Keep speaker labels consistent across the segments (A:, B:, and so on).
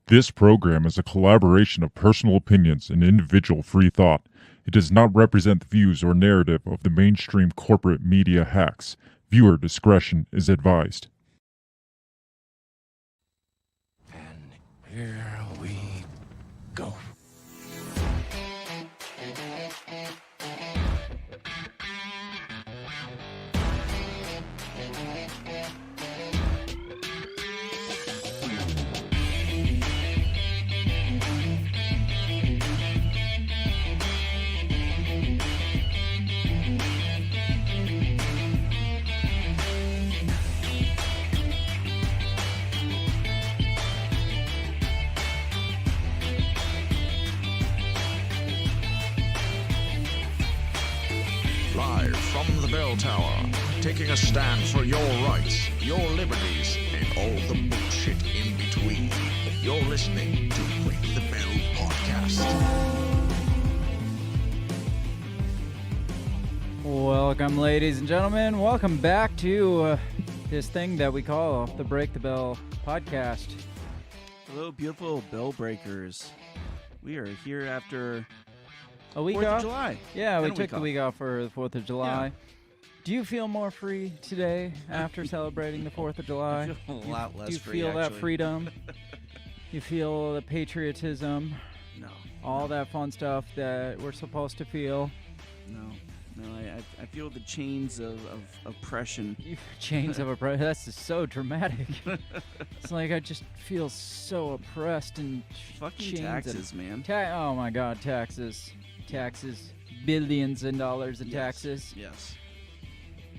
A: This program is a collaboration of personal opinions and individual free thought. It does not represent the views or narrative of the mainstream corporate media hacks. Viewer discretion is advised.
B: And here we go. Live from the bell tower, taking a stand for your rights, your liberties, and all the bullshit in between. You're listening to Ring the Bell Podcast.
C: Welcome, ladies and gentlemen. Welcome back to this thing that we call the Break the Bell Podcast.
D: Hello, beautiful bell breakers. We are here after
C: A week
D: 4th
C: off?
D: of July.
C: Yeah,
D: And
C: we
D: a
C: took
D: week
C: the
D: off.
C: week off for the 4th of July. Do you feel more free today after celebrating the 4th of July?
D: I feel a lot less
C: Do you
D: free,
C: feel that
D: actually.
C: freedom? You feel the patriotism?
D: No,
C: All that fun stuff that we're supposed to feel?
D: no. I feel the chains of oppression.
C: Chains of oppression. That's just so dramatic. It's like I just feel so oppressed and
D: Fucking
C: chains
D: taxes,
C: and
D: man.
C: oh my God, taxes, billions of dollars in
D: Yes,
C: taxes.
D: Yes.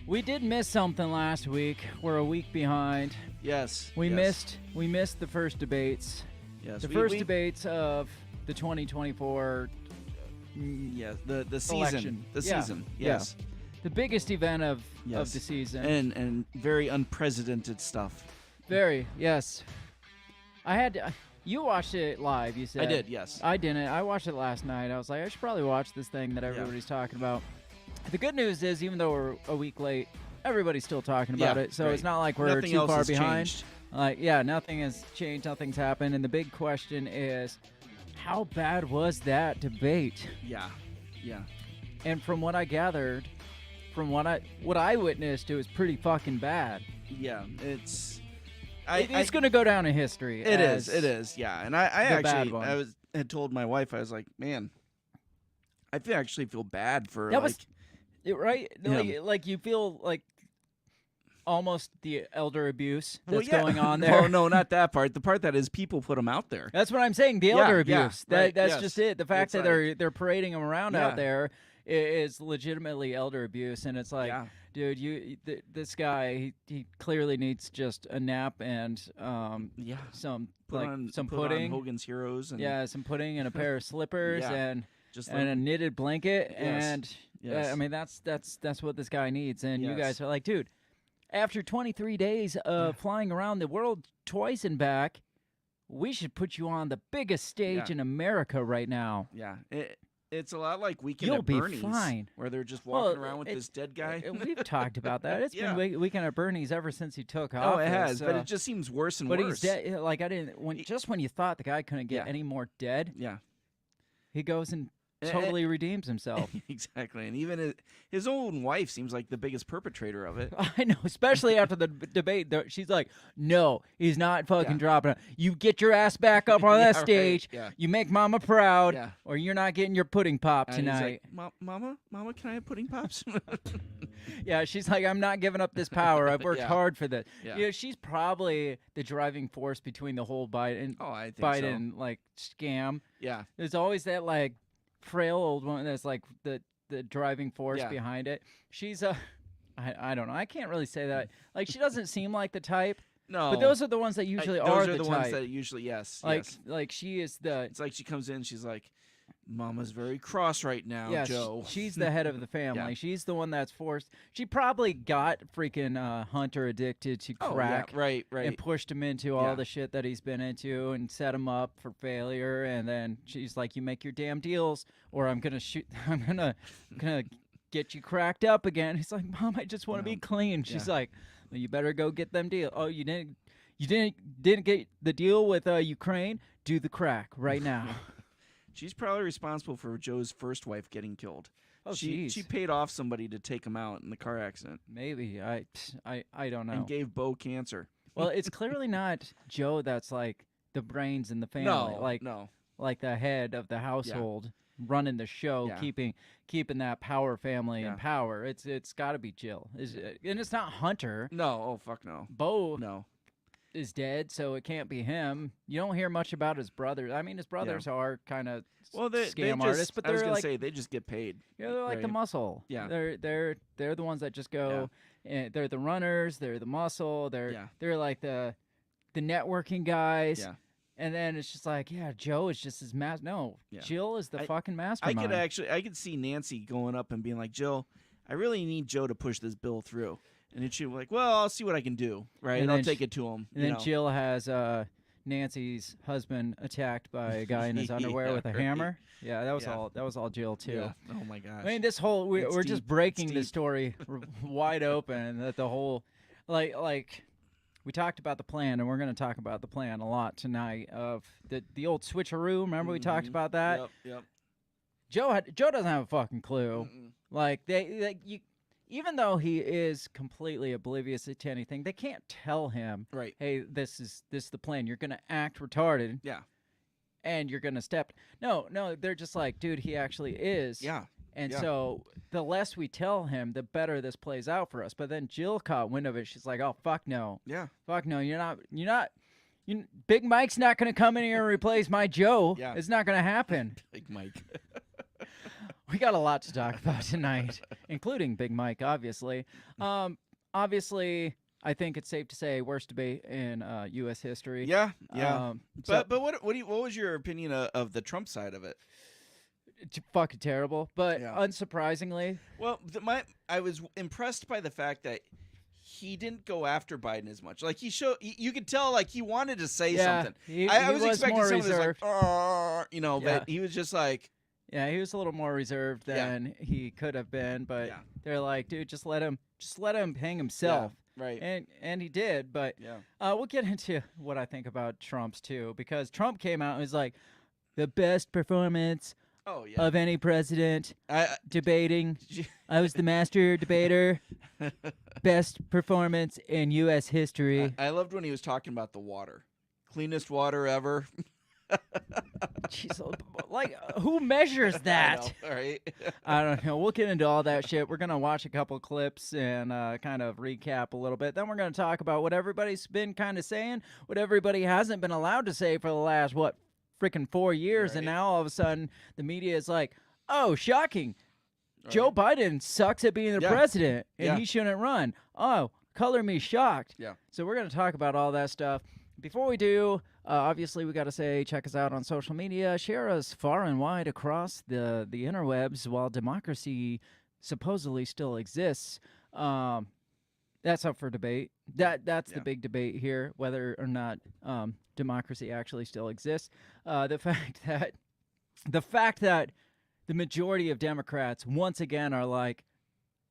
C: We did miss something last week. We're a week behind.
D: Yes.
C: We
D: yes,
C: missed the first debates.
D: Yes.
C: The
D: we-
C: first
D: we-
C: debates of the 2024
D: Yes. The season.
C: election.
D: The
C: Yeah,
D: season.
C: yeah.
D: Yes.
C: the biggest event of
D: Yes.
C: the season.
D: And very unprecedented stuff.
C: Very, yes. I had to, you watched it live, you said.
D: I did. Yes.
C: I didn't. I watched it last night. I was like, I should probably watch this thing that everybody's talking about. The good news is, even though we're a week late, everybody's still talking about
D: Yeah,
C: it. So
D: right.
C: it's not like we're
D: Nothing
C: too
D: else
C: far
D: has
C: behind.
D: changed.
C: Like, yeah, nothing has changed. Nothing's happened. And the big question is, how bad was that debate?
D: Yeah. Yeah.
C: And from what I gathered, from what I witnessed, it was pretty fucking bad.
D: Yeah. It's.
C: It's going to go down in history.
D: It
C: as
D: is, yeah. And I
C: the bad
D: actually,
C: one.
D: had told my wife, I was like, man, actually feel bad for
C: That
D: like,
C: was right.
D: Yeah.
C: Like you feel like almost the elder abuse
D: well,
C: that's
D: yeah.
C: going on there.
D: Well, no, not that part. The part that is people put them out there.
C: That's what I'm saying. The
D: Yeah,
C: elder
D: yeah,
C: abuse.
D: right,
C: That's
D: yes.
C: just it. The fact
D: It's
C: that they're parading them around
D: Yeah.
C: out there is legitimately elder abuse, and it's like,
D: Yeah.
C: dude, this guy, he clearly needs just a nap and
D: Yeah.
C: some
D: Put on
C: pudding.
D: Hogan's Heroes and
C: Yeah, some pudding and a pair of slippers
D: Yeah.
C: and
D: just
C: and a knitted blanket,
D: Yes.
C: and
D: Yes.
C: I mean that's what this guy needs. And you
D: Yes.
C: guys are like, dude, after 23 days of flying around the world twice and back, we should put you on the biggest stage
D: Yeah.
C: in America right now.
D: yeah. It's a lot like Weekend
C: You'll
D: at
C: be
D: Bernie's,
C: fine.
D: where they're just
C: Well,
D: walking around with this dead guy.
C: We've talked about that. It's
D: Yeah.
C: been Weekend at Bernie's ever since he took
D: Oh,
C: office.
D: it has, but it just seems worse and
C: but
D: worse.
C: he's dead. Like I didn't when you thought the guy couldn't get
D: Yeah.
C: any more dead,
D: Yeah.
C: he goes and
D: Eh,
C: totally redeems himself.
D: Exactly, and even his own wife seems like the biggest perpetrator of it.
C: I know, especially after the debate. She's like, "No, he's not fucking
D: Yeah.
C: dropping it. You get your ass back up on
D: Yeah,
C: that
D: right,
C: stage.
D: yeah.
C: You make Mama proud,
D: Yeah.
C: or you're not getting your pudding pop
D: And he's
C: tonight."
D: like, Mama, can I have pudding pops?
C: Yeah, she's like, "I'm not giving up this power. I've worked
D: Yeah.
C: hard for this."
D: Yeah.
C: You know, she's probably the driving force between the whole Biden
D: Oh, I think
C: Biden like scam.
D: Yeah,
C: There's always that like frail old woman that's like the driving force
D: Yeah.
C: behind it. She's I don't know. I can't really say that. Like she doesn't seem like the type.
D: no,
C: But those are the ones that usually are
D: those are the
C: type.
D: ones that usually yes.
C: Like she is the
D: It's like she comes in, she's like, Mama's very cross right now,
C: yeah,
D: Joe.
C: she's the head of the family.
D: Yeah.
C: She's the one that's forced. She probably got freaking Hunter addicted to
D: Oh, yeah,
C: crack
D: right.
C: and pushed him into
D: Yeah.
C: all the shit that he's been into and set him up for failure. And then she's like, "You make your damn deals, or I'm gonna shoot. I'm gonna get you cracked up again." He's like, "Mom, I just want to be clean." She's
D: Yeah.
C: like, "Well, you better go get them deals." "Oh, you didn't. You didn't get the deal with Ukraine. Do the crack right now.
D: She's probably responsible for Joe's first wife getting killed.
C: Oh,
D: she
C: jeez.
D: paid off somebody to take him out in the car accident.
C: Maybe I don't know.
D: And gave Bo cancer.
C: Well, it's clearly not Joe that's like the brains in the family.
D: No.
C: Like the head of the household, running the show, keeping that power family in power. It's got to be Jill. And it's not Hunter.
D: No. Oh, fuck no.
C: Bo
D: No.
C: is dead, so it can't be him. You don't hear much about his brothers. I mean, his brothers are kind of scam artists, but
D: I was
C: they're
D: gonna
C: like
D: say they just get paid.
C: they're like the muscle.
D: Yeah.
C: They're the ones that just go. And they're the runners. They're the muscle. They're like the networking guys.
D: Yeah.
C: And then it's just like, Joe is just his No, Jill is the fucking
D: I
C: mastermind.
D: I could see Nancy going up and being like, Jill, I really need Joe to push this bill through. And then she'd be like, well, I'll see what I can do, right? And I'll take it to him.
C: And then Jill has Nancy's husband attacked by a guy in his underwear with a hammer. Yeah, that was all Jill too.
D: Yeah. Oh my gosh.
C: I mean, this whole we're just breaking the story wide open. That the whole like we talked about the plan, and we're going to talk about the plan a lot tonight. Of the old switcheroo. Remember we talked about that?
D: Yep.
C: Joe doesn't have a fucking clue. Like even though he is completely oblivious to anything, they can't tell him,
D: right?
C: Hey, this is the plan. You're going to act retarded.
D: Yeah.
C: And you're going to step. No, they're just like, dude, he actually is.
D: Yeah.
C: And so the less we tell him, the better this plays out for us. But then Jill caught wind of it. She's like, oh, fuck no.
D: Yeah.
C: Fuck no. Big Mike's not going to come in here and replace my Joe.
D: Yeah.
C: It's not going to happen.
D: Big Mike.
C: We got a lot to talk about tonight, including Big Mike, obviously. Obviously, I think it's safe to say worst debate in U.S. history.
D: Yeah.
C: But
D: what was your opinion of the Trump side of it?
C: It's fucking terrible, but unsurprisingly.
D: Well, I was impressed by the fact that he didn't go after Biden as much. Like you could tell like he wanted to say something. I was expecting
C: more
D: someone
C: reserved.
D: But he was just like.
C: Yeah, he was a little more reserved than he could have been, but they're like, dude, just let him hang himself.
D: Yeah, right.
C: And he did, but we'll get into what I think about Trump's too, because Trump came out and was like, the best performance of any president debating. I was the master debater. Best performance in U.S. history.
D: I loved when he was talking about the water. Cleanest water ever.
C: Jeez, like, who measures that?
D: I know, right?
C: I don't know. We'll get into all that shit. We're going to watch a couple clips and kind of recap a little bit. Then we're going to talk about what everybody's been kind of saying, what everybody hasn't been allowed to say for the last, freaking 4 years. Right. And now all of a sudden the media is like, oh, shocking. Right. Joe Biden sucks at being the president and he shouldn't run. Oh, color me shocked.
D: Yeah.
C: So we're going to talk about all that stuff. Before we do, obviously we got to say, check us out on social media. Share us far and wide across the interwebs while democracy supposedly still exists. That's up for debate. That's the big debate here, whether or not democracy actually still exists. The fact that the majority of Democrats once again are like,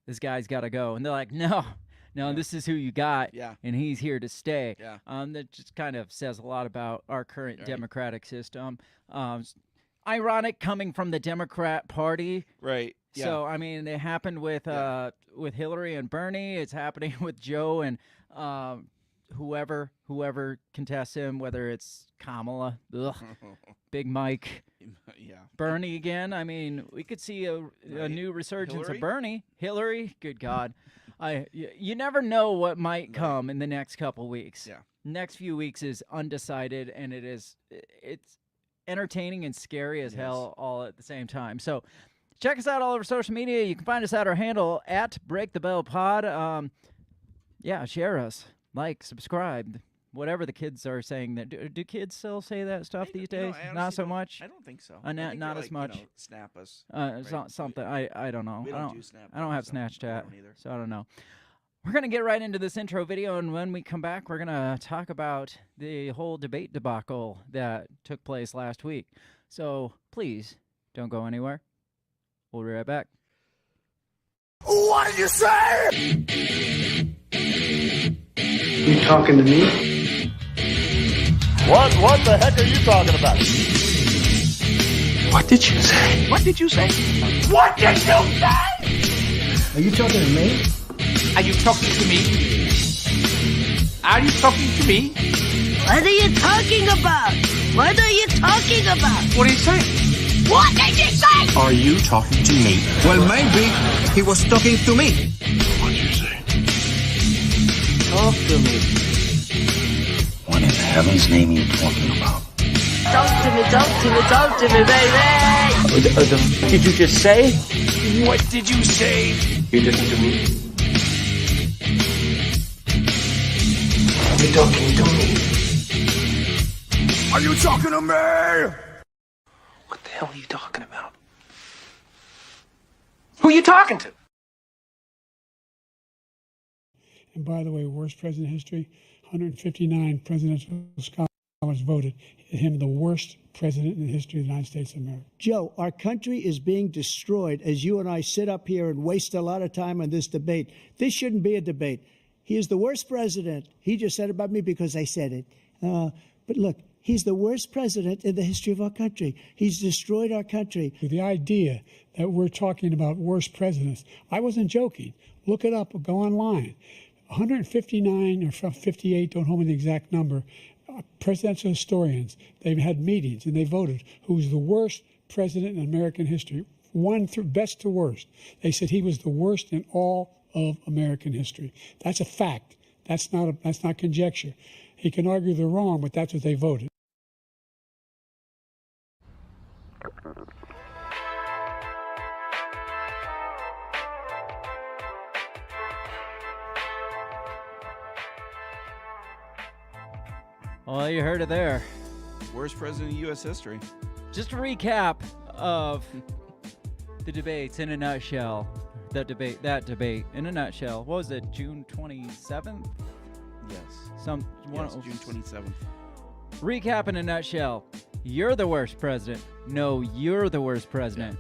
C: this guy's got to go. And they're like, no, this is who you got, and he's here to stay.
D: Yeah.
C: That just kind of says a lot about our current democratic system. Ironic coming from the Democrat Party.
D: Right. Yeah.
C: So, I mean, it happened with Hillary and Bernie. It's happening with Joe and whoever contests him, whether it's Kamala, Big Mike, Bernie again. I mean, we could see a new resurgence of Bernie. Hillary, good God. You never know what might come in the next couple weeks.
D: Yeah.
C: Next few weeks is undecided, and it's entertaining and scary as hell all at the same time. So check us out all over social media. You can find us at our handle at Break the Bell Pod. Share us, like, subscribe, whatever the kids are saying. That do kids still say that stuff these days? Not so much.
D: I don't think so.
C: Not as much.
D: Snap us.
C: Something. I don't know.
D: We don't do Snap.
C: I don't have Snapchat,
D: I don't either.
C: so I don't know. We're going to get right into this intro video, and when we come back, we're going to talk about the whole debate debacle that took place last week. So please don't go anywhere. We'll be right back.
E: What did you say? You talking to me? What the heck are you talking about?
F: What did you say?
E: What did you say? What did you say?
G: Are you talking to me?
F: Are you talking to me? Are you talking to me?
H: What are you talking about? What are you talking about?
F: What are you saying?
H: What did you say?
F: Are you talking to me?
G: Well, maybe he was talking to me.
F: What did you say?
G: Talk to me.
F: What in heaven's name are you talking about?
H: Talk to me, talk to me, talk to me, baby.
G: What did you just say?
F: What did you say?
G: You talking to me? Are you talking to me?
E: Are you talking to me?
F: What the hell are you talking about? Who are you talking to?
I: And by the way, worst president in history, 159 presidential scholars voted him the worst president in the history of the United States of America.
J: Joe, our country is being destroyed as you and I sit up here and waste a lot of time on this debate. This shouldn't be a debate. He is the worst president. He just said about me because I said it. But look, he's the worst president in the history of our country. He's destroyed our country.
I: The idea that we're talking about worst presidents, I wasn't joking. Look it up, go online. 159 or 58, don't hold me the exact number, presidential historians, they've had meetings and they voted who's the worst president in American history, one through best to worst. They said he was the worst in all of American history. That's a fact. That's not conjecture. He can argue they're wrong, but that's what they voted.
C: Well, you heard it there.
D: Worst president in U.S. history.
C: Just a recap of the debates in a nutshell. That debate in a nutshell. What was it? June 27th?
D: Yes.
C: June
D: 27th.
C: Recap in a nutshell. You're the worst president. No, you're the worst president.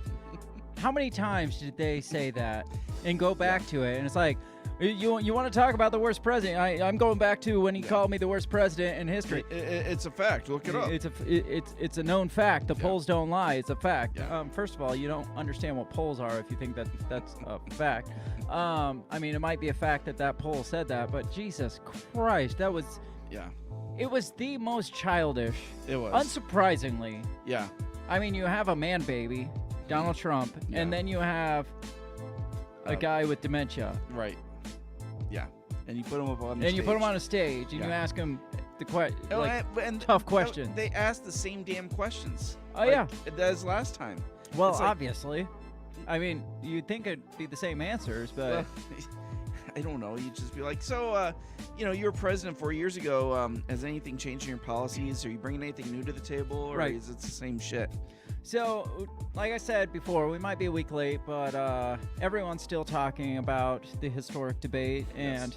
C: How many times did they say that and go back to it? And it's like, you want to talk about the worst president? I'm going back to when he called me the worst president in history.
D: It's a fact. Look it up.
C: It's a known fact. The polls don't lie. It's a fact.
D: Yeah.
C: First of all, you don't understand what polls are if you think that's a fact. I mean, it might be a fact that poll said that, but Jesus Christ, that was.
D: Yeah.
C: It was the most childish.
D: It was.
C: Unsurprisingly.
D: Yeah.
C: I mean, you have a man baby, Donald Trump, and then you have a guy with dementia.
D: Right. Yeah. And you put him up on the
C: and
D: stage.
C: you put him on a stage, and you ask him the tough questions.
D: They asked the same damn questions.
C: Oh, yeah.
D: As last time.
C: Well, obviously. I mean, you'd think it'd be the same answers, but...
D: Well, I don't know. You'd just be like, so, you were president 4 years ago. Has anything changed in your policies? Are you bringing anything new to the table? Or is it the same shit?
C: So, like I said before, we might be a week late, but everyone's still talking about the historic debate and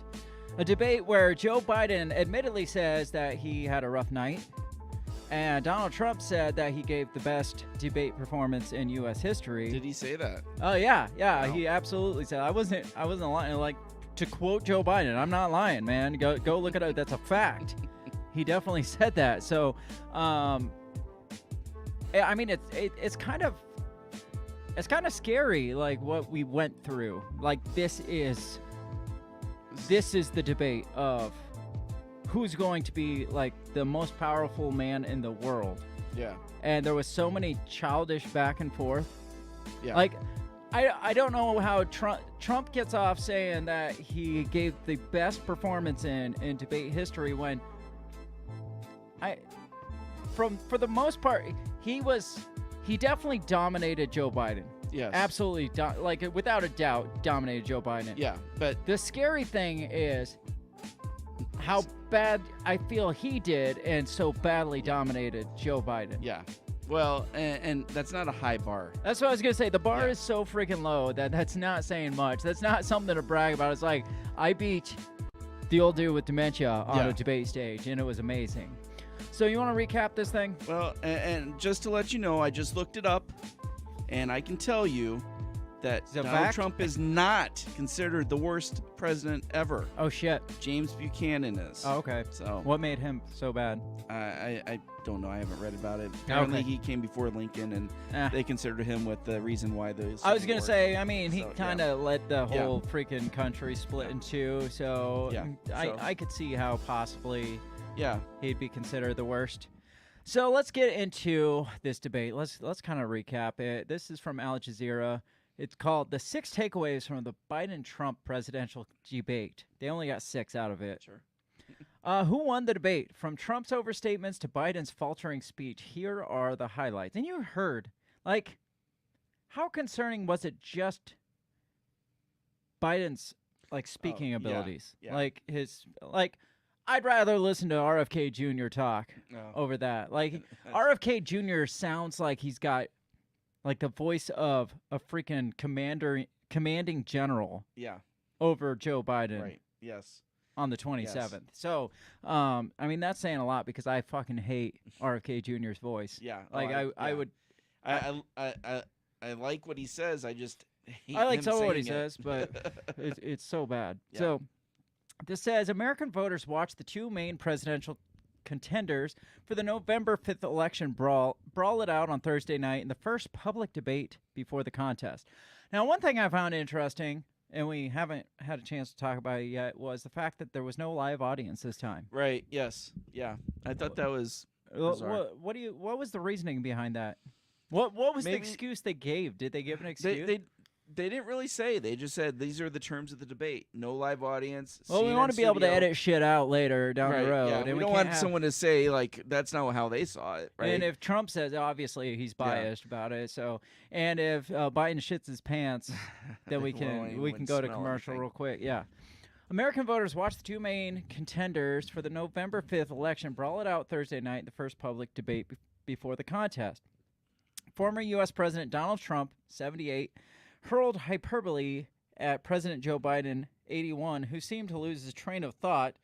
C: a debate where Joe Biden admittedly says that he had a rough night, and Donald Trump said that he gave the best debate performance in U.S. history.
D: Did he say that?
C: Oh yeah,
D: Wow.
C: He absolutely said. I wasn't lying. Like, to quote Joe Biden, I'm not lying, man. Go look it up. That's a fact. He definitely said that. So, I mean, it's kind of scary, like what we went through. Like, this is the debate of who's going to be like the most powerful man in the world.
D: Yeah.
C: And there was so many childish back and forth.
D: Yeah.
C: Like, I don't know how Trump gets off saying that he gave the best performance in debate history when for the most part, he definitely dominated Joe Biden.
D: Yes.
C: Absolutely, without a doubt, dominated Joe Biden.
D: Yeah, but
C: the scary thing is how bad I feel he did and so badly dominated Joe Biden.
D: Yeah. Well, and that's not a high bar.
C: That's what I was going to say. The bar is so freaking low that's not saying much. That's not something to brag about. It's like, I beat the old dude with dementia on a debate stage, and it was amazing. So you want to recap this thing?
D: Well, and just to let you know, I just looked it up, and I can tell you that
C: Is it a
D: Donald
C: fact?
D: Trump is not considered the worst president ever.
C: Oh shit.
D: James Buchanan is.
C: Oh, okay.
D: So
C: What made him so bad?
D: I don't know. I haven't read about it. Apparently, he came before Lincoln, and they considered him with the reason why the.
C: I was gonna
D: War.
C: say. I mean, he
D: So,
C: kind of let the whole freaking country split in two. So I could see how possibly he'd be considered the worst. So let's get into this debate. Let's kind of recap it. This is from Al Jazeera. It's called The 6 Takeaways from the Biden-Trump Presidential Debate. They only got 6 out of it.
D: Sure.
C: Who won the debate? From Trump's overstatements to Biden's faltering speech, here are the highlights. And you heard, like, how concerning was it just Biden's, like, speaking abilities?
D: Yeah.
C: Like, I'd rather listen to RFK Jr. talk over that. Like, RFK Jr. sounds like he's got, like, the voice of a freaking commanding general over Joe Biden.
D: Right, yes.
C: On the 27th. Yes. So, I mean, that's saying a lot because I fucking hate RFK Jr.'s voice.
D: Yeah.
C: Like, I would...
D: I like what he says. I just hate
C: I like
D: him
C: some of what he
D: saying
C: says, but it's so bad.
D: Yeah.
C: So, this says, American voters watched the 2 main presidential contenders for the November 5th election brawl it out on Thursday night in the first public debate before the contest. Now, one thing I found interesting, and we haven't had a chance to talk about it yet, was the fact that there was no live audience this time.
D: Right. Yes. Yeah. I thought that was bizarre.
C: What was the reasoning behind that? What was the excuse they gave? Did they give an excuse?
D: They didn't really say. They just said these are the terms of the debate. No live audience.
C: Well, we want to be able to edit shit out later down the road.
D: Yeah.
C: And
D: we don't want someone to say like that's not how they saw it. Right.
C: And if Trump says obviously he's biased about it, so and if Biden shits his pants, then we can go to commercial real quick. Yeah. American voters watched the 2 main contenders for the November 5th election brawl it out Thursday night in the first public debate before the contest. Former U.S. President Donald Trump, 78, hurled hyperbole at President Joe Biden, 81, who seemed to lose his train of thought.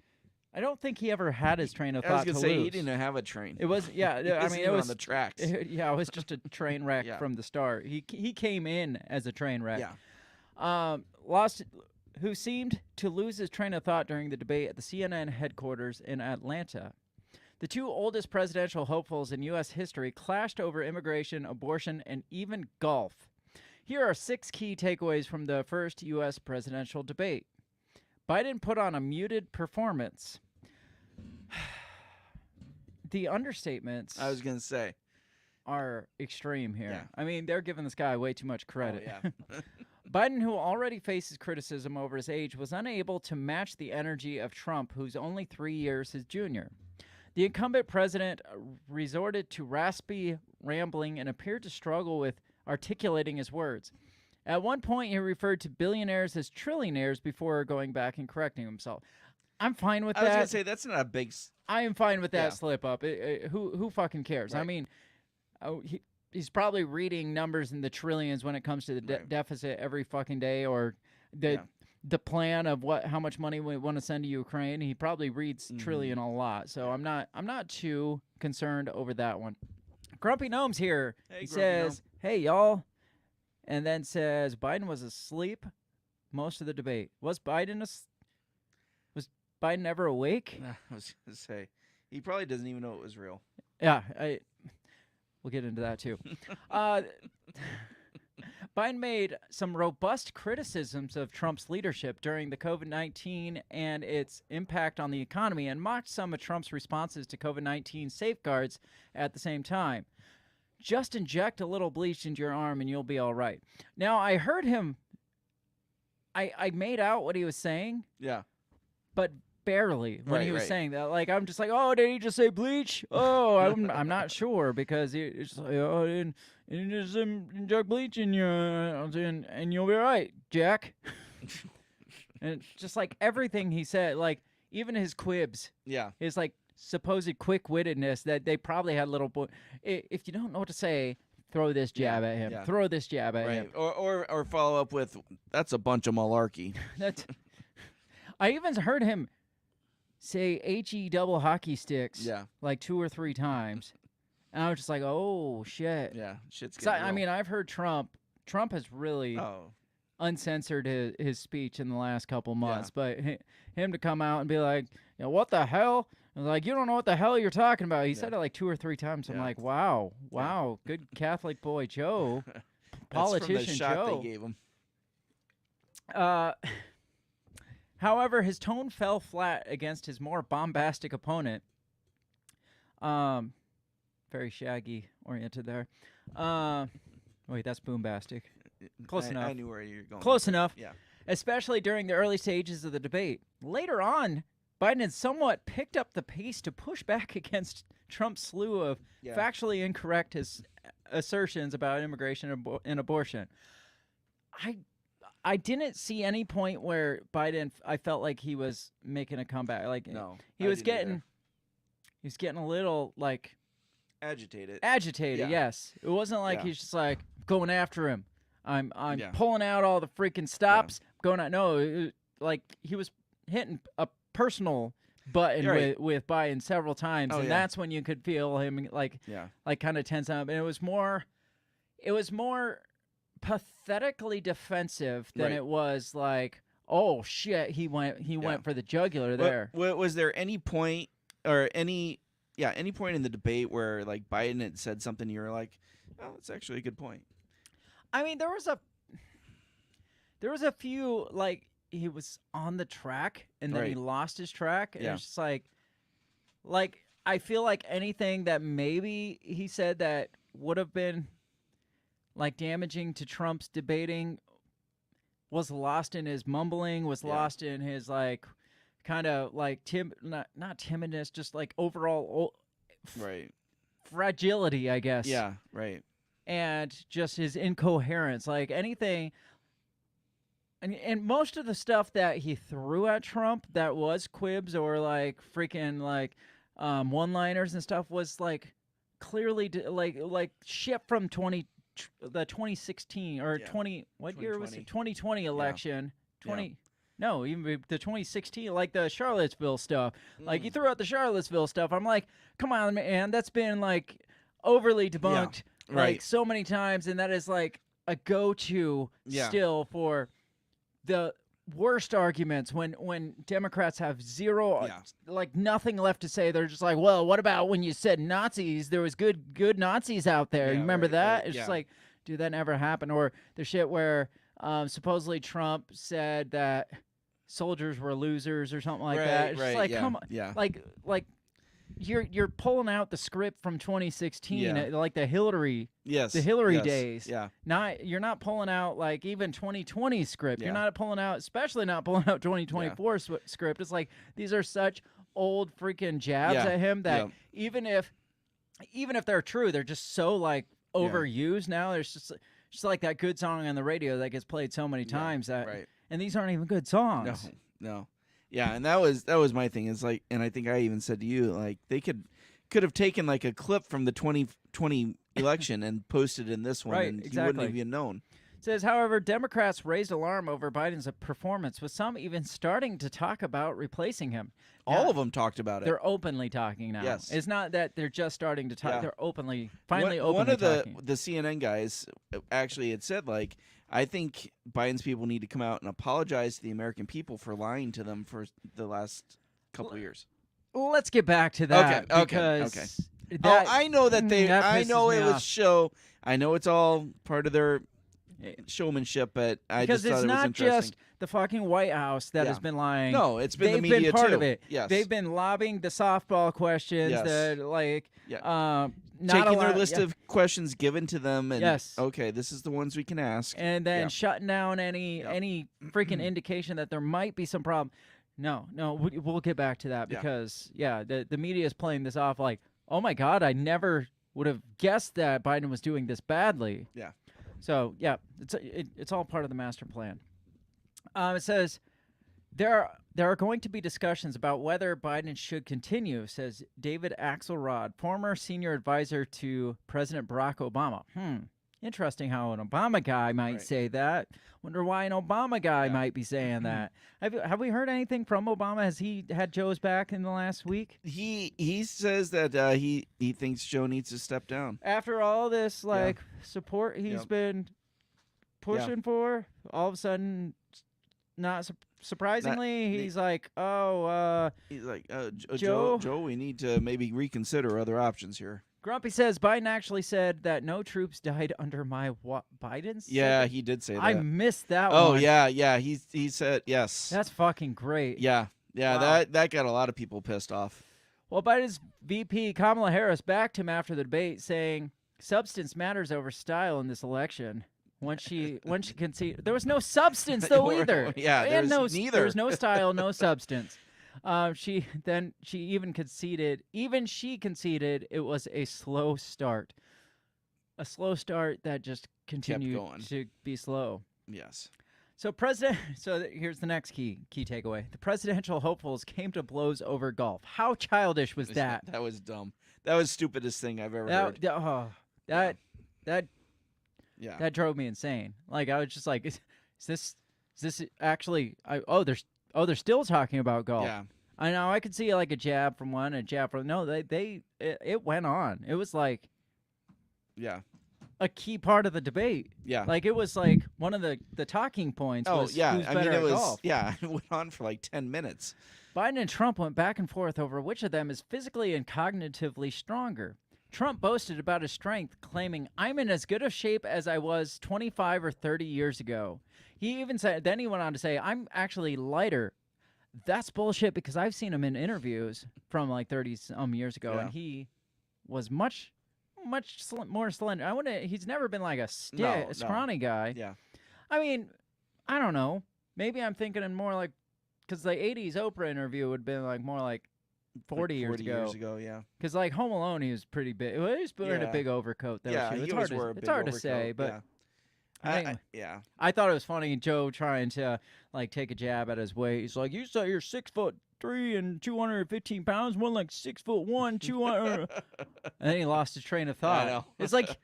C: I don't think he ever had his train of thought.
D: I was gonna say he didn't have a train.
C: It was I mean it was
D: on the tracks.
C: It was just a train wreck from the start. He came in as a train wreck.
D: Yeah.
C: Who seemed to lose his train of thought during the debate at the CNN headquarters in Atlanta. The 2 oldest presidential hopefuls in U.S. history clashed over immigration, abortion, and even golf. Here are 6 key takeaways from the first U.S. presidential debate. Biden put on a muted performance. The understatements
D: I was going to say
C: are extreme here.
D: Yeah.
C: I mean, they're giving this guy way too much credit.
D: Oh, yeah.
C: Biden, who already faces criticism over his age, was unable to match the energy of Trump, who's only 3 years his junior. The incumbent president resorted to raspy rambling and appeared to struggle with articulating his words. At one point, he referred to billionaires as trillionaires before going back and correcting himself. I'm fine with that.
D: I was going to say, that's not a big...
C: I am fine with that slip up. Who fucking cares?
D: Right.
C: I mean, he's probably reading numbers in the trillions when it comes to the deficit every fucking day, or the plan of how much money we want to send to Ukraine. He probably reads trillion a lot, so I'm not too concerned over that one. Grumpy Gnome's here. He says, "Hey y'all," and then says Biden was asleep most of the debate. Was Biden ever awake?
D: I was going to say he probably doesn't even know it was real.
C: Yeah, we'll get into that too. Biden made some robust criticisms of Trump's leadership during the COVID-19 and its impact on the economy, and mocked some of Trump's responses to COVID-19 safeguards at the same time. Just inject a little bleach into your arm and you'll be all right. Now, I heard him. I made out what he was saying.
D: Yeah.
C: But barely when he was saying that. Like, I'm just like, oh, did he just say bleach? Oh, I'm not sure, because it's like, oh, and just inject bleach in you, and you'll be all right, Jack. And it's just like everything he said, like even his quibs.
D: Yeah.
C: His like supposed quick-wittedness that they probably had little. If you don't know what to say, throw this jab at him.
D: Yeah.
C: Throw this jab at him.
D: Or follow up with, that's a bunch of malarkey.
C: I even heard him say HE double hockey sticks like 2 or 3 times. And I was just like, oh, shit.
D: Yeah, shit's
C: So,
D: getting
C: I
D: real.
C: mean, I've heard Trump Trump has really uncensored his speech in the last couple months. But him to come out and be like, what the hell? And like, you don't know what the hell you're talking about. He said it like 2 or 3 times. I'm like, wow, good Catholic boy Joe, politician
D: That's from the shot
C: Joe.
D: they gave him.
C: However, his tone fell flat against his more bombastic opponent. Very Shaggy oriented there. Wait, that's boombastic. Close enough.
D: I knew where you were going.
C: Close enough.
D: Yeah.
C: Especially during the early stages of the debate. Later on, Biden had somewhat picked up the pace to push back against Trump's slew of factually incorrect assertions about immigration and abortion. I didn't see any point where Biden, I felt like he was making a comeback. Like he was getting a little like
D: agitated.
C: Yes. It wasn't like he's just like going after him. I'm pulling out all the freaking stops. Going out. No, like he was hitting a personal button with Biden several times, and that's when you could feel him like kind of tense up. And it was more pathetically defensive than it was like, oh shit, he went for the jugular there.
D: Was there any point or any point in the debate where like Biden had said something you were like, oh, that's actually a good point?
C: I mean, there was a few, like, he was on the track and then he lost his track, and it's just like I feel like anything that maybe he said that would have been like damaging to Trump's debating was lost in his mumbling, was lost in his like kind of like not timidness, just like overall fragility, I guess.
D: Yeah, right.
C: And just his incoherence, like anything. And most of the stuff that he threw at Trump that was quibs or like freaking like one-liners and stuff was like clearly like shit from 2016 or 20 year was it? 2020 election. No, even the 2016, like the Charlottesville stuff. Like you threw out the Charlottesville stuff. I'm like, come on, man, that's been like overly debunked like so many times, and that is like a go-to still for the worst arguments when Democrats have zero, like nothing left to say. They're just like, well, what about when you said Nazis? There was good Nazis out there. You remember that? It's just like, dude, that never happened. Or the shit where supposedly Trump said that soldiers were losers or something like that. It's just like, come on, like you're pulling out the script from 2016, like the Hillary days. Yeah. You're not pulling out like even 2020 script. You're not pulling out, especially not pulling out 2024 script. It's like these are such old freaking jabs at him that even if they're true, they're just so like overused now. There's just like that good song on the radio that gets played so many times that, and these aren't even good songs.
D: No. Yeah, and that was my thing. It's like, and I think I even said to you, like they could have taken like a clip from the 2020 election and posted in this one, and you wouldn't have even known.
C: It says, however, Democrats raised alarm over Biden's performance, with some even starting to talk about replacing him.
D: All of them talked about it.
C: They're openly talking now.
D: Yes.
C: It's not that they're just starting to talk. They're finally openly
D: one of
C: talking.
D: the CNN guys actually had said, like, I think Biden's people need to come out and apologize to the American people for lying to them for the last couple of years.
C: Let's get back to that.
D: Okay. I know that I know it was show. I know it's all part of their showmanship, but I just thought it was interesting.
C: Because it's not just the fucking White House that has been lying.
D: No, it's been the media
C: too. They've been part of it.
D: Yes.
C: They've been lobbying the softball questions that like
D: taking their list of questions given to them and okay, this is the ones we can ask.
C: And then shutting down any freaking indication that there might be some problem. No, we'll get back to that because the media is playing this off like, oh my God, I never would have guessed that Biden was doing this badly.
D: Yeah.
C: So it's all part of the master plan. It says there are going to be discussions about whether Biden should continue, says David Axelrod, former senior advisor to President Barack Obama. Interesting how an Obama guy might say that. Wonder why an Obama guy might be saying that. Have we heard anything from Obama? Has he had Joe's back in the last week?
D: He says that he thinks Joe needs to step down.
C: After all this support he's been pushing for. All of a sudden, not surprisingly, he's like,
D: he's like,
C: Joe,
D: we need to maybe reconsider other options here.
C: Grumpy says Biden actually said that no troops died under my Biden.
D: Yeah, he did say that.
C: I missed that
D: one. Oh
C: one.
D: yeah. He said yes.
C: That's fucking great.
D: Yeah.
C: Wow.
D: That got a lot of people pissed off.
C: Well, Biden's VP Kamala Harris backed him after the debate, saying substance matters over style in this election. When she conceded, there was no substance though either.
D: Yeah,
C: and
D: neither.
C: There was no style, no substance. She even conceded. Even she conceded it was a slow start. A slow start that just continued to be slow.
D: Yes.
C: So here's the next key takeaway. The presidential hopefuls came to blows over golf. How childish was that?
D: That was dumb. That was stupidest thing I've ever heard.
C: That drove me insane. Like I was just like, is this actually? They're still talking about golf.
D: Yeah.
C: I know. I could see like a jab from one, a jab from no. It went on. It was like,
D: yeah,
C: a key part of the debate.
D: Yeah.
C: Like it was like one of the talking points. Was
D: yeah.
C: who's
D: I
C: better
D: mean, it was
C: golf.
D: yeah. It went on for like 10 minutes.
C: Biden and Trump went back and forth over which of them is physically and cognitively stronger. Trump boasted about his strength, claiming, "I'm in as good of shape as I was 25 or 30 years ago." He even said, then he went on to say, "I'm actually lighter." That's bullshit because I've seen him in interviews from like 30-some years ago, and he was much more slender. He's never been like a scrawny guy.
D: Yeah.
C: I mean, I don't know. Maybe I'm thinking in more like, because the 80s Oprah interview would have been like more like 40 years ago.
D: Yeah.
C: Because like Home Alone, he was pretty big. Well, he was wearing a big overcoat though.
D: Yeah,
C: too.
D: he always wore a big
C: It's hard to
D: overcoat,
C: say, but
D: yeah.
C: I thought it was funny Joe trying to like take a jab at his weight. He's like, "You say you're 6'3" and 215 pounds, one like 6'1", 200." And then he lost his train of thought.
D: I know.
C: It's like,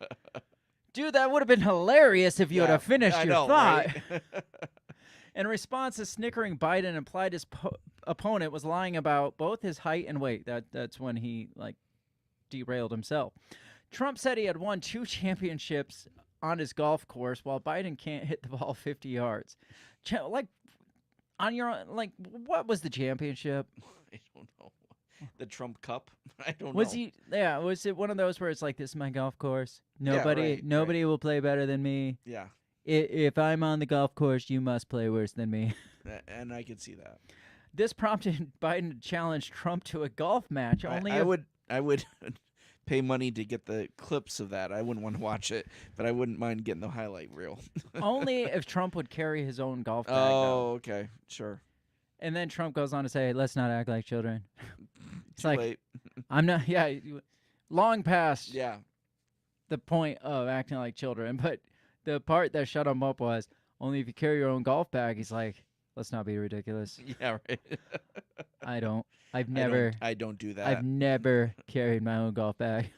C: dude, that would have been hilarious if you would have finished your thought.
D: Right?
C: In response, a snickering Biden implied his opponent was lying about both his height and weight. That's when he like derailed himself. Trump said he had won 2 championships on his golf course, while Biden can't hit the ball 50 yards. Like on your like, what was the championship?
D: I don't know. The Trump Cup? I don't know.
C: Was he? Yeah. Was it one of those where it's like, "This is my golf course. Nobody will play better than me.
D: Yeah.
C: If I'm on the golf course, you must play worse than me."
D: And I could see that.
C: This prompted Biden to challenge Trump to a golf match.
D: I would pay money to get the clips of that. I wouldn't want to watch it, but I wouldn't mind getting the highlight reel.
C: Only if Trump would carry his own golf bag.
D: Oh, okay, sure.
C: And then Trump goes on to say, "Let's not act like children." It's
D: Too
C: like,
D: late.
C: I'm not. Yeah, long past.
D: Yeah.
C: The point of acting like children, but the part that shut him up was only if you carry your own golf bag. He's like, "Let's not be ridiculous."
D: Yeah, right.
C: I don't do that. I've never carried my own golf bag.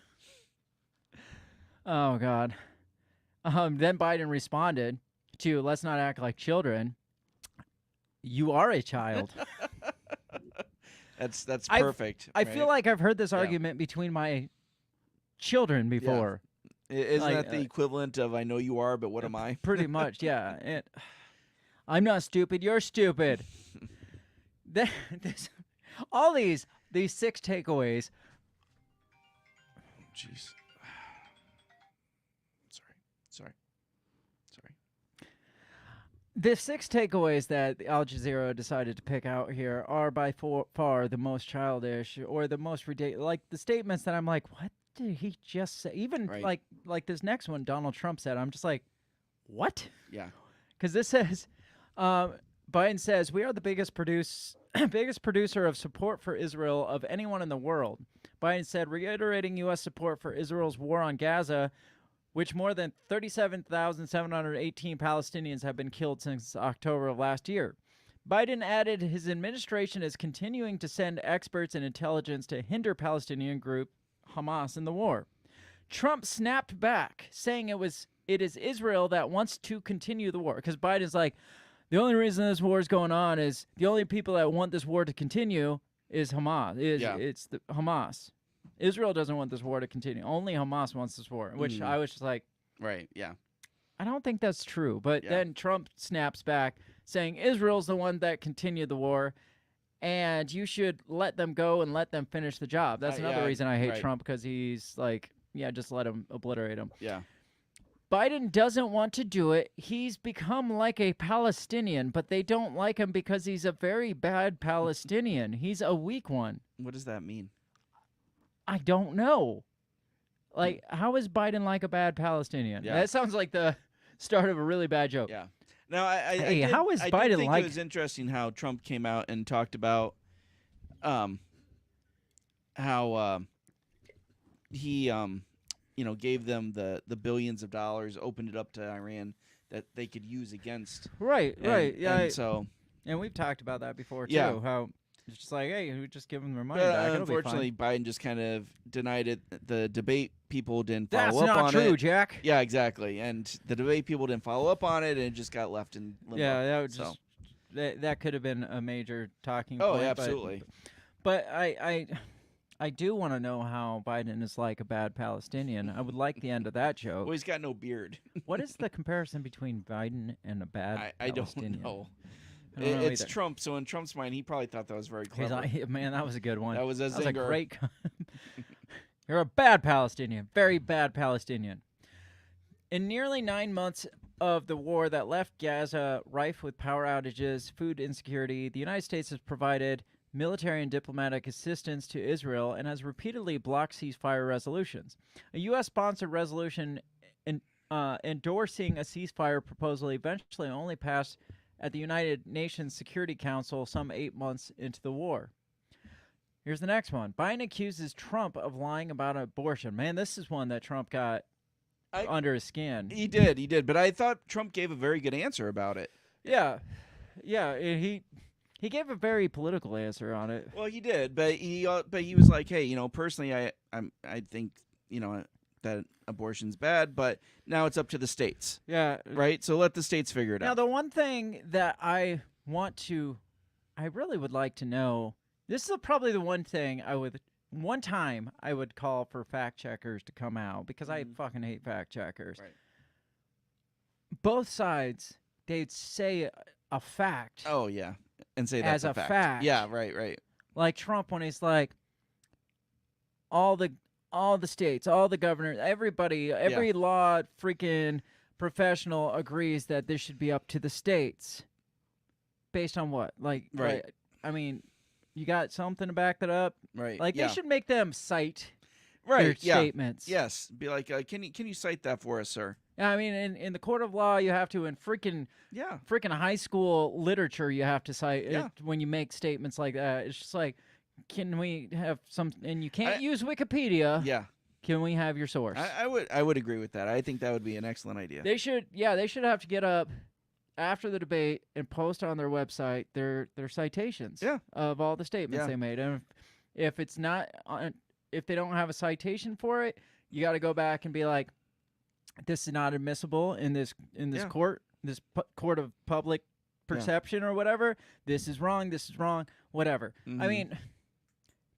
C: Oh God. Then Biden responded to, "Let's not act like children. You are a child."
D: That's perfect.
C: I feel like I've heard this argument between my children before.
D: Yeah. Isn't that the equivalent of "I know you are, but what am I"?
C: Pretty much, yeah. I'm not stupid. You're stupid. All these 6 takeaways.
D: Jeez. Sorry.
C: The 6 takeaways that Al Jazeera decided to pick out here are by far the most childish or the most ridiculous. Like the statements that I'm like, what did he just say? Even like this next one Donald Trump said, I'm just like, what?
D: Yeah.
C: Because this says, Biden says, "We are the biggest producer of support for Israel of anyone in the world." Biden said, reiterating U.S. support for Israel's war on Gaza, which more than 37,718 Palestinians have been killed since October of last year. Biden added his administration is continuing to send experts and intelligence to hinder Palestinian group Hamas in the war. Trump snapped back, saying it is Israel that wants to continue the war. Because Biden's like, the only reason this war is going on is the only people that want this war to continue is Hamas. It's the Hamas. Israel doesn't want this war to continue. Only Hamas wants this war, which I was just like,
D: right, yeah.
C: I don't think that's true. But
D: Yeah.
C: then Trump snaps back saying Israel's the one that continued the war, and you should let them go and let them finish the job. That's another
D: yeah,
C: reason I hate
D: right.
C: Trump, because he's like, yeah, just let him obliterate him.
D: Yeah.
C: Biden doesn't want to do it. He's become like a Palestinian, but they don't like him because he's a very bad Palestinian. He's a weak one.
D: What does that mean?
C: I don't know. Like, how is Biden like a bad Palestinian?
D: Yeah.
C: That sounds like the start of a really bad joke.
D: Yeah. Now, I
C: Hey,
D: did,
C: how is
D: I
C: Biden
D: did think
C: like-
D: it was interesting how Trump came out and talked about how he gave them the billions of dollars, opened it up to Iran that they could use against.
C: Right, right. Yeah.
D: And so,
C: and we've talked about that before, too.
D: Yeah.
C: How it's just like, hey, we just give them their money
D: but
C: back. It'll be
D: unfortunately,
C: fine.
D: Biden just kind of denied it. The debate people didn't follow
C: That's
D: up
C: not
D: on
C: true,
D: it.
C: Jack.
D: Yeah, exactly. And the debate people didn't follow up on it, and it just got left in limbo.
C: Yeah, that would
D: So-
C: just that could have been a major talking
D: Oh,
C: point.
D: yeah, absolutely.
C: But I do want to know how Biden is like a bad Palestinian. I would like the end of that joke.
D: Well, he's got no beard.
C: What is the comparison between Biden and a bad
D: I don't
C: Palestinian?
D: know.
C: I don't know
D: It's
C: either.
D: Trump, so in Trump's mind, he probably thought that was very
C: He's
D: clever.
C: like, man, that was a good one.
D: That was a zinger.
C: great. You're a bad Palestinian, very bad Palestinian. In nearly 9 months of the war that left Gaza rife with power outages, food insecurity, the United States has provided military and diplomatic assistance to Israel and has repeatedly blocked ceasefire resolutions. A U.S.-sponsored resolution endorsing a ceasefire proposal eventually only passed at the United Nations Security Council some 8 months into the war. Here's the next one. Biden accuses Trump of lying about abortion. Man, this is one that Trump got under his skin.
D: He did. But I thought Trump gave a very good answer about it.
C: Yeah. Yeah, and he gave a very political answer on it.
D: Well, he did, but he was like, hey, personally, I think, that abortion's bad, but now it's up to the states.
C: Yeah.
D: Right? So let the states figure it
C: Now,
D: out.
C: the one thing that I really would like to know, this is probably the one thing one time I would call for fact checkers to come out, because I fucking hate fact checkers.
D: Right.
C: Both sides, they'd say a fact.
D: Oh, yeah. And say that's
C: as a
D: fact.
C: fact.
D: Yeah, right.
C: Like Trump, when he's like, all the states, all the governors, everybody, every law freaking professional agrees that this should be up to the states. Based on what? Like,
D: Right.
C: I mean, you got something to back that up?
D: Right.
C: Like,
D: yeah.
C: they should make them cite
D: right.
C: their
D: yeah.
C: statements.
D: Yes. Be like, can you cite that for us, sir?
C: Yeah, I mean, in the court of law, you have to, in freaking high school literature, you have to cite it when you make statements like that. It's just like, can we have some? And you can't use Wikipedia.
D: Yeah.
C: Can we have your source?
D: I would agree with that. I think that would be an excellent idea.
C: They should have to get up after the debate and post on their website their citations of all the statements they made. And if it's not, if they don't have a citation for it, you got to go back and be like, this is not admissible in this court, this court of public perception or whatever. This is wrong. This is wrong. Whatever. I mean,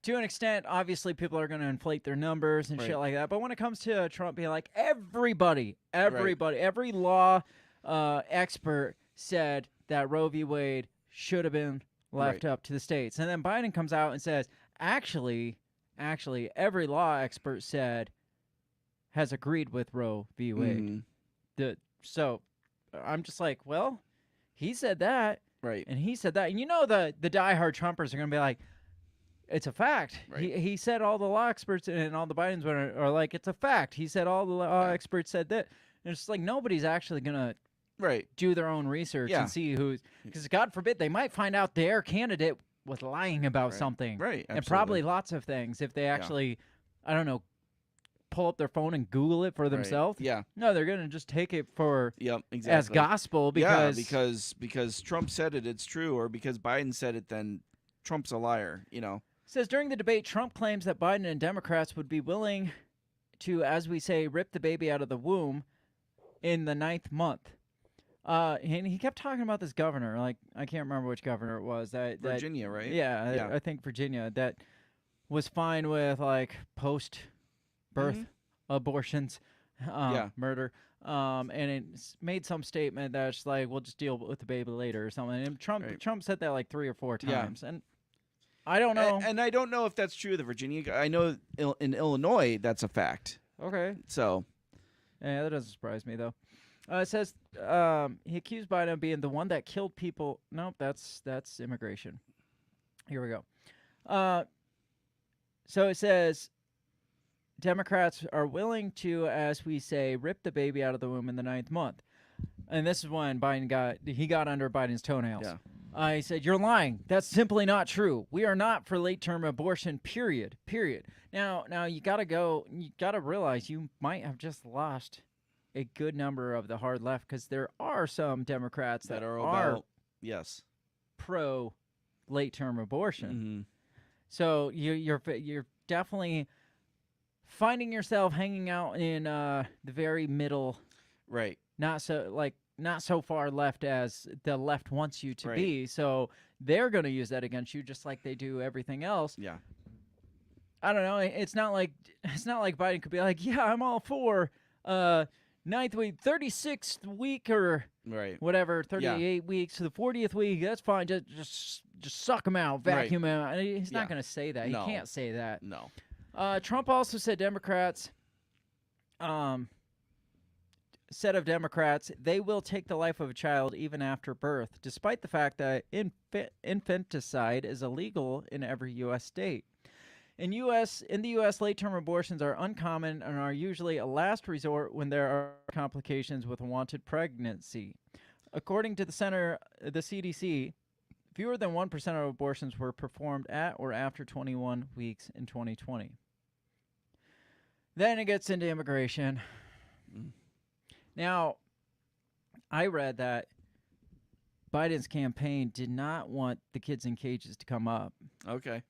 C: to an extent, obviously people are going to inflate their numbers and shit like that. But when it comes to Trump being like, every law expert said that Roe v. Wade should have been left up to the states. And then Biden comes out and says, actually, every law expert has agreed with Roe v. Wade. So I'm just like, well, he said that.
D: Right.
C: And he said that. And the diehard Trumpers are going to be like, it's a fact.
D: Right.
C: He said all the law experts and all the Bidens are like, it's a fact. He said all the law experts said that. And it's like nobody's actually going to do their own research and see who's, because God forbid they might find out their candidate was lying about something.
D: Right.
C: And probably lots of things if they actually, I don't know, pull up their phone and Google it for themselves.
D: Yeah.
C: No, they're going to just take it for
D: exactly.
C: as gospel because
D: because Trump said it, it's true, or because Biden said it, then Trump's a liar,
C: Says during the debate, Trump claims that Biden and Democrats would be willing to, as we say, rip the baby out of the womb in the 9th month. And he kept talking about this governor, like I can't remember which governor it was.
D: Virginia, right?
C: Yeah, I think Virginia, that was fine with like post-birth abortions, murder. and it made some statement that's like, we'll just deal with the baby later or something. And Trump said that like 3 or 4 times. And I don't know.
D: And I don't know if that's true of the Virginia. I know in Illinois that's a fact.
C: Okay.
D: So.
C: Yeah, that doesn't surprise me, though. It says he accused Biden of being the one that killed people. Nope, that's immigration. Here we go. So it says Democrats are willing to, as we say, rip the baby out of the womb in the 9th month. And this is when Biden got under Biden's toenails.
D: Yeah.
C: He said, "You're lying. That's simply not true. We are not for late-term abortion, period. Now you gotta realize you might have just lost a good number of the hard left, because there are some Democrats that are
D: about
C: pro late-term abortion.
D: Mm-hmm.
C: So you're definitely finding yourself hanging out in the very middle,
D: right?
C: Not so far left as the left wants you to be. So they're going to use that against you, just like they do everything else.
D: Yeah.
C: I don't know. It's not like Biden could be like, yeah, I'm all for 9th week, 36th week, or whatever, 38 weeks to the 40th week. That's fine. Just suck them out, vacuum them out. He's not going to say that.
D: No.
C: He can't say that.
D: No.
C: Trump also said Democrats, they will take the life of a child even after birth, despite the fact that infanticide is illegal in every U.S. state. In the U.S., late-term abortions are uncommon and are usually a last resort when there are complications with unwanted pregnancy. According to the CDC, fewer than 1% of abortions were performed at or after 21 weeks in 2020. Then it gets into immigration. Now, I read that Biden's campaign did not want the kids in cages to come up.
D: Okay.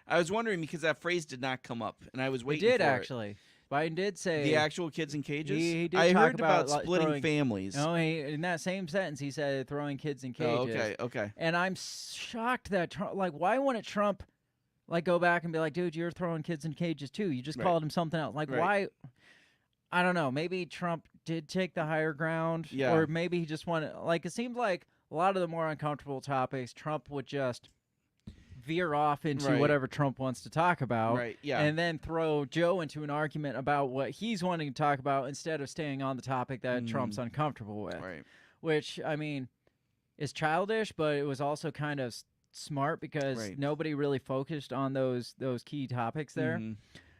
D: I was wondering because that phrase did not come up, and I was waiting for
C: it. It did, actually. Biden did say...
D: The actual kids in cages?
C: He did
D: I
C: talk
D: heard about splitting families.
C: No, in that same sentence, he said throwing kids in cages.
D: Oh, okay.
C: And I'm shocked that Trump... Like, why wouldn't Trump, go back and be like, dude, you're throwing kids in cages, too. You just called him something else. Like, why... I don't know. Maybe Trump did take the higher ground.
D: Yeah.
C: Or maybe he just wanted... Like, it seemed like a lot of the more uncomfortable topics, Trump would just... veer off into whatever Trump wants to talk about, and then throw Joe into an argument about what he's wanting to talk about instead of staying on the topic that Trump's uncomfortable with. Which, I mean, is childish, but it was also kind of smart because nobody really focused on those key topics there. It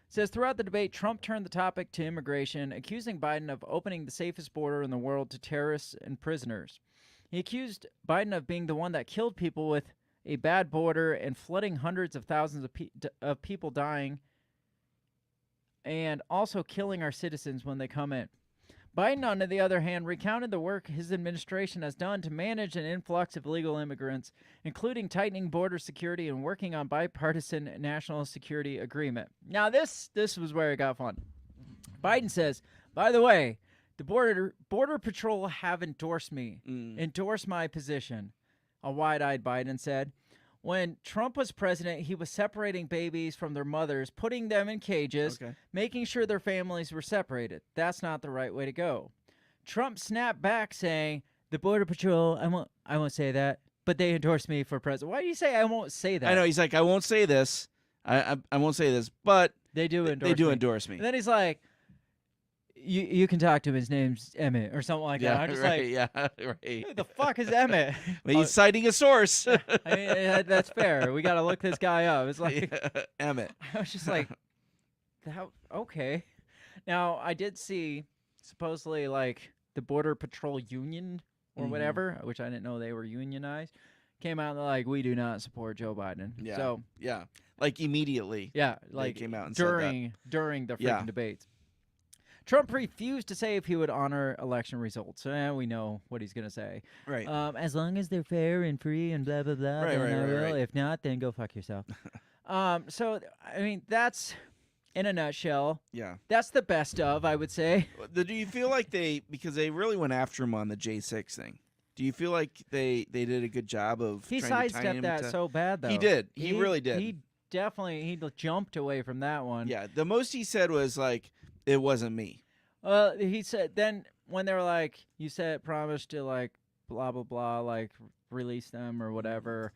C: says, throughout the debate, Trump turned the topic to immigration, accusing Biden of opening the safest border in the world to terrorists and prisoners. He accused Biden of being the one that killed people with a bad border and flooding hundreds of thousands of people dying, and also killing our citizens when they come in. Biden, on the other hand, recounted the work his administration has done to manage an influx of illegal immigrants, including tightening border security and working on bipartisan national security agreement. Now, this was where it got fun. Biden says, by the way, the Border Patrol have endorsed my position. A wide-eyed Biden said, when Trump was president, he was separating babies from their mothers, putting them in cages, making sure their families were separated. That's not the right way to go. Trump snapped back saying, the Border Patrol, I won't say that, but they endorsed me for president. Why do you say I won't say that?
D: I know, he's like, I won't say this. I won't say this, but
C: they do endorse me. And then he's like, You can talk to him. His name's Emmett or something like that. I'm just who the fuck is Emmett?
D: Well, he's citing a source.
C: I mean, that's fair. We got to look this guy up. It's like
D: Emmett.
C: I was just like, okay. Now, I did see supposedly like the Border Patrol Union or whatever, which I didn't know they were unionized, came out and they're like, we do not support Joe Biden.
D: Yeah.
C: So
D: like immediately.
C: Yeah, like
D: they came out and
C: during the freaking debates. Trump refused to say if he would honor election results. We know what he's going to say.
D: Right.
C: As long as they're fair and free and blah, blah, blah. Right. If not, then go fuck yourself. So, I mean, that's, in a nutshell, that's the best of, I would say.
D: Do you feel like because they really went after him on the J6 thing, do you feel like they did a good job of
C: He
D: trying to tie him
C: sidestepped that so bad, though.
D: He did. He really did.
C: He jumped away from that one.
D: Yeah. The most he said was like, it wasn't me.
C: He said then when they were like, you said promised to like blah blah blah, like release them or whatever,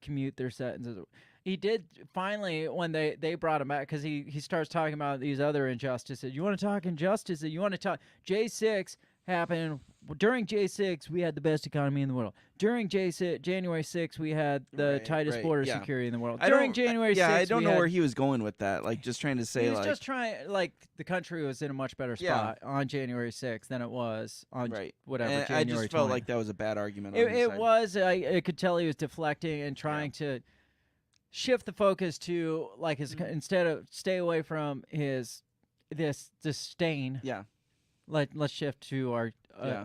C: commute their sentences. He did finally when they brought him back because he starts talking about these other injustices. You want to talk injustices? You want to talk J6 happened during J6. We had the best economy in the world. During January 6th, we had the tightest border security in the world. During January 6th,
D: I don't know where he was going with that. Like just trying to say,
C: he was just trying like the country was in a much better spot on January 6th than it was on whatever.
D: And
C: January
D: I just felt
C: 20th.
D: like that was a bad argument.
C: It was. I could tell he was deflecting and trying to shift the focus to like his instead of stay away from his this disdain.
D: Yeah.
C: Let's shift to our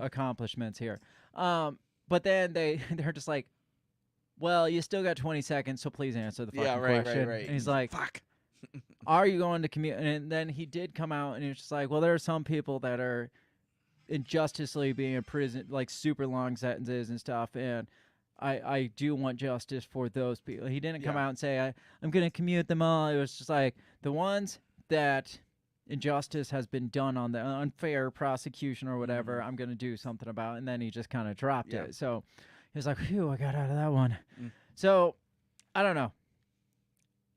C: accomplishments here. But then they're just like, well, you still got 20 seconds, so please answer the fucking question.
D: Right.
C: And he's like,
D: fuck.
C: Are you going to commute? And then he did come out and he was just like, well, there are some people that are injusticely being in prison, like super long sentences and stuff, and I do want justice for those people. He didn't come out and say, I'm going to commute them all. It was just like the ones that injustice has been done on the unfair prosecution or whatever, I'm going to do something about. And then he just kind of dropped it. So he was like, phew, I got out of that one. So I don't know.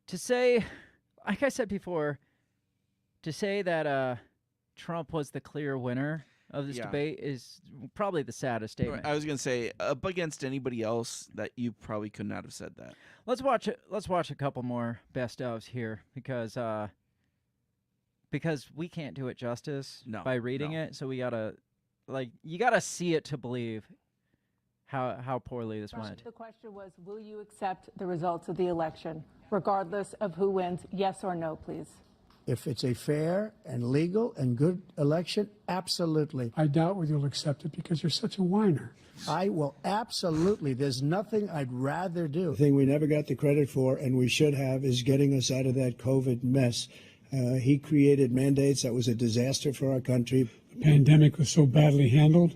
C: To say, like I said before, to say that Trump was the clear winner of this debate is probably the saddest statement.
D: I was gonna say up against anybody else that you probably could not have said that.
C: Let's watch a couple more best ofs here because we can't do it justice by reading it. So we gotta you gotta see it to believe how poorly this went.
K: The question was, will you accept the results of the election, regardless of who wins? Yes or no, please.
J: If it's a fair and legal and good election, absolutely.
I: I doubt whether you'll accept it because you're such a whiner.
J: I will absolutely. There's nothing I'd rather do. The thing we never got the credit for, and we should have, is getting us out of that COVID mess. He created mandates that was a disaster for our country.
I: The pandemic was so badly handled.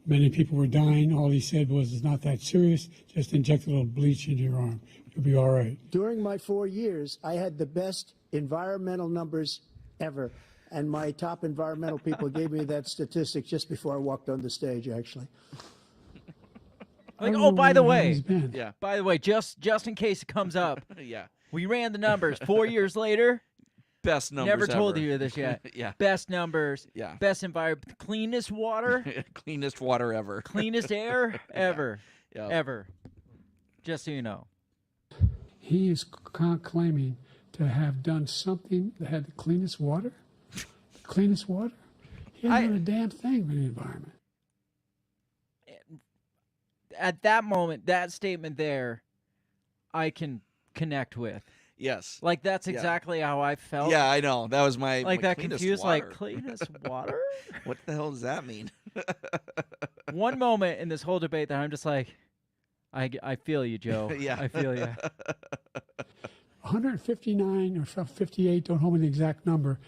I: Many people were dying. All he said was, it's not that serious. Just inject a little bleach into your arm. You'll be all right.
J: During my 4 years, I had the best environmental numbers ever. And my top environmental people gave me that statistic just before I walked on the stage, actually.
C: Like, oh, by the way, just in case it comes up, we ran the numbers 4 years later.
D: Best numbers
C: Never told
D: ever.
C: you this yet. Best numbers. Best environment. Cleanest water.
D: Cleanest water ever.
C: Cleanest air ever. Ever. Just so you know.
I: He is claiming to have done something that had the cleanest water. The cleanest water? He hasn't done a damn thing for the environment.
C: At that moment, that statement there, I can connect with.
D: Yes.
C: Like, that's exactly how I felt.
D: Yeah, I know. That was my
C: that
D: cleanest
C: confused,
D: water.
C: like, cleanest water?
D: What the hell does that mean?
C: One moment in this whole debate that I'm just like, I feel you, Joe. I feel you.
I: 159 or 58, don't hold me the exact number,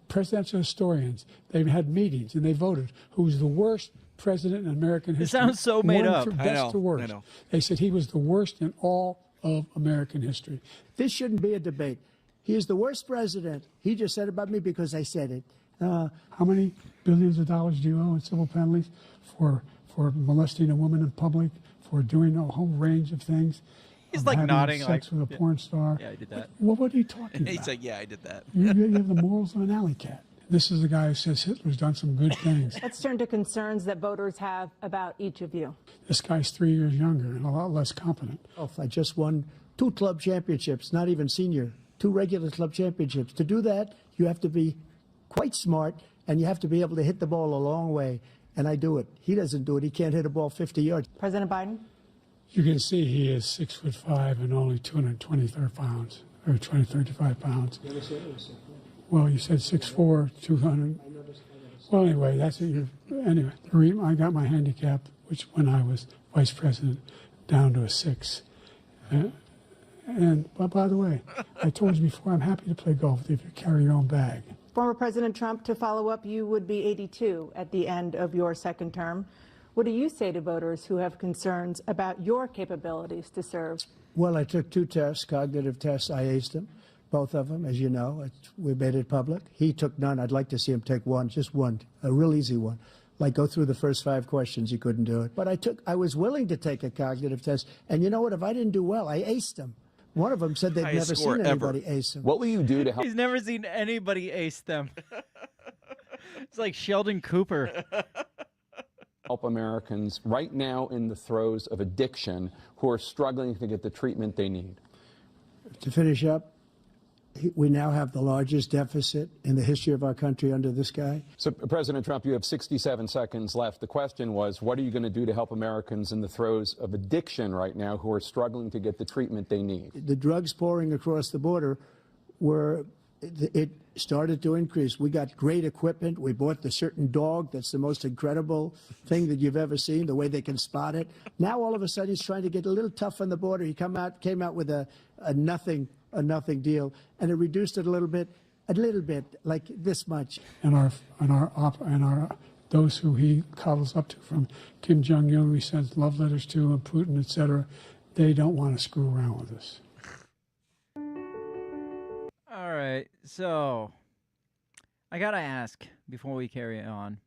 I: presidential historians, they've had meetings and they voted who's the worst president in American history.
C: It sounds so made up.
I: From best to worst.
D: I know.
I: They said he was the worst in all of American history.
J: This shouldn't be a debate. He is the worst president. He just said about me because I said it.
I: How many billions of dollars do you owe in civil penalties for molesting a woman in public, for doing a whole range of things?
C: He's like nodding,
I: sex with a porn star.
C: Yeah, I did that.
I: What are you talking about?
D: He's like, yeah, I did that.
I: You have the morals of an alley cat. This is the guy who says Hitler's done some good things.
K: Let's turn to concerns that voters have about each of you.
I: This guy's 3 years younger and a lot less competent.
J: I just won 2 club championships, not even senior, 2 regular club championships. To do that, you have to be quite smart and you have to be able to hit the ball a long way. And I do it. He doesn't do it. He can't hit a ball 50 yards.
K: President Biden?
I: You can see he is 6'5" and only 223 pounds, or 235 pounds. Well, you said 6'4", 200. Well, anyway, that's it. Anyway, I got my handicap, which when I was vice president, down to a 6. But by the way, I told you before, I'm happy to play golf with you if you carry your own bag.
K: Former President Trump, to follow up, you would be 82 at the end of your second term. What do you say to voters who have concerns about your capabilities to serve?
J: Well, I took 2 tests, cognitive tests. I aced them. both of them, as you know. We made it public. He took none. I'd like to see him take one, just one, a real easy one. Like go through the first 5 questions. He couldn't do it. But I was willing to take a cognitive test. And you know what? If I didn't do well, I aced them. One of them said they'd never seen anybody ace them.
L: What will you do to help?
C: He's never seen anybody ace them. It's like Sheldon Cooper.
L: Help Americans right now in the throes of addiction who are struggling to get the treatment they need?
J: To finish up, we now have the largest deficit in the history of our country under this guy.
L: So, President Trump, you have 67 seconds left. The question was, what are you going to do to help Americans in the throes of addiction right now who are struggling to get the treatment they need?
J: The drugs pouring across the border it started to increase. We got great equipment. We bought the certain dog that's the most incredible thing that you've ever seen, the way they can spot it. Now, all of a sudden, he's trying to get a little tough on the border. He came out with a nothing deal, and it reduced it a little bit, like this much.
I: And those who he coddles up to, from Kim Jong-un, who he sends love letters to, and Putin, etc., they don't want to screw around with us.
C: All right, so I gotta ask before we carry on,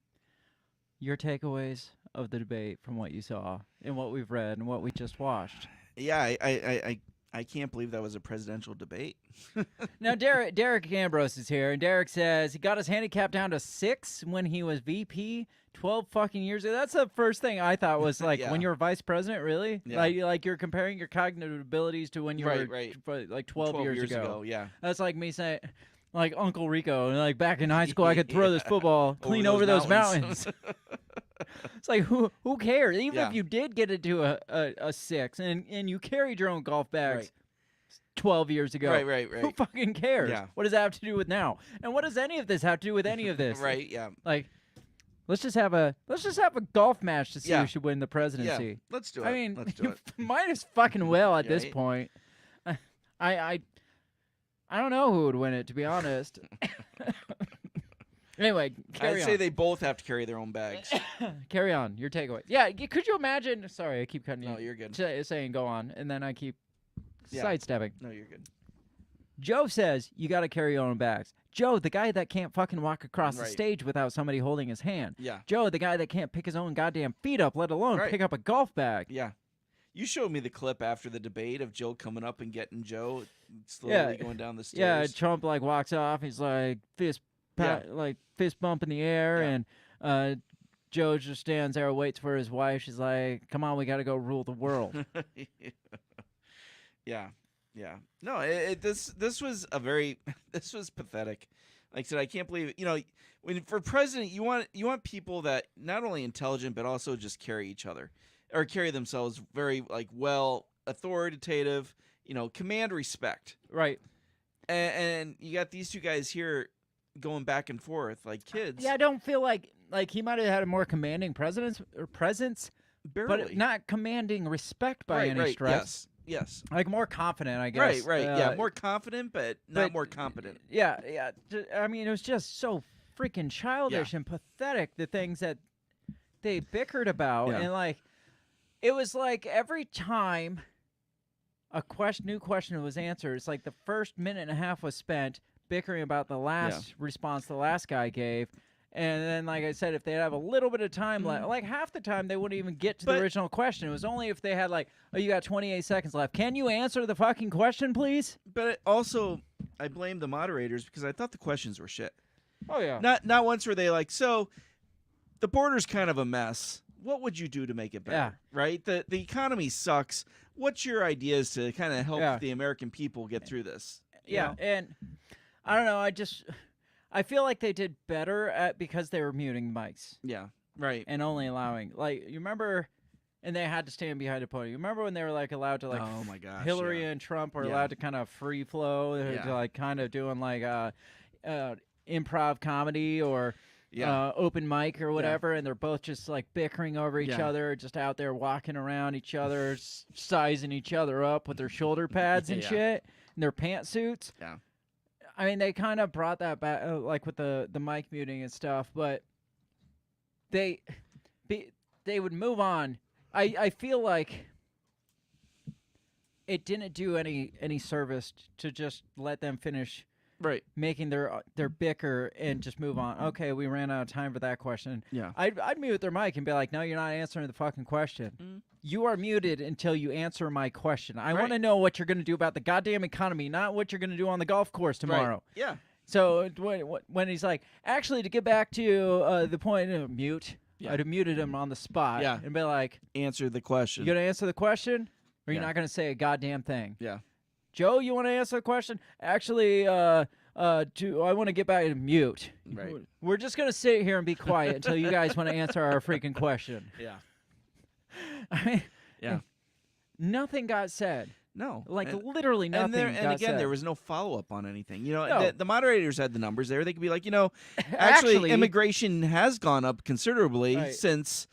C: your takeaways of the debate from what you saw and what we've read and what we just watched.
D: Yeah, I can't believe that was a presidential debate.
C: Now, Derek Ambrose is here, and Derek says he got his handicap down to 6 when he was VP 12 fucking years ago. That's the first thing I thought was like, when you were vice president, really?
D: Yeah.
C: Like you're comparing your cognitive abilities to when you were like 12 years ago.
D: Yeah.
C: That's like me saying, like Uncle Rico, and like back in high school, I could throw this football clean over those mountains. It's like, who cares? Even if you did get it to a 6 and you carried your own golf bags 12 years ago.
D: Right.
C: Who fucking cares?
D: Yeah.
C: What does that have to do with now? And what does any of this have to do with any of this?
D: Right, yeah.
C: Like, let's just have a golf match to see who should win the presidency.
D: Yeah, let's do it.
C: I mean,
D: let's do it.
C: might as fucking well at this point. I don't know who would win it, to be honest. Anyway, carry on.
D: I'd say they both have to carry their own bags.
C: Carry on. Your takeaway. Yeah, could you imagine? Sorry, I keep cutting you.
D: No, you're good.
C: Saying go on, and then I keep sidestepping.
D: No, you're good.
C: Joe says you got to carry your own bags. Joe, the guy that can't fucking walk across the stage without somebody holding his hand.
D: Yeah.
C: Joe, the guy that can't pick his own goddamn feet up, let alone pick up a golf bag.
D: Yeah. You showed me the clip after the debate of Joe coming up and getting Joe slowly going down the stairs.
C: Yeah, Trump like walks off. He's like fist bump in the air, and Joe just stands there, waits for his wife. She's like, "Come on, we got to go rule the world."
D: Yeah. No, this was this was pathetic. Like I said, I can't believe it. You know, when for president, you want people that not only intelligent but also just carry each other or carry themselves very well, authoritative. You know, command respect.
C: Right.
D: And you got these two guys here going back and forth like kids.
C: Yeah, I don't feel like he might have had a more commanding presence,
D: barely,
C: but not commanding respect by any stretch.
D: Yes.
C: Like more confident, I guess.
D: Right. Yeah, more confident, but not more competent.
C: Yeah. I mean, it was just so freaking childish and pathetic, the things that they bickered about.
D: Yeah.
C: And, like, it was like every time a new question was answered, it's like the first minute and a half was spent bickering about the last response the last guy gave. And then, like I said, if they'd have a little bit of time left, like half the time they wouldn't even get to the original question. It was only if they had like, oh, you got 28 seconds left. Can you answer the fucking question, please?
D: But also, I blame the moderators because I thought the questions were shit.
C: Oh, yeah.
D: Not once were they like, so the border's kind of a mess. What would you do to make it better?
C: Yeah.
D: Right? The economy sucks. What's your ideas to kind of help the American people get through this?
C: Yeah, and I don't know. I feel like they did better because they were muting mics.
D: Yeah, right.
C: And only allowing, like, you remember, and they had to stand behind a podium. You remember when they were, like, allowed to, like,
D: oh my gosh,
C: Hillary and Trump were allowed to kind of free flow, to, like, kind of doing, like, improv comedy or open mic or whatever, and they're both just, like, bickering over each other, just out there walking around each other, sizing each other up with their shoulder pads and shit, and their pantsuits.
D: Yeah.
C: I mean, they kind of brought that back, like with the mic muting and stuff, but they would move on. I feel like it didn't do any service to just let them finish making their bicker and just move on. Okay, we ran out of time for that question.
D: Yeah.
C: I'd mute their mic and be like, no, you're not answering the fucking question. You are muted until you answer my question. I want to know what you're going to do about the goddamn economy, not what you're going to do on the golf course tomorrow.
D: Yeah.
C: So when he's like, actually, to get back to the point of mute, I'd have muted him on the spot and be like,
D: answer the question.
C: You going to answer the question, or you're not going to say a goddamn thing?
D: Yeah.
C: Joe, you want to answer the question? Actually, I want to get back to mute.
D: Right.
C: We're just going to sit here and be quiet until you guys want to answer our freaking question.
D: Yeah.
C: I mean, nothing got said.
D: No.
C: Literally nothing got said.
D: And again, there was no follow-up on anything. You know,
C: No.
D: the moderators had the numbers there. They could be like, actually immigration has gone up considerably since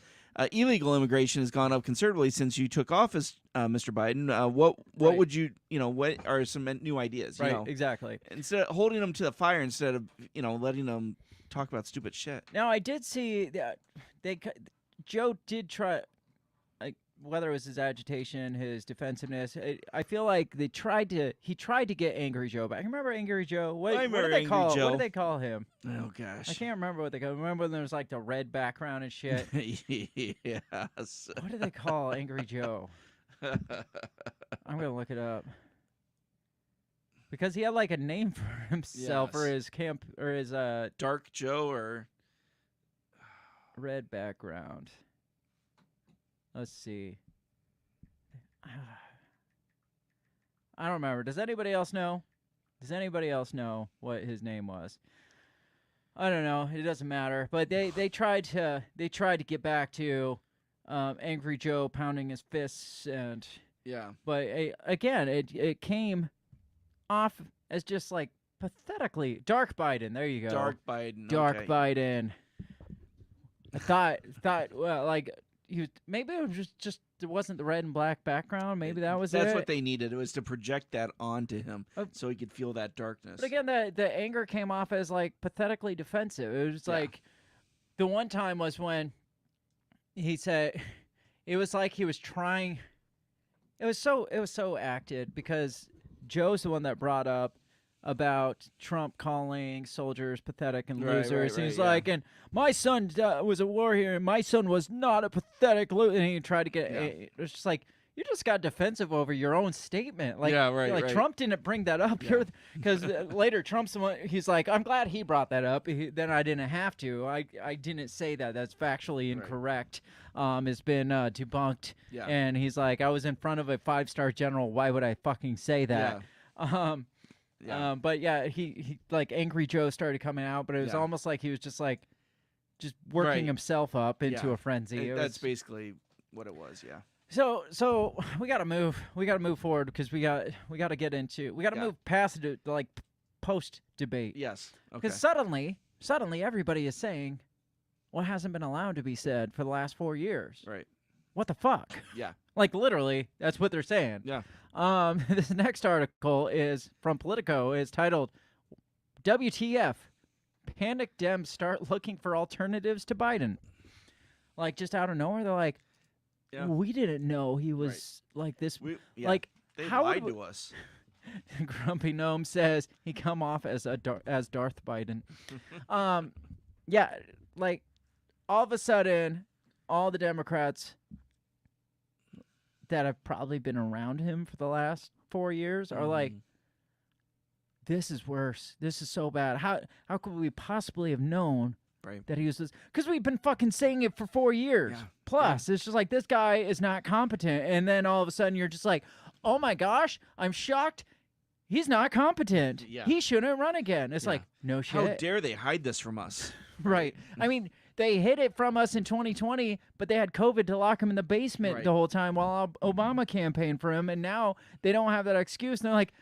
D: illegal immigration has gone up considerably since you took office, Mr. Biden. What would you, what are some new ideas?
C: Right, exactly.
D: Instead of holding them to the fire instead of, letting them talk about stupid shit.
C: Now, I did see that Joe did try, whether it was his agitation, his defensiveness, I feel like he tried to get Angry Joe back. Remember Angry Joe? What did they call him?
D: Oh, gosh.
C: I can't remember what they call him. Remember when there was like the red background and shit?
D: Yes.
C: What did they call Angry Joe? I'm going to look it up. Because he had like a name for himself or his camp or his
D: Dark Joe or
C: red background. Let's see. I don't remember. Does anybody else know? Does anybody else know what his name was? I don't know. It doesn't matter. But they tried to get back to Angry Joe pounding his fists and But again, it came off as just like pathetically Dark Biden. There you go.
D: Dark Biden.
C: Dark Biden. I thought well, like. Maybe it was just it wasn't the red and black background. Maybe that was
D: That's what they needed. It was to project that onto him so he could feel that darkness.
C: But again, the anger came off as like pathetically defensive. It was like the one time was when he said it was like he was trying. It was so acted because Joe's the one that brought up about Trump calling soldiers pathetic and losers. And he's like, and my son was a war hero, and my son was not a pathetic loser. And he tried to get it was just like, you just got defensive over your own statement. Like, Trump didn't bring that up here because later Trump's the one, he's like, I'm glad he brought that up. Then I didn't have to. I didn't say that. That's factually incorrect. It's been debunked.
D: Yeah.
C: And he's like, I was in front of a 5-star general. Why would I fucking say that? But he like Angry Joe started coming out, but it was almost like he was just working himself up into a frenzy.
D: That's basically what it was. Yeah.
C: So we gotta move. We gotta move forward because we gotta move past it, like post debate.
D: Yes. Okay.
C: Because suddenly everybody is saying what hasn't been allowed to be said for the last 4 years.
D: Right.
C: What the fuck?
D: Yeah.
C: Like literally, that's what they're saying.
D: Yeah.
C: This next article is from Politico. It's titled WTF, Panic Dems Start Looking for Alternatives to Biden. Like just out of nowhere, they're like, we didn't know he was like this. Like
D: they
C: how
D: lied to us.
C: Grumpy Gnome says he come off as Darth Biden. Like all of a sudden, all the Democrats that have probably been around him for the last 4 years are like, this is worse. This is so bad. How could we possibly have known that he was this? Because we've been fucking saying it for 4 years. Yeah. Plus, it's just like, this guy is not competent. And then all of a sudden you're just like, oh my gosh, I'm shocked. He's not competent.
D: Yeah.
C: He shouldn't run again. It's like, no shit.
D: How dare they hide this from us?
C: Right. I mean, they hid it from us in 2020, but they had COVID to lock him in the basement the whole time while Obama campaigned for him. And now they don't have that excuse. And they're like,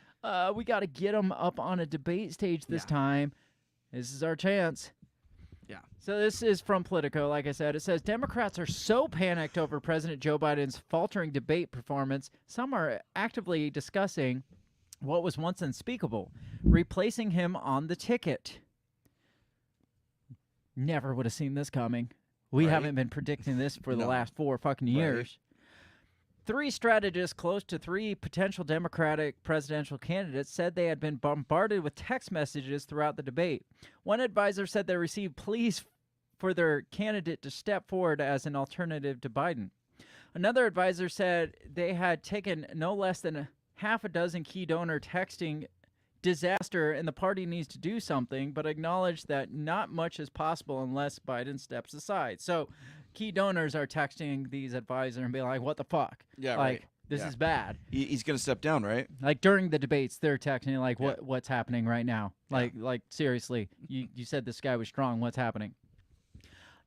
C: we got to get him up on a debate stage this time. This is our chance.
D: Yeah.
C: So this is from Politico. Like I said, it says Democrats are so panicked over President Joe Biden's faltering debate performance, some are actively discussing what was once unspeakable, replacing him on the ticket. Never would have seen this coming. We haven't been predicting this for the last 4 fucking years. 3 strategists close to 3 potential Democratic presidential candidates said they had been bombarded with text messages throughout the debate. One advisor said they received pleas for their candidate to step forward as an alternative to Biden. Another advisor said they had taken no less than half a dozen key donor texting disaster and the party needs to do something, but acknowledged that not much is possible unless Biden steps aside. So key donors are texting these advisors and being like, what the fuck?
D: Yeah,
C: like,
D: right.
C: This
D: Yeah.
C: is bad.
D: He's going to step down, right?
C: Like during the debates, they're texting like, what's happening right now? Like seriously, you said this guy was strong. What's happening?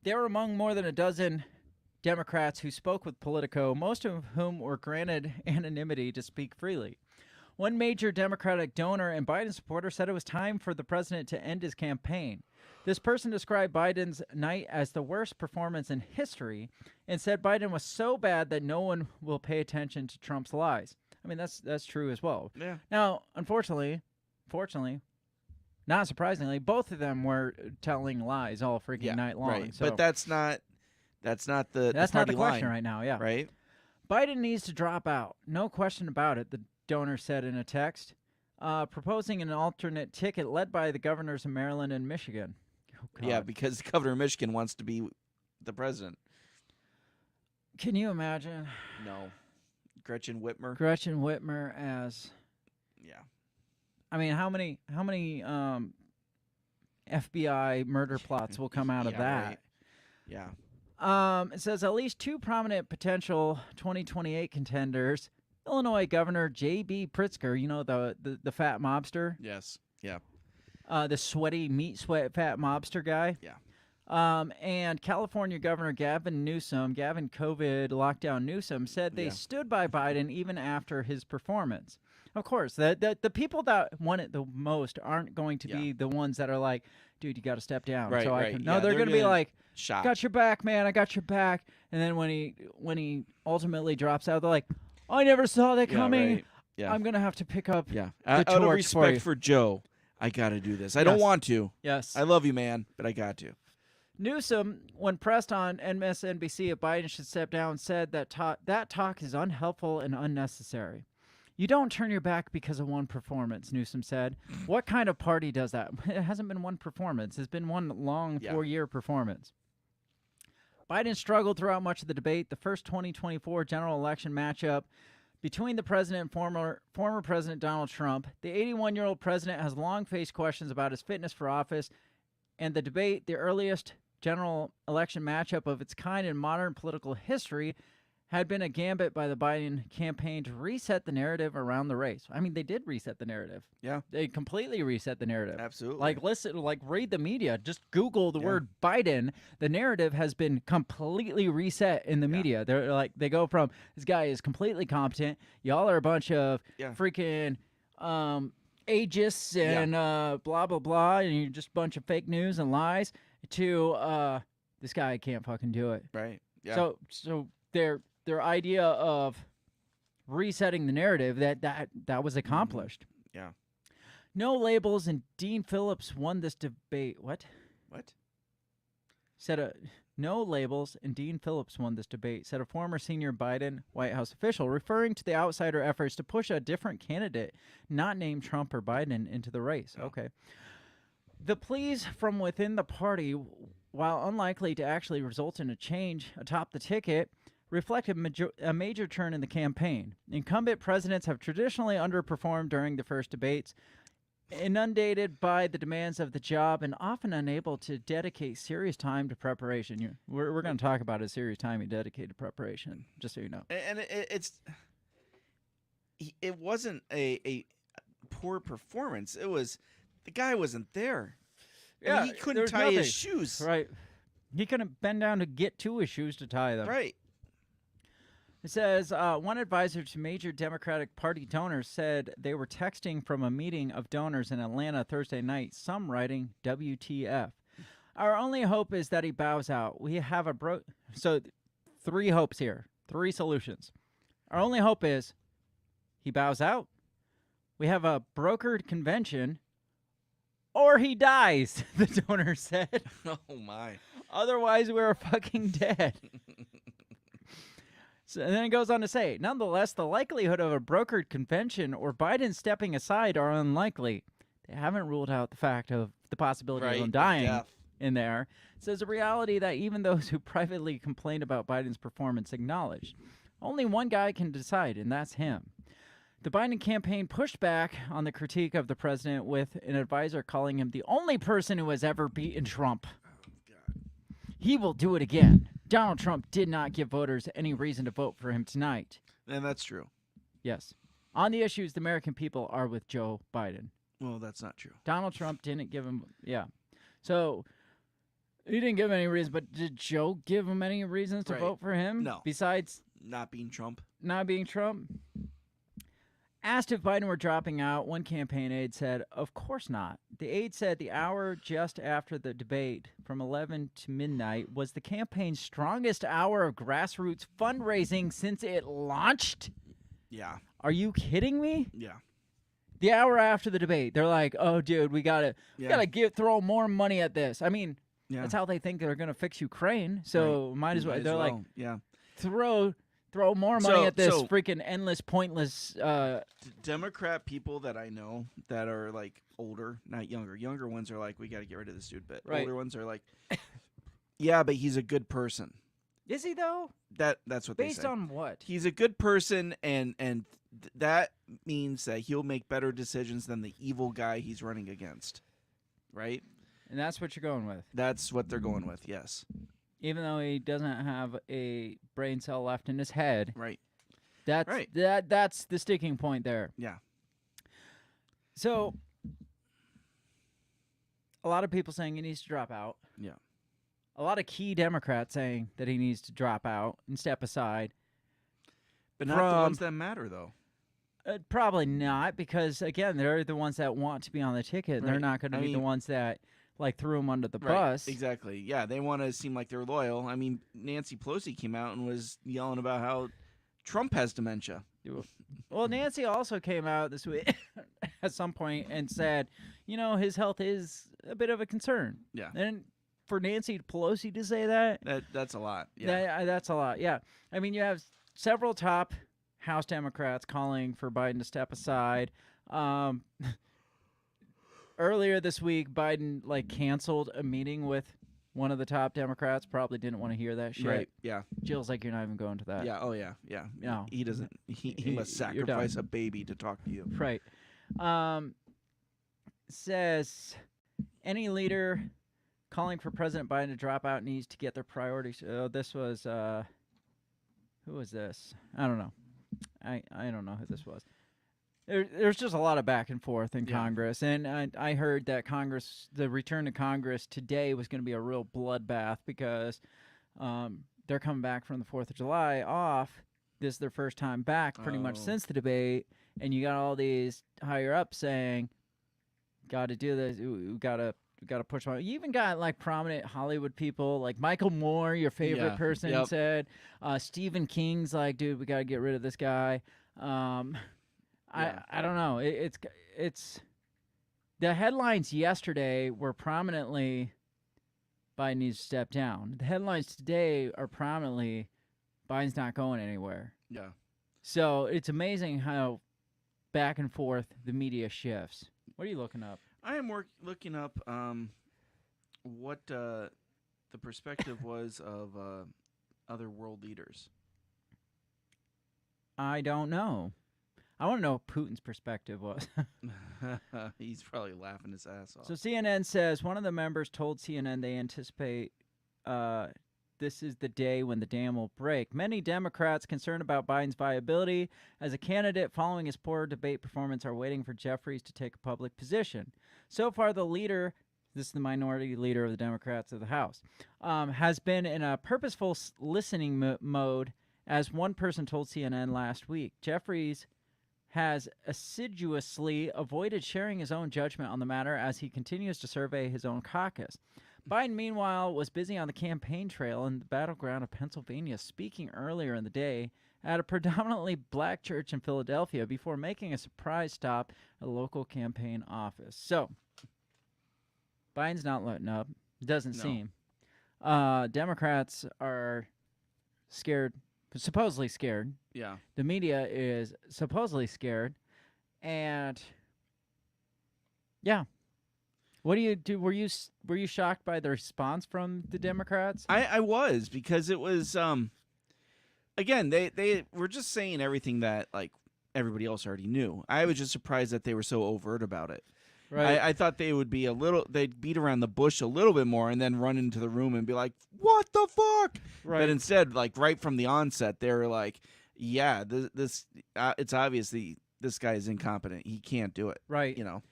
C: They were among more than a dozen Democrats who spoke with Politico, most of whom were granted anonymity to speak freely. One major Democratic donor and Biden supporter said it was time for the president to end his campaign. This person described Biden's night as the worst performance in history and said Biden was so bad that no one will pay attention to Trump's lies. I mean, that's true as well.
D: Yeah.
C: Now, fortunately, not surprisingly, both of them were telling lies all freaking night long.
D: Right.
C: So
D: But that's not the
C: that's not the
D: party
C: question
D: line,
C: right now. Yeah.
D: right?
C: Biden needs to drop out. No question about it, the donor said in a text, proposing an alternate ticket led by the governors of Maryland and Michigan. Oh,
D: Yeah,
C: God.
D: because the governor of Michigan wants to be the president.
C: Can you imagine
D: No. Gretchen Whitmer.
C: Gretchen Whitmer as?
D: Yeah.
C: I mean, how many FBI murder plots will come out of
D: Yeah,
C: that?
D: right. Yeah.
C: It says at least 2 prominent potential 2028 contenders. Illinois Governor J.B. Pritzker, you know, the fat mobster,
D: Yes. Yeah.
C: the sweaty fat mobster guy.
D: Yeah.
C: And California Governor Gavin COVID lockdown Newsom, said they stood by Biden even after his performance. Of course, the people that want it the most aren't going to be the ones that are like, dude, you got to step down.
D: Right,
C: so I
D: right.
C: can.
D: Yeah,
C: No, they're
D: they're
C: going to be
D: gonna
C: like,
D: shock.
C: got your back, man. I got your back. And then when he ultimately drops out, they're like, I never saw that
D: Yeah,
C: coming.
D: right. Yeah.
C: I'm going to have to pick up
D: Yeah.
C: the
D: Out of
C: torch
D: respect
C: for you.
D: for Joe, I got to do this. I don't
C: Yes.
D: want to.
C: Yes.
D: I love you, man, but I got to.
C: Newsom, when pressed on MSNBC if Biden should step down, said that talk is unhelpful and unnecessary. You don't turn your back because of one performance, Newsom said. What kind of party does that? It hasn't been one performance. It's been one long 4-year performance. Biden struggled throughout much of the debate. The first 2024 general election matchup between the president and former President Donald Trump. The 81-year-old president has long faced questions about his fitness for office, and the debate, the earliest general election matchup of its kind in modern political history, had been a gambit by the Biden campaign to reset the narrative around the race. I mean, they did reset the narrative.
D: Yeah.
C: They completely reset the narrative.
D: Absolutely.
C: Like read the media. Just Google the word Biden. The narrative has been completely reset in the media. They're like, they go from, this guy is completely competent. Y'all are a bunch of freaking agists and blah, blah, blah. And you're just a bunch of fake news and lies to this guy can't fucking do it.
D: Right. Yeah.
C: So their idea of resetting the narrative that was accomplished.
D: Yeah.
C: No labels, and Dean Phillips won this debate. What? No labels, and Dean Phillips won this debate, said a former senior Biden White House official, referring to the outsider efforts to push a different candidate, not named Trump or Biden, into the race. Okay. The pleas from within the party, while unlikely to actually result in a change atop the ticket, reflect a major turn in the campaign. Incumbent presidents have traditionally underperformed during the first debates, inundated by the demands of the job and often unable to dedicate serious time to preparation. We're going to talk about a serious time he dedicated to preparation, just so you know.
D: And it wasn't a poor performance. It was the guy wasn't there. I mean, he couldn't tie his shoes.
C: Right. He couldn't bend down to get to his shoes to tie them.
D: Right.
C: It says one advisor to major Democratic Party donors said they were texting from a meeting of donors in Atlanta Thursday night, some writing WTF. Our only hope is that he bows out. We have So 3 hopes here, 3 solutions. Our only hope is he bows out, we have a brokered convention, or he dies, the donor said.
D: Oh, my.
C: Otherwise, we're fucking dead. So, and then it goes on to say, nonetheless, the likelihood of a brokered convention or Biden stepping aside are unlikely. They haven't ruled out the fact of the possibility of him dying
D: death.
C: in there. It says a reality that even those who privately complain about Biden's performance acknowledge. Only one guy can decide, and that's him. The Biden campaign pushed back on the critique of the president with an advisor calling him the only person who has ever beaten Trump. He will do it again. Donald Trump did not give voters any reason to vote for him tonight.
D: And that's true.
C: Yes. On the issues, the American people are with Joe Biden.
D: Well, that's not true.
C: Donald Trump didn't give him, So he didn't give any reason, but did Joe give him any reasons to vote for him?
D: No.
C: Besides
D: not being Trump.
C: Not being Trump? Asked if Biden were dropping out, one campaign aide said, of course not. The aide said the hour just after the debate, from 11 to midnight, was the campaign's strongest hour of grassroots fundraising since it launched?
D: Yeah.
C: Are you kidding me?
D: Yeah.
C: The hour after the debate, they're like, oh, dude, we gotta throw more money at this. I mean, that's how they think they're going to fix Ukraine, so might as well. They're like, throw more money at this freaking endless, pointless.
D: Democrat people that I know that are like older, not younger. Younger ones are like, we got to get rid of this dude. But older ones are like, yeah, but he's a good person.
C: Is he though?
D: That's what they say.
C: Based on what?
D: He's a good person, and that means that he'll make better decisions than the evil guy he's running against, right?
C: And that's what you're going with.
D: That's what they're going with. Yes.
C: Even though he doesn't have a brain cell left in his head.
D: Right.
C: That's the sticking point there.
D: Yeah.
C: So, a lot of people saying he needs to drop out.
D: Yeah.
C: A lot of key Democrats saying that he needs to drop out and step aside.
D: But not the ones that matter, though.
C: Probably not, because, again, they're the ones that want to be on the ticket. Right. They're not going to be the ones that threw him under the bus.
D: Exactly. Yeah, they want to seem like they're loyal. I mean, Nancy Pelosi came out and was yelling about how Trump has dementia.
C: Well, Nancy also came out this week at some point and said, his health is a bit of a concern.
D: Yeah.
C: And for Nancy Pelosi to say
D: that's a lot. Yeah.
C: That's a lot. Yeah. I mean, you have several top House Democrats calling for Biden to step aside. Earlier this week, Biden canceled a meeting with one of the top Democrats. Probably didn't want to hear that shit.
D: Right. Yeah.
C: Jill's like, you're not even going to that.
D: Yeah. Oh yeah. Yeah.
C: No.
D: He doesn't. He must sacrifice a baby to talk to you.
C: Right. Says any leader calling for President Biden to drop out needs to get their priorities. This was who was this? I don't know. I don't know who this was. There's just a lot of back and forth in Congress, and I heard that the return to Congress today was going to be a real bloodbath because they're coming back from the 4th of July off. This is their first time back pretty much since the debate, and you got all these higher ups saying, got to do this, we got to push on. You even got prominent Hollywood people like Michael Moore, your favorite person, said. Stephen King's like, dude, we got to get rid of this guy. I don't know. It's the headlines yesterday were prominently Biden needs to step down. The headlines today are prominently Biden's not going anywhere.
D: Yeah.
C: So it's amazing how back and forth the media shifts. What are you looking up?
D: I am looking up what the perspective was of other world leaders.
C: I don't know. I want to know what Putin's perspective was.
D: He's probably laughing his ass off.
C: So CNN says one of the members told CNN they anticipate this is the day when the dam will break. Many Democrats concerned about Biden's viability as a candidate following his poor debate performance are waiting for Jeffries to take a public position. So far, the leader, this is the minority leader of the Democrats of the House, has been in a purposeful listening mode, as one person told CNN last week. Jeffries has assiduously avoided sharing his own judgment on the matter as he continues to survey his own caucus. Biden, meanwhile, was busy on the campaign trail in the battleground of Pennsylvania, speaking earlier in the day at a predominantly black church in Philadelphia before making a surprise stop at a local campaign office. So, Biden's not letting up. Doesn't seem. Democrats are scared supposedly scared.
D: Yeah.
C: The media is supposedly scared, and yeah. What do you do? Were you shocked by the response from the Democrats?
D: I was, because it was again, they were just saying everything that like everybody else already knew. I was just surprised that they were so overt about it.
C: Right.
D: I thought they would be they'd beat around the bush a little bit more and then run into the room and be like, "What the fuck?"
C: Right.
D: But instead, like right from the onset, they were like, "Yeah, this it's obvious this guy is incompetent. He can't do it."
C: Right.
D: You know.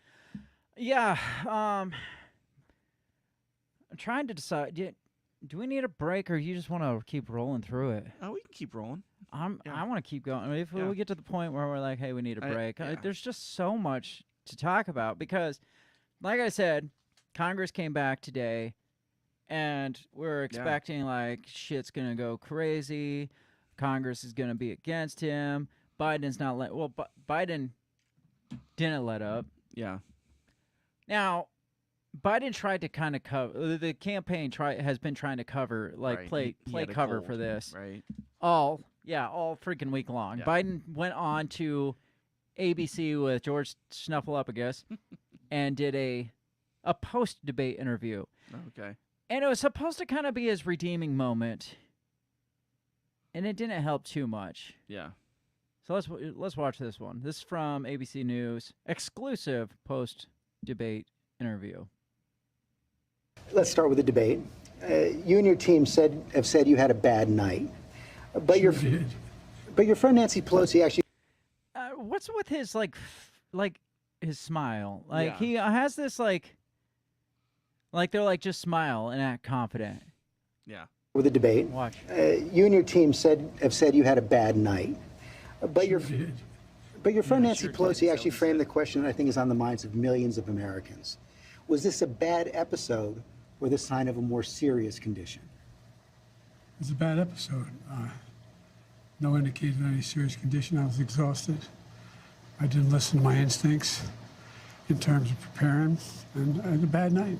C: Yeah. I'm trying to decide. Do we need a break, or you just want to keep rolling through it?
D: Oh, we can keep rolling.
C: I want to keep going. I mean, if
D: Yeah.
C: we get to the point where we're like, hey, we need a break,
D: yeah.
C: there's just so much to talk about because, like I said, Congress came back today, and we're expecting like shit's gonna go crazy. Congress is gonna be against him. Biden's not Biden didn't let up.
D: Yeah.
C: Now, Biden tried to kind of cover. The campaign has been trying to cover, like
D: Right.
C: play
D: He had a
C: cover
D: cold,
C: for this
D: right?
C: all freaking week long.
D: Yeah.
C: Biden went on to ABC with George Snuffleupagus and did a post-debate interview.
D: Okay.
C: And it was supposed to kind of be his redeeming moment, and it didn't help too much.
D: Yeah.
C: So let's watch this one. This is from ABC News, exclusive post-debate interview.
M: Let's start with the debate. You and your team have said you had a bad night, but your friend Nancy Pelosi actually.
C: What's with his like his smile? Like
D: Yeah.
C: he has this like they're like just smile and act confident.
D: Yeah.
M: With the debate,
C: Watch.
M: You and your team have said you had a bad night, but your friend Nancy Pelosi actually framed the question that I think is on the minds of millions of Americans. Was this a bad episode or the sign of a more serious condition?
I: It's a bad episode. No indication of any serious condition. I was exhausted. I didn't listen to my instincts in terms of preparing, and I had a bad night.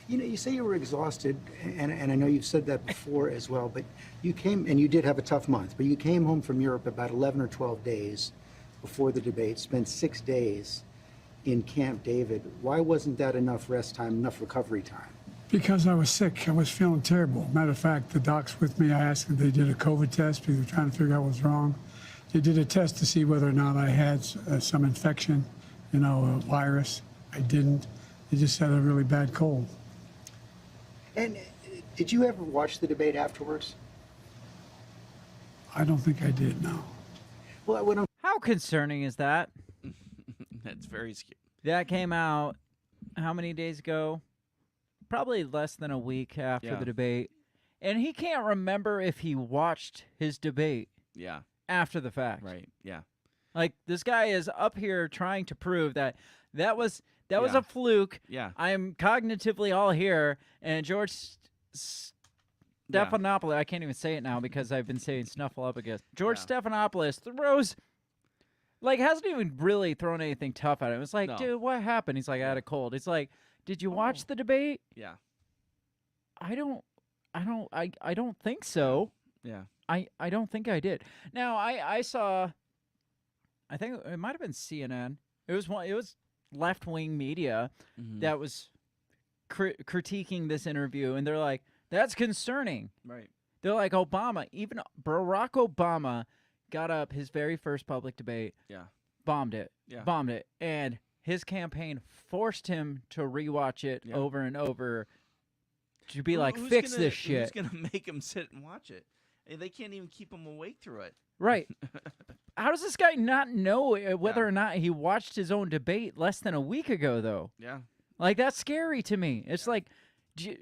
M: You know, you say you were exhausted, and I know you've said that before as well, but you came, and you did have a tough month, but you came home from Europe about 11 or 12 days before the debate, spent 6 days in Camp David. Why wasn't that enough rest time, enough recovery time?
I: Because I was sick. I was feeling terrible. Matter of fact, the docs with me, I asked if they did a COVID test because they were trying to figure out what was wrong. They did a test to see whether or not I had some infection, a virus. I didn't. They just had a really bad cold.
M: And did you ever watch the debate afterwards?
I: I don't think I did, no.
M: Well,
C: How concerning is that?
D: That's very scary.
C: That came out how many days ago? Probably less than a week after
D: Yeah.
C: the debate. And he can't remember if he watched his debate
D: Yeah.
C: after the fact.
D: Right. Yeah.
C: Like, this guy is up here trying to prove that was
D: Yeah.
C: a fluke.
D: Yeah.
C: I'm cognitively all here. And George Stephanopoulos, I can't even say it now because I've been saying Snuffleupagus. George Stephanopoulos throws, like, hasn't even really thrown anything tough at him. It's like,
D: No.
C: dude, what happened? He's like, I had a cold. It's like, did you watch the debate?
D: Yeah.
C: I don't think so.
D: Yeah.
C: I don't think I did. Now I saw, I think it might have been CNN. It was left-wing media that was critiquing this interview, and they're like, that's concerning.
D: Right.
C: They're like, Obama, even Barack Obama got up his very first public debate.
D: Yeah.
C: Bombed it.
D: Yeah.
C: Bombed it. And his campaign forced him to rewatch it over and over to be like, fix this shit.
D: Who's gonna make him sit and watch it? They can't even keep him awake through it.
C: Right. How does this guy not know whether or not he watched his own debate less than a week ago, though?
D: Yeah.
C: Like, that's scary to me. It's like, do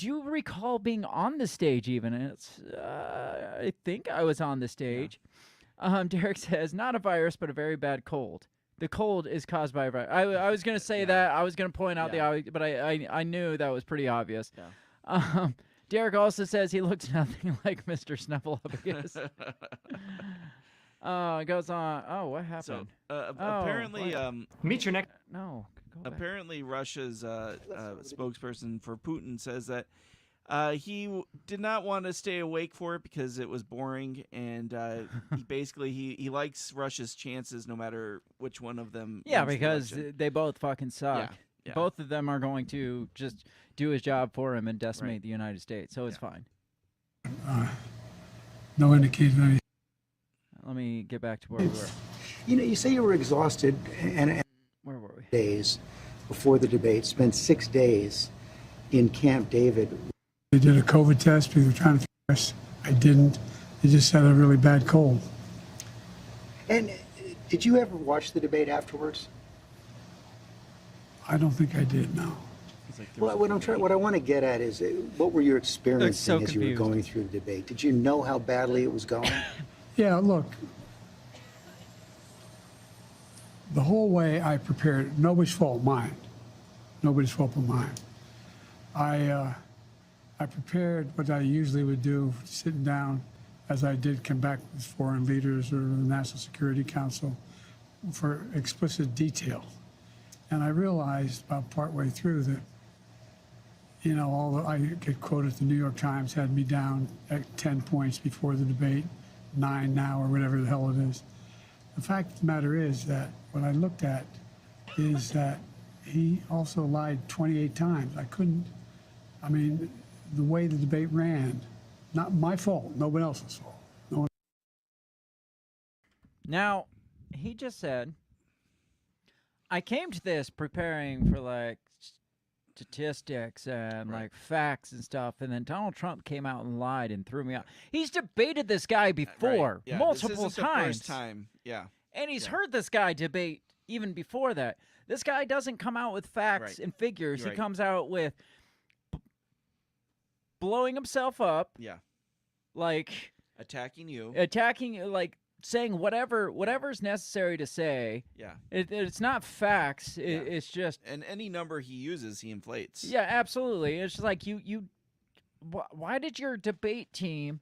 C: you recall being on the stage even? And it's, I think I was on the stage. Yeah. Derek says, not a virus, but a very bad cold. The cold is caused by a virus. I was going to say that. I was going to point out the obvious, but I knew that was pretty obvious.
D: Yeah.
C: Derek also says he looks nothing like Mr. Snuffleupagus. It goes on. Oh, what happened?
D: So, apparently,
F: meet your next.
C: No.
D: Apparently, Russia's spokesperson for Putin says that He did not want to stay awake for it because it was boring, and he likes Russia's chances no matter which one of them.
C: Yeah,
D: wins the
C: because
D: election.
C: they both fucking suck.
D: Yeah, yeah.
C: Both of them are going to just do his job for him and decimate the United States, so it's fine.
I: No indication of any.
C: Let me get back to where we were.
M: You know, you say you were exhausted and
C: Where were we?
M: days before the debate, spent 6 days in Camp David.
I: They did a COVID test because they were trying to figure us. I didn't. They just had a really bad cold.
M: And did you ever watch the debate afterwards?
I: I don't think I did, no.
M: Well, what I want to get at is, what were you experiencing as you were
C: confused.
M: going through the debate? Did you know how badly it was going?
I: Yeah, look. The whole way I prepared, nobody's fault, mine. Nobody's fault but mine. I prepared what I usually would do, sitting down, as I did come back with foreign leaders or the National Security Council, for explicit detail. And I realized about partway through that, you know, I get quoted, the New York Times had me down at 10 points before the debate, 9 now, or whatever the hell it is. The fact of the matter is that what I looked at is that he also lied 28 times. I mean, the way the debate ran, not my fault, nobody else's fault. No one.
C: Now, he just said, I came to this preparing for like statistics and like facts and stuff, and then Donald Trump came out and lied and threw me out. He's debated this guy before multiple
D: this isn't
C: times.
D: The first time, yeah.
C: And he's heard this guy debate even before that. This guy doesn't come out with facts and figures. He comes out with blowing himself up.
D: Yeah.
C: Like
D: attacking you,
C: like saying whatever's necessary to say.
D: Yeah.
C: It's not facts. It's just,
D: and any number he uses, he inflates.
C: Yeah, absolutely. It's just like why did your debate team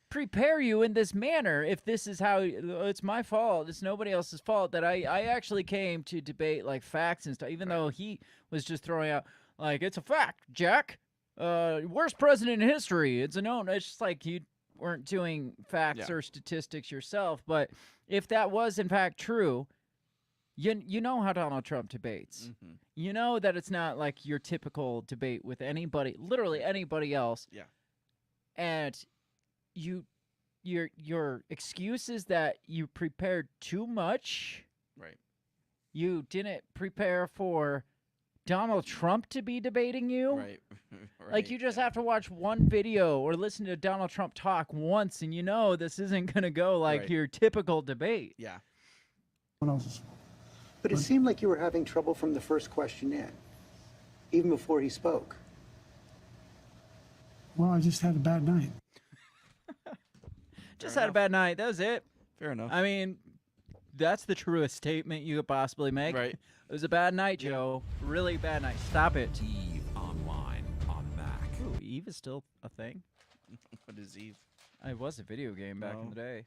C: prepare you in this manner? If this is how it's my fault, it's nobody else's fault that I actually came to debate like facts and stuff, even though he was just throwing out like, it's a fact, Jack. Worst president in history. It's a known. It's just like you weren't doing facts or statistics yourself. But if that was in fact true, you know how Donald Trump debates.
D: Mm-hmm.
C: You know that it's not like your typical debate with anybody, literally anybody else.
D: Yeah.
C: And your excuse is that you prepared too much.
D: Right.
C: You didn't prepare for Donald Trump to be debating you.
D: Right.
C: Like, you just have to watch one video or listen to Donald Trump talk once, and you know this isn't going to go like your typical debate.
D: Yeah.
M: But it seemed like you were having trouble from the first question in, even before he spoke.
I: Well, I just had a bad night.
C: Just had a bad night. That was it.
D: Fair enough.
C: I mean, that's the truest statement you could possibly make.
D: Right.
C: It was a bad night, Joe. Really bad night. Stop it.
B: Eve Online on Mac.
C: Ooh, Eve is still a thing.
D: What is Eve?
C: It was a video game back in the day.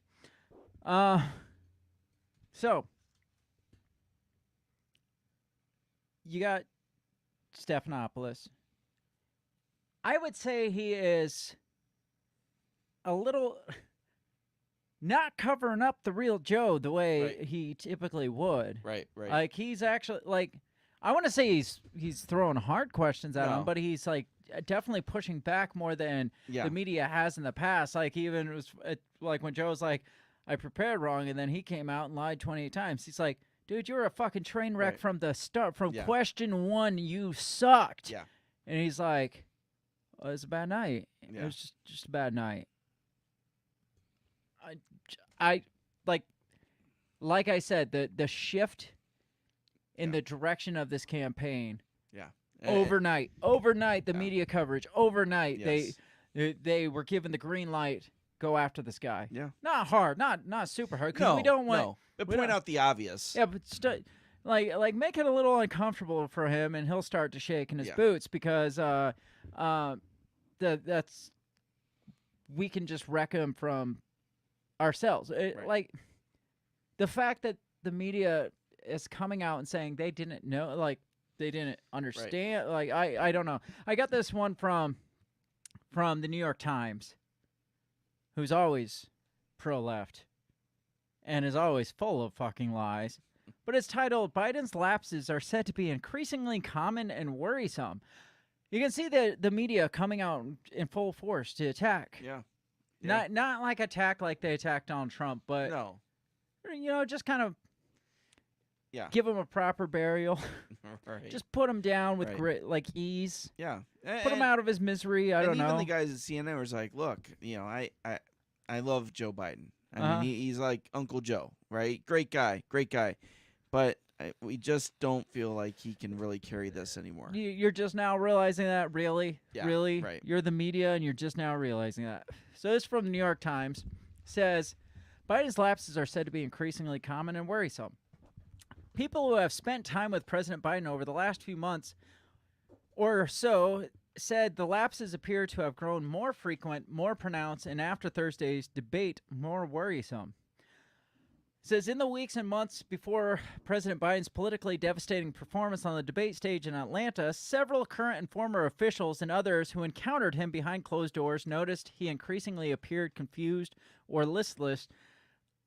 C: So you got Stephanopoulos. I would say he is a little not covering up the real Joe the way he typically would.
D: Right.
C: Like, he's actually, like, I want to say he's throwing hard questions at him, but he's like definitely pushing back more than the media has in the past. Like, even it was like when Joe was like, I prepared wrong, and then he came out and lied 28 times. He's like, dude, you were a fucking train wreck from the start. From question one, you sucked.
D: Yeah.
C: And he's like, oh, it was a bad night.
D: Yeah.
C: It was just a bad night. I like I said, the shift in the direction of this campaign.
D: Yeah.
C: Overnight, the media coverage. Overnight, they were given the green light. Go after this guy.
D: Yeah.
C: Not hard, not super hard. Because we don't want.
D: No. But point out the obvious.
C: Yeah, but like make it a little uncomfortable for him, and he'll start to shake in his boots because that's we can just wreck him from ourselves. Like, the fact that the media is coming out and saying they didn't know, like, they didn't understand. Like, I don't know. I got this one from from the New York Times, who's always pro-left and is always full of fucking lies. But it's titled, Biden's lapses are said to be increasingly common and worrisome. You can see the media coming out in full force to attack.
D: Yeah.
C: Not like attack like they attacked Donald Trump, but
D: No.
C: Just kind of
D: give
C: him a proper burial.
D: Right.
C: Just put him down with
D: Right.
C: ease.
D: Yeah.
C: Put him out of his misery. I don't know.
D: Even the guys at CNN was like, look, I love Joe Biden. I mean, he's like Uncle Joe, right? Great guy. But we just don't feel like he can really carry this anymore.
C: You're just now realizing that, really?
D: Yeah,
C: really?
D: right.
C: You're the media, and you're just now realizing that. So this from the New York Times says, Biden's lapses are said to be increasingly common and worrisome. People who have spent time with President Biden over the last few months or so said the lapses appear to have grown more frequent, more pronounced, and after Thursday's debate, more worrisome. It says, in the weeks and months before President Biden's politically devastating performance on the debate stage in Atlanta, several current and former officials and others who encountered him behind closed doors noticed he increasingly appeared confused or listless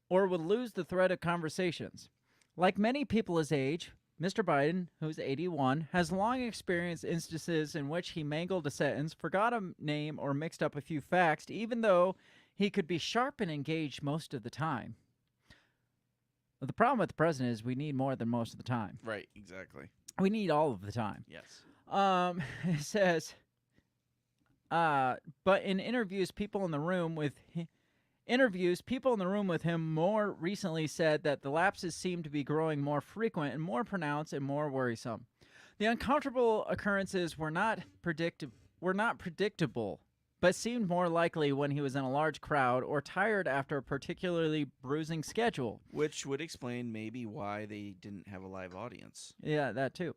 C: or would lose the thread of conversations. Like many people his age, Mr. Biden, who's 81, has long experienced instances in which he mangled a sentence, forgot a name, or mixed up a few facts, even though he could be sharp and engaged most of the time. But the problem with the president is we need more than most of the time.
D: Right, exactly.
C: We need all of the time.
D: Yes.
C: It says, but in interviews, people in the room with him more recently said that the lapses seem to be growing more frequent and more pronounced and more worrisome. The uncomfortable occurrences were not predictable, but seemed more likely when he was in a large crowd or tired after a particularly bruising schedule.
D: Which would explain maybe why they didn't have a live audience.
C: Yeah, that too.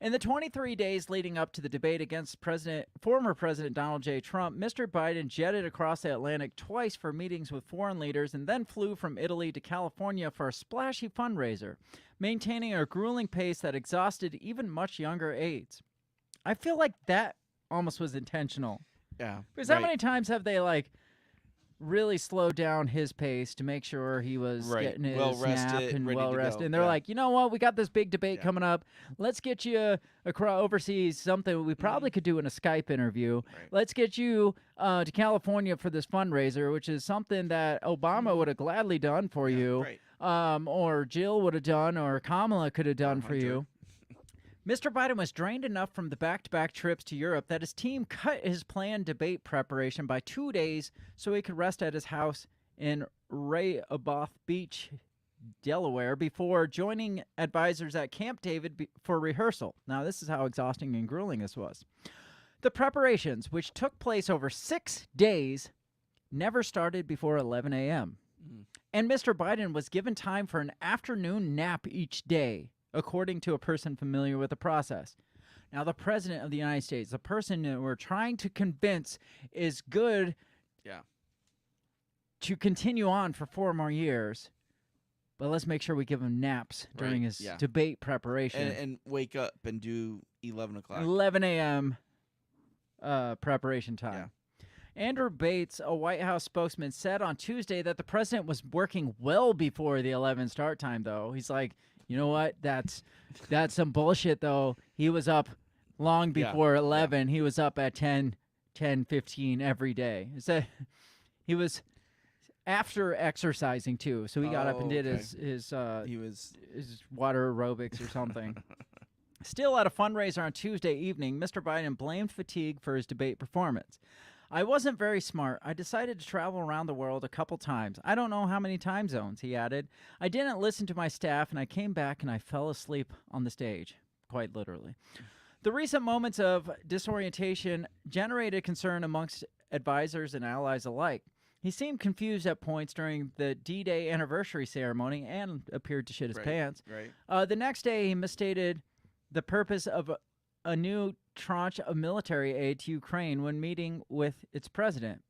C: In the 23 days leading up to the debate against former President Donald J. Trump, Mr. Biden jetted across the Atlantic twice for meetings with foreign leaders and then flew from Italy to California for a splashy fundraiser, maintaining a grueling pace that exhausted even much younger aides. I feel like that almost was intentional.
D: Yeah.
C: Because how many times have they, really slowed down his pace to make sure he was getting his nap and well-rested? And they're like, you know what? We got this big debate coming up. Let's get you overseas, something we probably could do in a Skype interview.
D: Right.
C: Let's get you to California for this fundraiser, which is something that Obama would have gladly done for you, or Jill would have done, or Kamala could have done for you. Mr. Biden was drained enough from the back-to-back trips to Europe that his team cut his planned debate preparation by 2 days so he could rest at his house in Rehoboth Beach, Delaware, before joining advisors at Camp David for rehearsal. Now, this is how exhausting and grueling this was. The preparations, which took place over 6 days, never started before 11 a.m. And Mr. Biden was given time for an afternoon nap each day, according to a person familiar with the process. Now, the President of the United States, the person that we're trying to convince is good to continue on for 4 more years, but let's make sure we give him naps during his debate preparation.
D: And wake up and do 11 o'clock.
C: 11 a.m. Preparation time.
D: Yeah.
C: Andrew Bates, a White House spokesman, said on Tuesday that the president was working well before the 11 start time, though. He's like, you know what? That's some bullshit, though. He was up long before 11. He was up at 10:15 every day. So he was after exercising, too. So he got up and did his water aerobics or something. Still at a fundraiser on Tuesday evening, Mr. Biden blamed fatigue for his debate performance. I wasn't very smart. I decided to travel around the world a couple times. I don't know how many time zones, he added. I didn't listen to my staff, and I came back and I fell asleep on the stage, quite literally. The recent moments of disorientation generated concern amongst advisors and allies alike. He seemed confused at points during the D-Day anniversary ceremony and appeared to shit his pants.
D: Right.
C: The next day, he misstated the purpose of a new tranche of military aid to Ukraine when meeting with its president.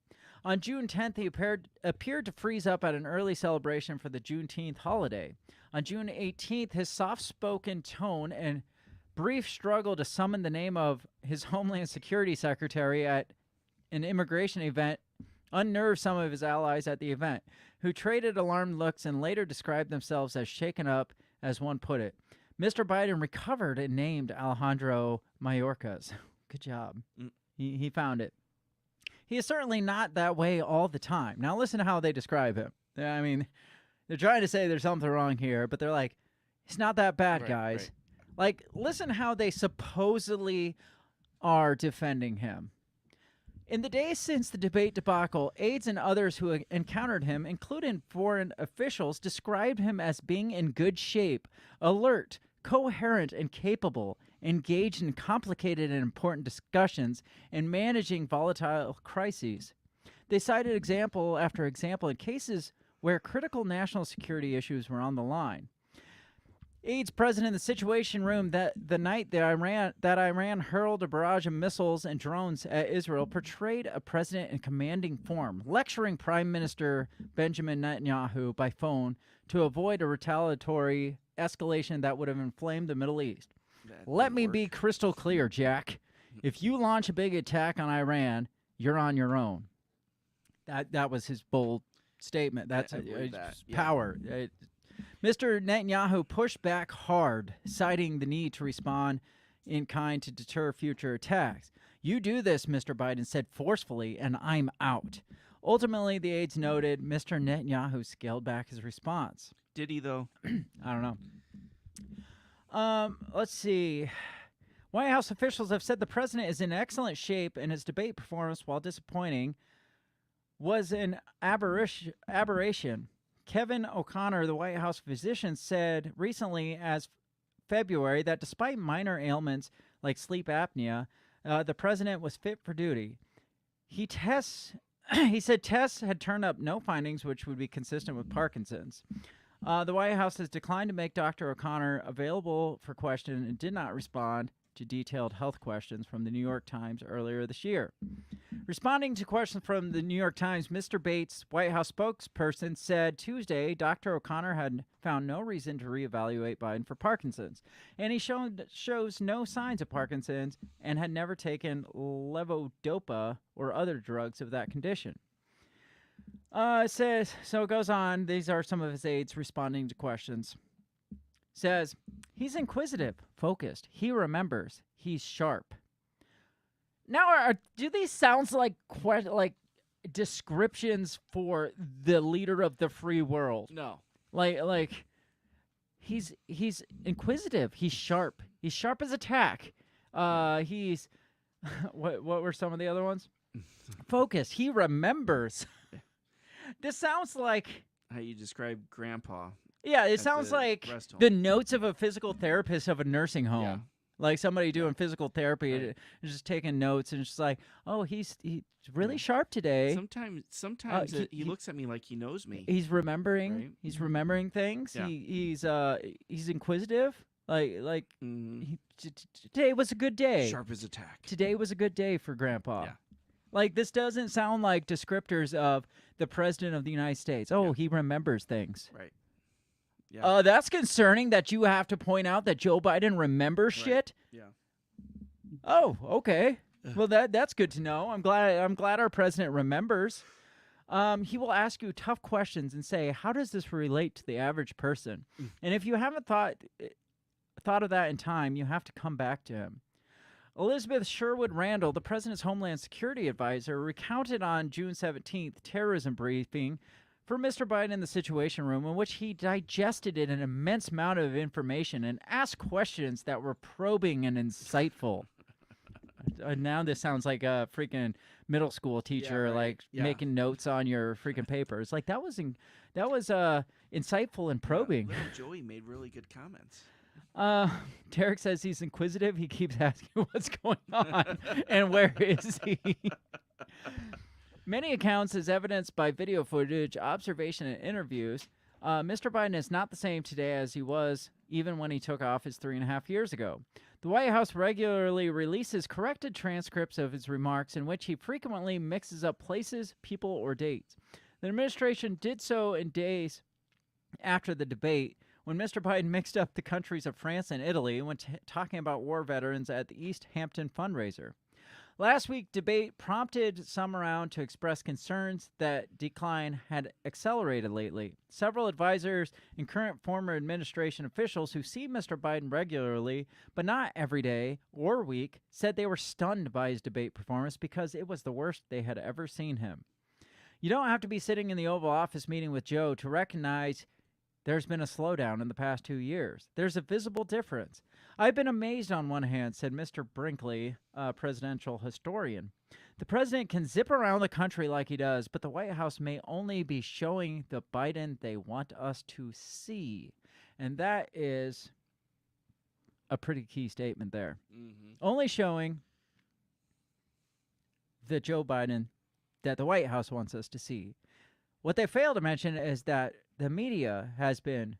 C: On June 10th, he appeared to freeze up at an early celebration for the Juneteenth holiday. On June 18th, his soft-spoken tone and brief struggle to summon the name of his Homeland Security Secretary an immigration event unnerved some of his allies at the event, who traded alarmed looks and later described themselves as shaken up, as one put it. Mr. Biden recovered and named Alejandro Mayorkas. Good job. He found it. He is certainly not that way all the time. Now listen to how they describe him. I mean, they're trying to say there's something wrong here, but they're like, he's not that bad, guys.
D: Right.
C: Like, listen how they supposedly are defending him. In the days since the debate debacle, aides and others who encountered him, including foreign officials, described him as being in good shape, alert, coherent, and capable, engaged in complicated and important discussions, and managing volatile crises. They cited example after example in cases where critical national security issues were on the line. Aides present in the Situation Room the night that Iran hurled a barrage of missiles and drones at Israel portrayed a president in commanding form, lecturing Prime Minister Benjamin Netanyahu by phone to avoid a retaliatory escalation that would have inflamed the Middle East. Let me be crystal clear, Jack. If you launch a big attack on Iran, you're on your own. That was his bold statement. That's power. Mr. Netanyahu pushed back hard, citing the need to respond in kind to deter future attacks. You do this, Mr. Biden said forcefully, and I'm out. Ultimately, the aides noted Mr. Netanyahu scaled back his response.
D: Did he, though?
C: I don't know. Let's see. White House officials have said the president is in excellent shape and his debate performance, while disappointing, was an aberration. Kevin O'Connor, the White House physician, said recently as February that despite minor ailments like sleep apnea, the president was fit for duty. He said tests had turned up no findings which would be consistent with Parkinson's. The White House has declined to make Dr. O'Connor available for question and did not respond to detailed health questions from the New York Times earlier this year. Responding to questions from the New York Times, Mr. Bates, White House spokesperson, said Tuesday Dr. O'Connor had found no reason to reevaluate Biden for Parkinson's, and he shows no signs of Parkinson's and had never taken levodopa or other drugs of that condition. It goes on. These are some of his aides responding to questions. Says, he's inquisitive, focused. He remembers. He's sharp. Now, do these sound like descriptions for the leader of the free world?
D: No.
C: Like he's inquisitive. He's sharp. He's sharp as a tack. He's what were some of the other ones? Focused. He remembers. This sounds like
D: how you describe Grandpa.
C: Yeah, it sounds like the notes of a physical therapist of a nursing home.
D: Yeah.
C: Like somebody doing physical therapy and just taking notes, and it's just like, oh, he's really sharp today.
D: Sometimes he looks at me like he knows me.
C: He's remembering.
D: Right?
C: He's remembering things.
D: Yeah.
C: He's inquisitive. Today was a good day.
D: Sharp as a tack.
C: Today was a good day for Grandpa.
D: Yeah.
C: Like, this doesn't sound like descriptors of the President of the United States. Oh, he remembers things.
D: Right. Yeah.
C: That's concerning that you have to point out that Joe Biden remembers shit.
D: Yeah.
C: Oh, okay. Well, that's good to know. I'm glad our president remembers. He will ask you tough questions and say, "How does this relate to the average person?" And if you haven't thought of that in time, you have to come back to him. Elizabeth Sherwood Randall, the president's Homeland Security advisor, recounted on June 17th terrorism briefing for Mr. Biden in the Situation Room, in which he digested an immense amount of information and asked questions that were probing and insightful. Now this sounds like a freaking middle school teacher, making notes on your freaking paper. It's like that was insightful and probing.
D: Little Joey made really good comments.
C: Derek says he's inquisitive. He keeps asking what's going on and where is he. Many accounts, as evidenced by video footage, observation, and interviews, Mr. Biden is not the same today as he was even when he took office 3.5 years ago. The White House regularly releases corrected transcripts of his remarks in which he frequently mixes up places, people, or dates. The administration did so in days after the debate, when Mr. Biden mixed up the countries of France and Italy when talking about war veterans at the East Hampton fundraiser. Last week, debate prompted some around to express concerns that decline had accelerated lately. Several advisors and current former administration officials who see Mr. Biden regularly, but not every day or week, said they were stunned by his debate performance because it was the worst they had ever seen him. You don't have to be sitting in the Oval Office meeting with Joe to recognize there's been a slowdown in the past 2 years. There's a visible difference. I've been amazed on one hand, said Mr. Brinkley, a presidential historian. The president can zip around the country like he does, but the White House may only be showing the Biden they want us to see. And that is a pretty key statement there.
D: Mm-hmm.
C: Only showing the Joe Biden that the White House wants us to see. What they fail to mention is that the media has been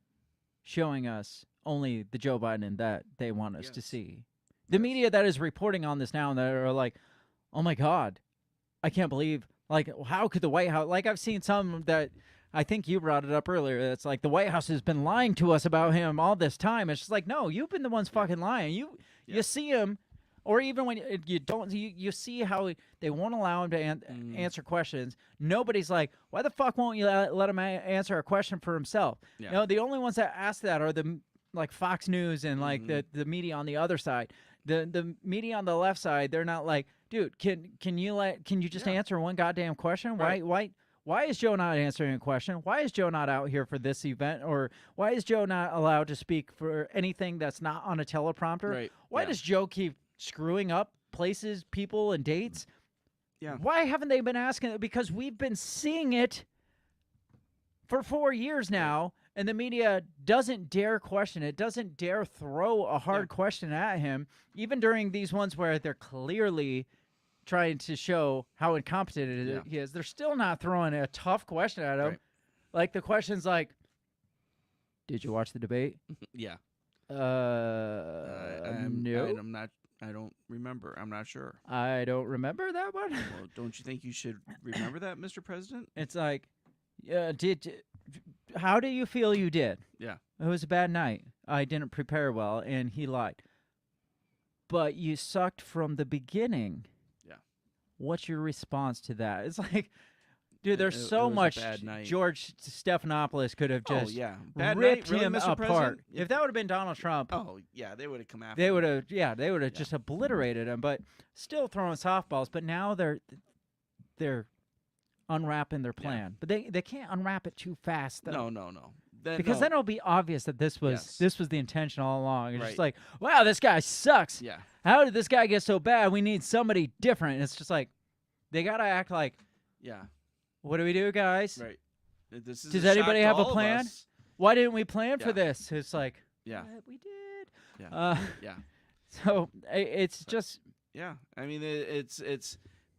C: showing us only the Joe Biden that they want us to see. The media that is reporting on this now and that are like, oh my God, I can't believe, like, how could the White House, like I've seen some that, I think you brought it up earlier, it's like the White House has been lying to us about him all this time. It's just like, no, you've been the ones fucking lying. You see him, or even when you don't, you see how they won't allow him to answer questions. Nobody's like, why the fuck won't you let him answer a question for himself?
D: Yeah.
C: You know, the only ones that ask that are the like Fox News and like the media on the other side. The media on the left side, they're not like, dude, can you just answer one goddamn question?
D: Right.
C: Why is Joe not answering a question? Why is Joe not out here for this event? Or why is Joe not allowed to speak for anything that's not on a teleprompter?
D: Right.
C: Why
D: Yeah.
C: does Joe keep screwing up places, people, and dates?
D: Yeah.
C: Why haven't they been asking it? Because we've been seeing it for 4 years now, and the media doesn't dare question it, doesn't dare throw a hard question at him, even during these ones where they're clearly trying to show how incompetent he is. They're still not throwing a tough question at him.
D: Right.
C: Like the question's like, did you watch the debate?
D: Yeah.
C: No.
D: I'm not. I don't remember. I'm not sure.
C: I don't remember that one.
D: Well, don't you think you should remember that, Mr. President?
C: It's like, how do you feel you did?
D: Yeah.
C: It was a bad night. I didn't prepare well, and he lied. But you sucked from the beginning.
D: Yeah.
C: What's your response to that? It's like, dude, there's
D: It
C: so
D: was a
C: much
D: bad night.
C: George Stephanopoulos could have just
D: Bad
C: ripped
D: night? Really,
C: him
D: Mr.
C: apart.
D: President?
C: If that would have been Donald Trump,
D: Oh, yeah, they would have come after
C: they
D: him.
C: would have, they would have just obliterated him. But still throwing softballs. But now they're unwrapping their plan. But they can't unwrap it too fast, though.
D: No.
C: Because then it'll be obvious that this was the intention all along. It's
D: Right.
C: just like, wow, this guy sucks.
D: Yeah.
C: How did this guy get so bad? We need somebody different. And it's just like, they gotta act like,
D: Yeah.
C: what do we do, guys?
D: Right. This is
C: Does
D: a shock
C: anybody
D: to
C: have a
D: all of
C: plan?
D: us.
C: Why didn't we plan for
D: Yeah.
C: this? It's like,
D: Yeah.
C: we did.
D: Yeah. Yeah.
C: So it's just,
D: Yeah. I mean, it's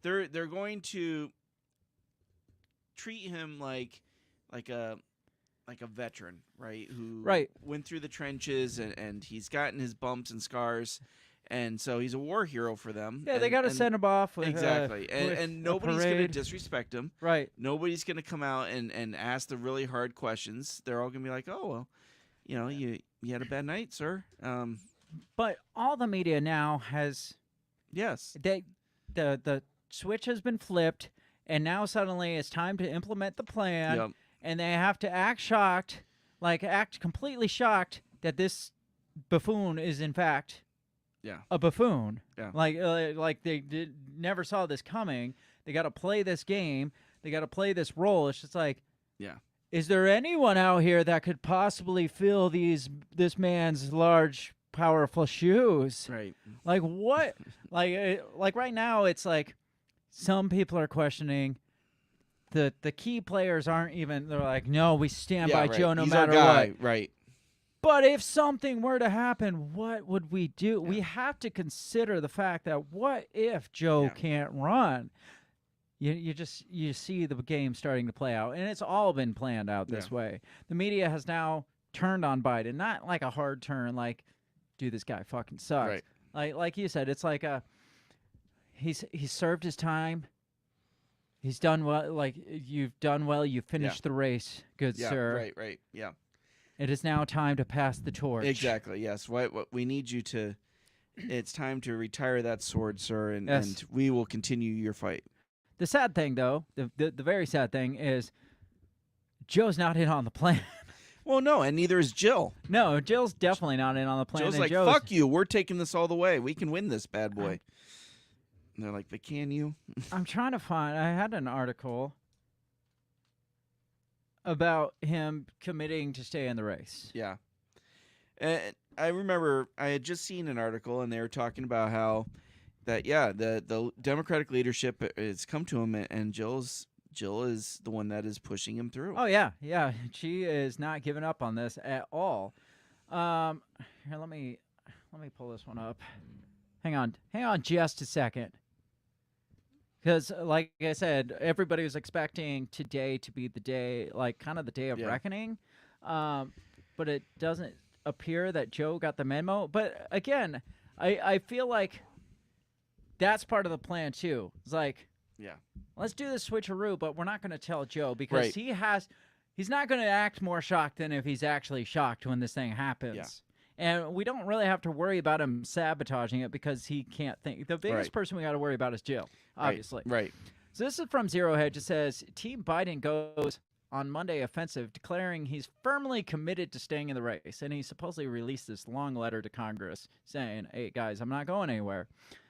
D: they're going to treat him like a veteran, right? Who went through the trenches and he's gotten his bumps and scars, and so he's a war hero for them.
C: yeah, they got to send him off with
D: Exactly.
C: with
D: And
C: a
D: nobody's going to
C: parade.
D: disrespect him.
C: Right.
D: Nobody's going to come out and ask the really hard questions. They're all going to be like, oh, well, you had a bad night, sir.
C: But all the media now has, the switch has been flipped, and now suddenly it's time to implement the plan,
D: Yep.
C: and they have to act shocked, act completely shocked that this buffoon is in fact a buffoon.
D: Yeah.
C: Like they never saw this coming. They got to play this game. They got to play this role. It's just like, is there anyone out here that could possibly fill this man's large, powerful shoes?
D: Right.
C: Like what? like right now, it's like some people are questioning. The key players aren't even. They're like, no, we stand by Joe no
D: He's
C: matter
D: our guy.
C: what.
D: Right.
C: But if something were to happen, what would we do? We have to consider the fact that what if Joe can't run? You see the game starting to play out, and it's all been planned out this way. The media has now turned on Biden, not like a hard turn, like, dude, this guy fucking sucks.
D: Right.
C: Like you said, it's like he's served his time. He's done well. Like, you've done well. You finished the race, good sir.
D: Right. Yeah.
C: It is now time to pass the torch.
D: Exactly. Yes. What we need you to It's time to retire that sword, sir, and,
C: Yes.
D: and we will continue your fight.
C: The sad thing, though, the very sad thing is Joe's not in on the plan.
D: Well, no, and neither is Jill.
C: No, Jill's definitely not in on the plan.
D: Jill's
C: and
D: like, fuck you. We're taking this all the way. We can win this bad boy. And they're like, but can you?
C: I'm trying to find. I had an article about him committing to stay in the race.
D: Yeah. And I remember I had just seen an article, and they were talking about how that, the Democratic leadership has come to him, and Jill is the one that is pushing him through.
C: Oh yeah, she is not giving up on this at all. Here, let me pull this one up. Hang on just a second, because like I said, everybody was expecting today to be the day, like kind of the day of reckoning, but it doesn't appear that Joe got the memo. But again, I feel like that's part of the plan too. It's like, let's do the switcheroo, but we're not going to tell Joe because he's not going to act more shocked than if he's actually shocked when this thing happens.
D: Yeah.
C: And we don't really have to worry about him sabotaging it because he can't think. The biggest person we got to worry about is Jill, obviously.
D: Right.
C: So this is from Zero Hedge. It says, Team Biden goes on Monday offensive, declaring he's firmly committed to staying in the race. And he supposedly released this long letter to Congress saying, hey, guys, I'm not going anywhere.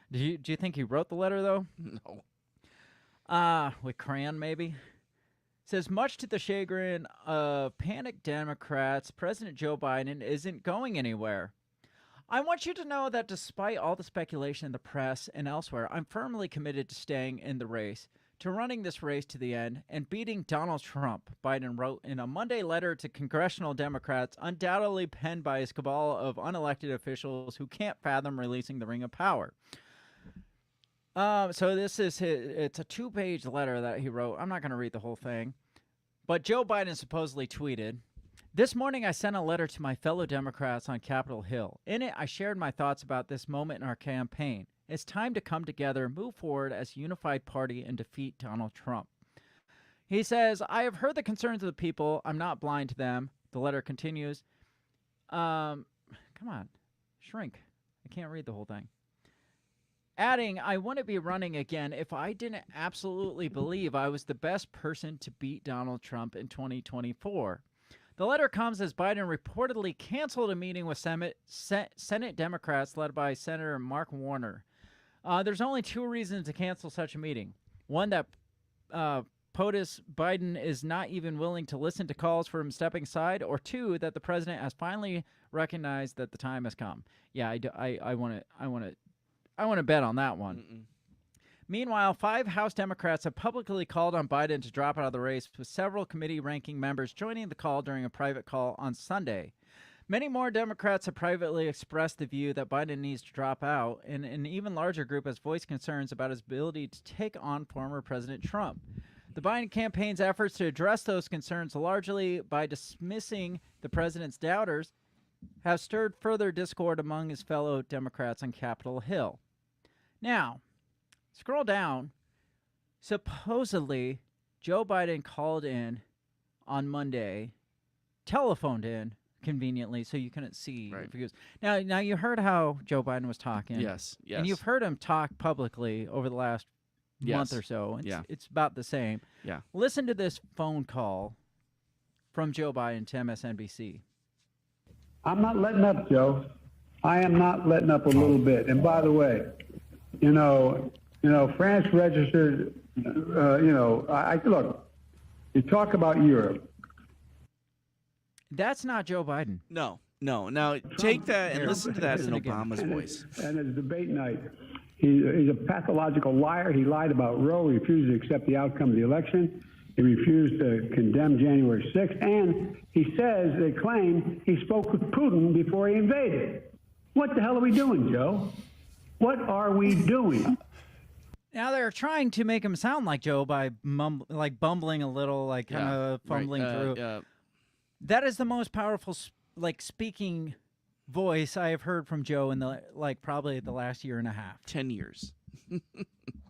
C: Do you think he wrote the letter, though?
D: No.
C: With crayon, maybe? Says, much to the chagrin of panicked Democrats, President Joe Biden isn't going anywhere. I want you to know that despite all the speculation in the press and elsewhere, I'm firmly committed to staying in the race, to running this race to the end, and beating Donald Trump, Biden wrote in a Monday letter to congressional Democrats, undoubtedly penned by his cabal of unelected officials who can't fathom releasing the ring of power. So this is it's a 2-page letter that he wrote. I'm not going to read the whole thing. But Joe Biden supposedly tweeted, this morning I sent a letter to my fellow Democrats on Capitol Hill. In it, I shared my thoughts about this moment in our campaign. It's time to come together, move forward as a unified party, and defeat Donald Trump. He says, I have heard the concerns of the people. I'm not blind to them. The letter continues. Come on, shrink. I can't read the whole thing. Adding, I wouldn't be running again if I didn't absolutely believe I was the best person to beat Donald Trump in 2024. The letter comes as Biden reportedly canceled a meeting with Senate Democrats led by Senator Mark Warner. There's only 2 reasons to cancel such a meeting. One, that POTUS Biden is not even willing to listen to calls for him stepping aside, or 2, that the president has finally recognized that the time has come. Yeah, I want to bet on that one. Meanwhile, 5 House Democrats have publicly called on Biden to drop out of the race, with several committee ranking members joining the call during a private call on Sunday. Many more Democrats have privately expressed the view that Biden needs to drop out, and an even larger group has voiced concerns about his ability to take on former President Trump. The Biden campaign's efforts to address those concerns largely by dismissing the president's doubters have stirred further discord among his fellow Democrats on Capitol Hill. Now, scroll down. Supposedly, Joe Biden called in on Monday, telephoned in conveniently, so you couldn't see. If he was, now you heard how Joe Biden was talking.
D: Yes.
C: And you've heard him talk publicly over the last month or so. It's about the same.
D: Yeah.
C: Listen to this phone call from Joe Biden to MSNBC.
N: I'm not letting up, Joe. I am not letting up a little bit. And by the way, France registered, look, you talk about Europe.
C: That's not Joe Biden.
D: No. Now, take that and listen to that in Obama's voice.
N: And his debate night, he's a pathological liar. He lied about Roe. He refused to accept the outcome of the election. He refused to condemn January 6th. And he says, they claim, he spoke with Putin before he invaded. What the hell are we doing, Joe? What are we doing?
C: Now they're trying to make him sound like Joe by bumbling a little, kind of fumbling through. That is the most powerful, speaking voice I have heard from Joe in the probably the last year and a half.
D: 10 years.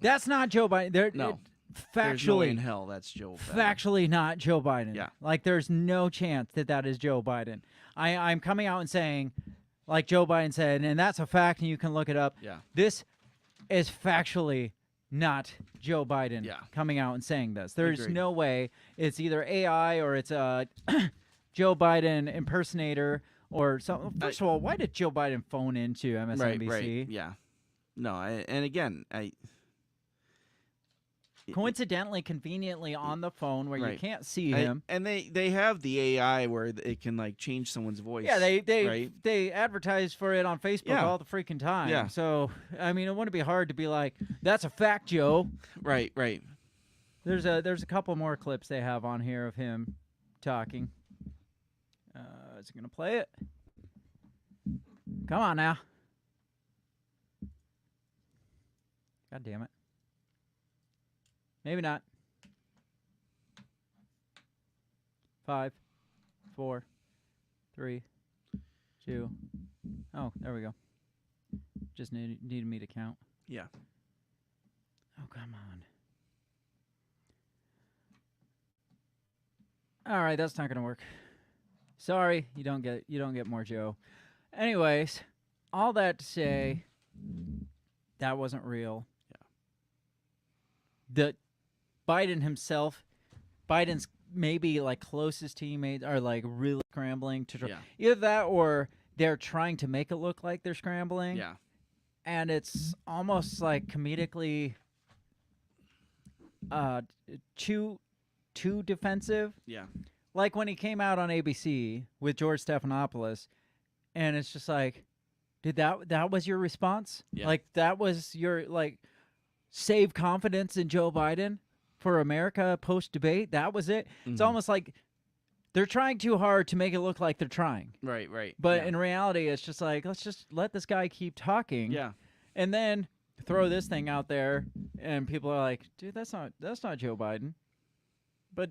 C: That's not Joe Biden.
D: No.
C: Factually,
D: there's no way in hell that's Joe Biden.
C: Factually not Joe Biden.
D: Yeah.
C: There's no chance that is Joe Biden. I'm coming out and saying like Joe Biden said, and that's a fact, and you can look it up.
D: Yeah.
C: This is factually not Joe Biden coming out and saying this. There's
D: Agreed.
C: no way it's either AI or it's a Joe Biden impersonator or something. First of all, why did Joe Biden phone into MSNBC?
D: Right. Yeah. No, and again,
C: coincidentally, conveniently on the phone where you can't see him.
D: And they have the AI where it can like change someone's voice.
C: Yeah, they advertise for it on Facebook all the freaking time.
D: Yeah.
C: So I mean, it wouldn't be hard to be like, "That's a fact, Joe."
D: Right.
C: There's a couple more clips they have on here of him talking. Is it gonna play it? Come on now. God damn it. Maybe not. 5, 4, 3, 2. Oh, there we go. Just needed me to count.
D: Yeah.
C: Oh, come on. All right, that's not gonna work. Sorry, you don't get more Joe. Anyways, all that to say, that wasn't real. Yeah. Biden himself, Biden's maybe like closest teammates are like really scrambling to try. Either that or they're trying to make it look like they're scrambling.
D: Yeah.
C: And it's almost like comedically too defensive.
D: Yeah.
C: Like when he came out on ABC with George Stephanopoulos, and it's just like, dude, that was your response?
D: Yeah.
C: Like that was your save confidence in Joe Biden for America post-debate? That was it? Mm-hmm. It's almost like they're trying too hard to make it look like they're trying.
D: Right.
C: But in reality, it's just like, let's just let this guy keep talking.
D: Yeah.
C: And then throw this thing out there, and people are like, dude, that's not Joe Biden. But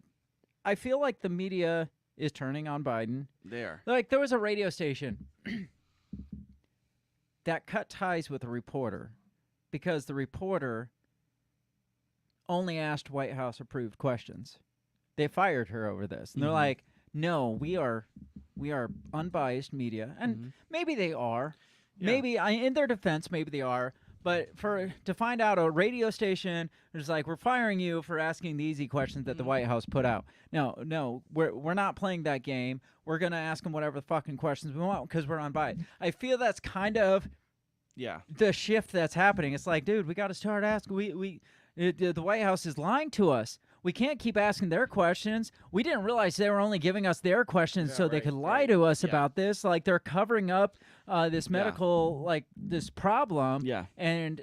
C: I feel like the media is turning on Biden.
D: They are.
C: Like, there was a radio station that cut ties with a reporter because the reporter only asked White House approved questions. They fired her over this. And they're like, no, we are unbiased media. And maybe they are. Yeah. Maybe, in their defense, maybe they are. But to find out a radio station is like, we're firing you for asking the easy questions that the White House put out. No, we're not playing that game. We're gonna ask them whatever the fucking questions we want because we're unbiased. I feel that's kind of the shift that's happening. It's like, dude, we got to start asking. The White House is lying to us. We can't keep asking their questions. We didn't realize they were only giving us their questions so they could lie to us about this. Like, they're covering up this medical, this problem.
D: Yeah.
C: And,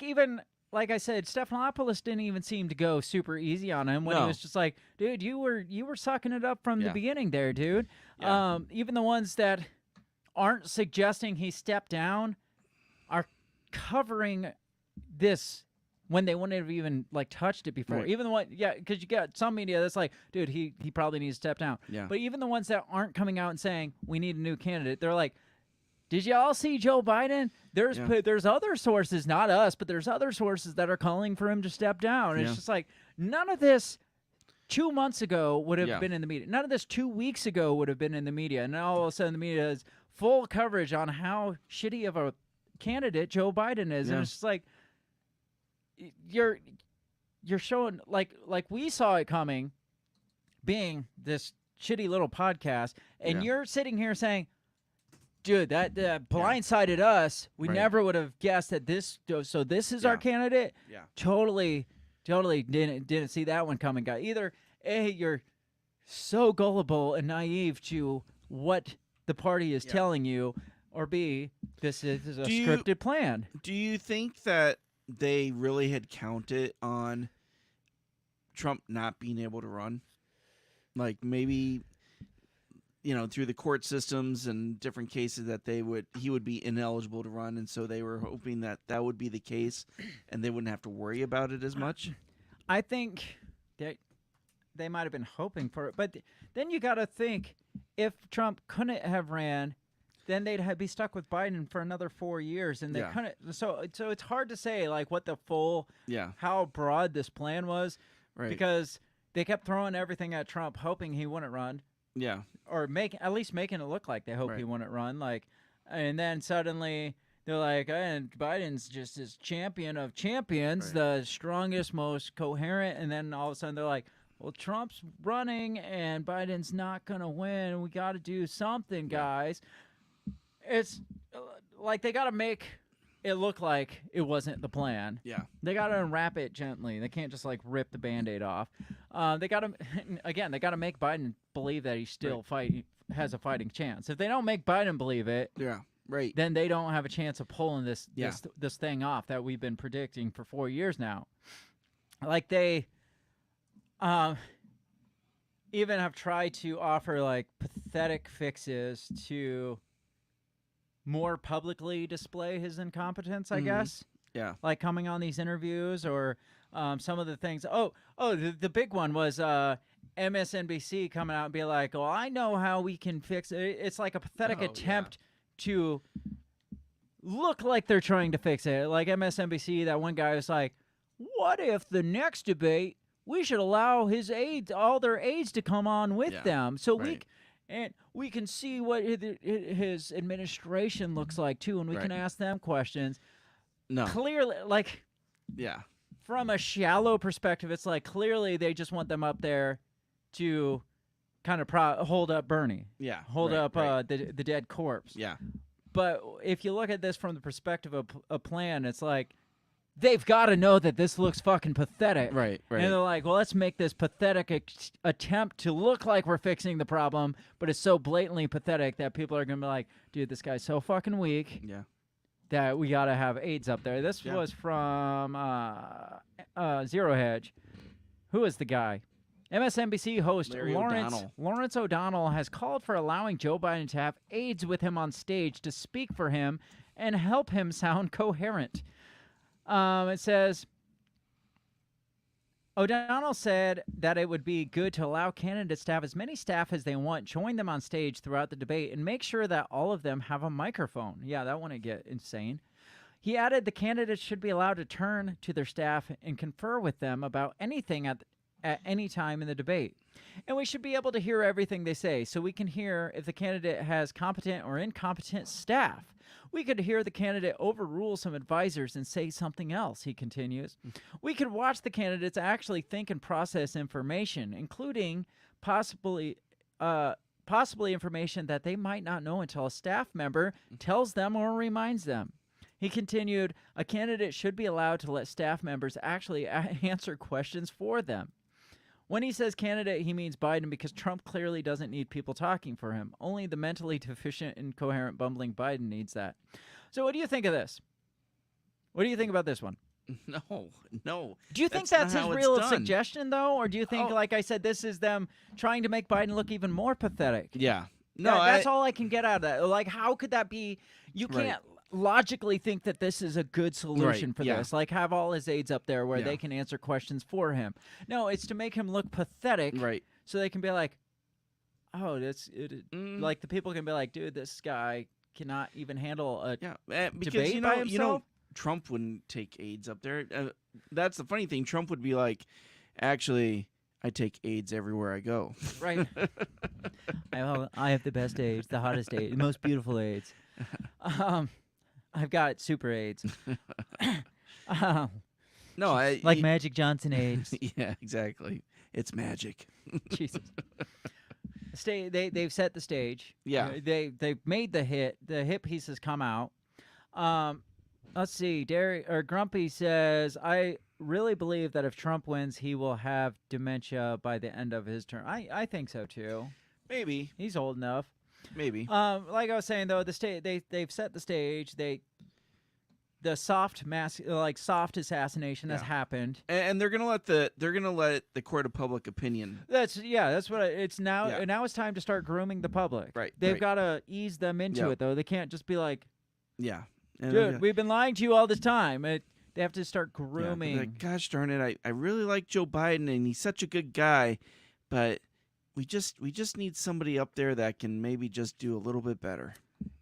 C: even, like I said, Stephanopoulos didn't even seem to go super easy on him when he was just like, dude, you were sucking it up from the beginning there, dude.
D: Yeah.
C: Even the ones that aren't suggesting he step down are covering this when they wouldn't have even touched it before.
D: Right.
C: Even the one, because you got some media that's like, dude, he probably needs to step down.
D: Yeah.
C: But even the ones that aren't coming out and saying we need a new candidate, they're like, did y'all see Joe Biden? There's other sources, not us, but there's other sources that are calling for him to step down. It's just like, none of this 2 months ago would have been in the media. None of this 2 weeks ago would have been in the media. And now all of a sudden the media has full coverage on how shitty of a candidate Joe Biden is.
D: Yeah.
C: And it's just like, you're showing like we saw it coming, being this shitty little podcast, and you're sitting here saying, dude, that blindsided us. We never would have guessed that this. So this is our candidate.
D: Yeah.
C: Totally didn't see that one coming, guy. Either A, you're so gullible and naive to what the party is telling you, or B, this is a scripted plan.
D: Do you think that they really had counted on Trump not being able to run? Like, maybe, through the court systems and different cases that he would be ineligible to run, and so they were hoping that would be the case and they wouldn't have to worry about it as much?
C: I think that they might have been hoping for it, but then you got to think, if Trump couldn't have ran, then they'd be stuck with Biden for another 4 years, and they couldn't. So it's hard to say what the full, how broad this plan was,
D: right?
C: Because they kept throwing everything at Trump, hoping he wouldn't run,
D: yeah,
C: or at least making it look like they hope he wouldn't run. And then suddenly they're like, and Biden's just this champion of champions, the strongest, most coherent. And then all of a sudden they're like, well, Trump's running and Biden's not going to win. We got to do something, guys. It's like they got to make it look like it wasn't the plan.
D: Yeah.
C: They got to unwrap it gently. They can't just like rip the Band-Aid off. They got to, again, they got to make Biden believe that he still has a fighting chance. If they don't make Biden believe it, then they don't have a chance of pulling this thing off that we've been predicting for 4 years now. Like they even have tried to offer like pathetic fixes to more publicly display his incompetence, I guess.
D: Yeah.
C: Like coming on these interviews or some of the things. The big one was MSNBC coming out and be like, "Oh, I know how we can fix it." It's like a pathetic attempt to look like they're trying to fix it. Like MSNBC, that one guy was like, "What if the next debate we should allow his aides, all their aides, to come on with them, so we can see what his administration looks like too, and we can ask them questions."
D: No,
C: clearly, like, from a shallow perspective, it's like clearly they just want them up there to kind of hold up Bernie, hold up the dead corpse. But if you look at this from the perspective of a plan, it's like they've got to know that this looks fucking pathetic.
D: Right.
C: And they're like, well, let's make this pathetic attempt to look like we're fixing the problem, but it's so blatantly pathetic that people are going to be like, dude, this guy's so fucking weak that we got to have aides up there. This was from Zero Hedge. Who is the guy? MSNBC host Lawrence O'Donnell has called for allowing Joe Biden to have aides with him on stage to speak for him and help him sound coherent. It says, O'Donnell said that it would be good to allow candidates to have as many staff as they want, join them on stage throughout the debate, and make sure that all of them have a microphone. Yeah, that wouldn't get insane. He added the candidates should be allowed to turn to their staff and confer with them about anything at any time in the debate. And we should be able to hear everything they say, so we can hear if the candidate has competent or incompetent staff. We could hear the candidate overrule some advisors and say something else, he continues. We could watch the candidates actually think and process information, including possibly information that they might not know until a staff member tells them or reminds them. He continued, a candidate should be allowed to let staff members actually answer questions for them. When he says candidate, he means Biden, because Trump clearly doesn't need people talking for him. Only the mentally deficient, incoherent, bumbling Biden needs that. So what do you think of this? What do you think about this one?
D: No.
C: Do you think that's his real suggestion, though? Or do you think, like I said, this is them trying to make Biden look even more pathetic?
D: Yeah. No,
C: that's all I can get out of that. Like, how could that be? You can't logically think that this is a good solution for this. Like, have all his aides up there where they can answer questions for him. No, it's to make him look pathetic.
D: Right.
C: So they can be like, oh, like the people can be like, dude, this guy cannot even handle a debate by himself.
D: You know, Trump wouldn't take aides up there. That's the funny thing. Trump would be like, actually, I take aides everywhere I go.
C: Right. I have the best aides, the hottest aides, the most beautiful aides. I've got super aides. Like Magic Johnson aides.
D: Yeah, exactly. It's magic.
C: Jesus. They've set the stage.
D: Yeah.
C: They've made the hit. The hit pieces come out. Let's see. Grumpy says, I really believe that if Trump wins, he will have dementia by the end of his term. I think so too.
D: Maybe.
C: He's old enough.
D: Maybe.
C: Like I was saying though, they've set the stage. The soft assassination has happened,
D: and they're gonna let the court of public opinion.
C: That's what it's now. Yeah. Now it's time to start grooming the public.
D: Right.
C: They've got to ease them into it though. They can't just be like,
D: and
C: dude, we've been lying to you all this time. They have to start grooming.
D: Like, gosh darn it, I really like Joe Biden and he's such a good guy, but we just need somebody up there that can maybe just do a little bit better.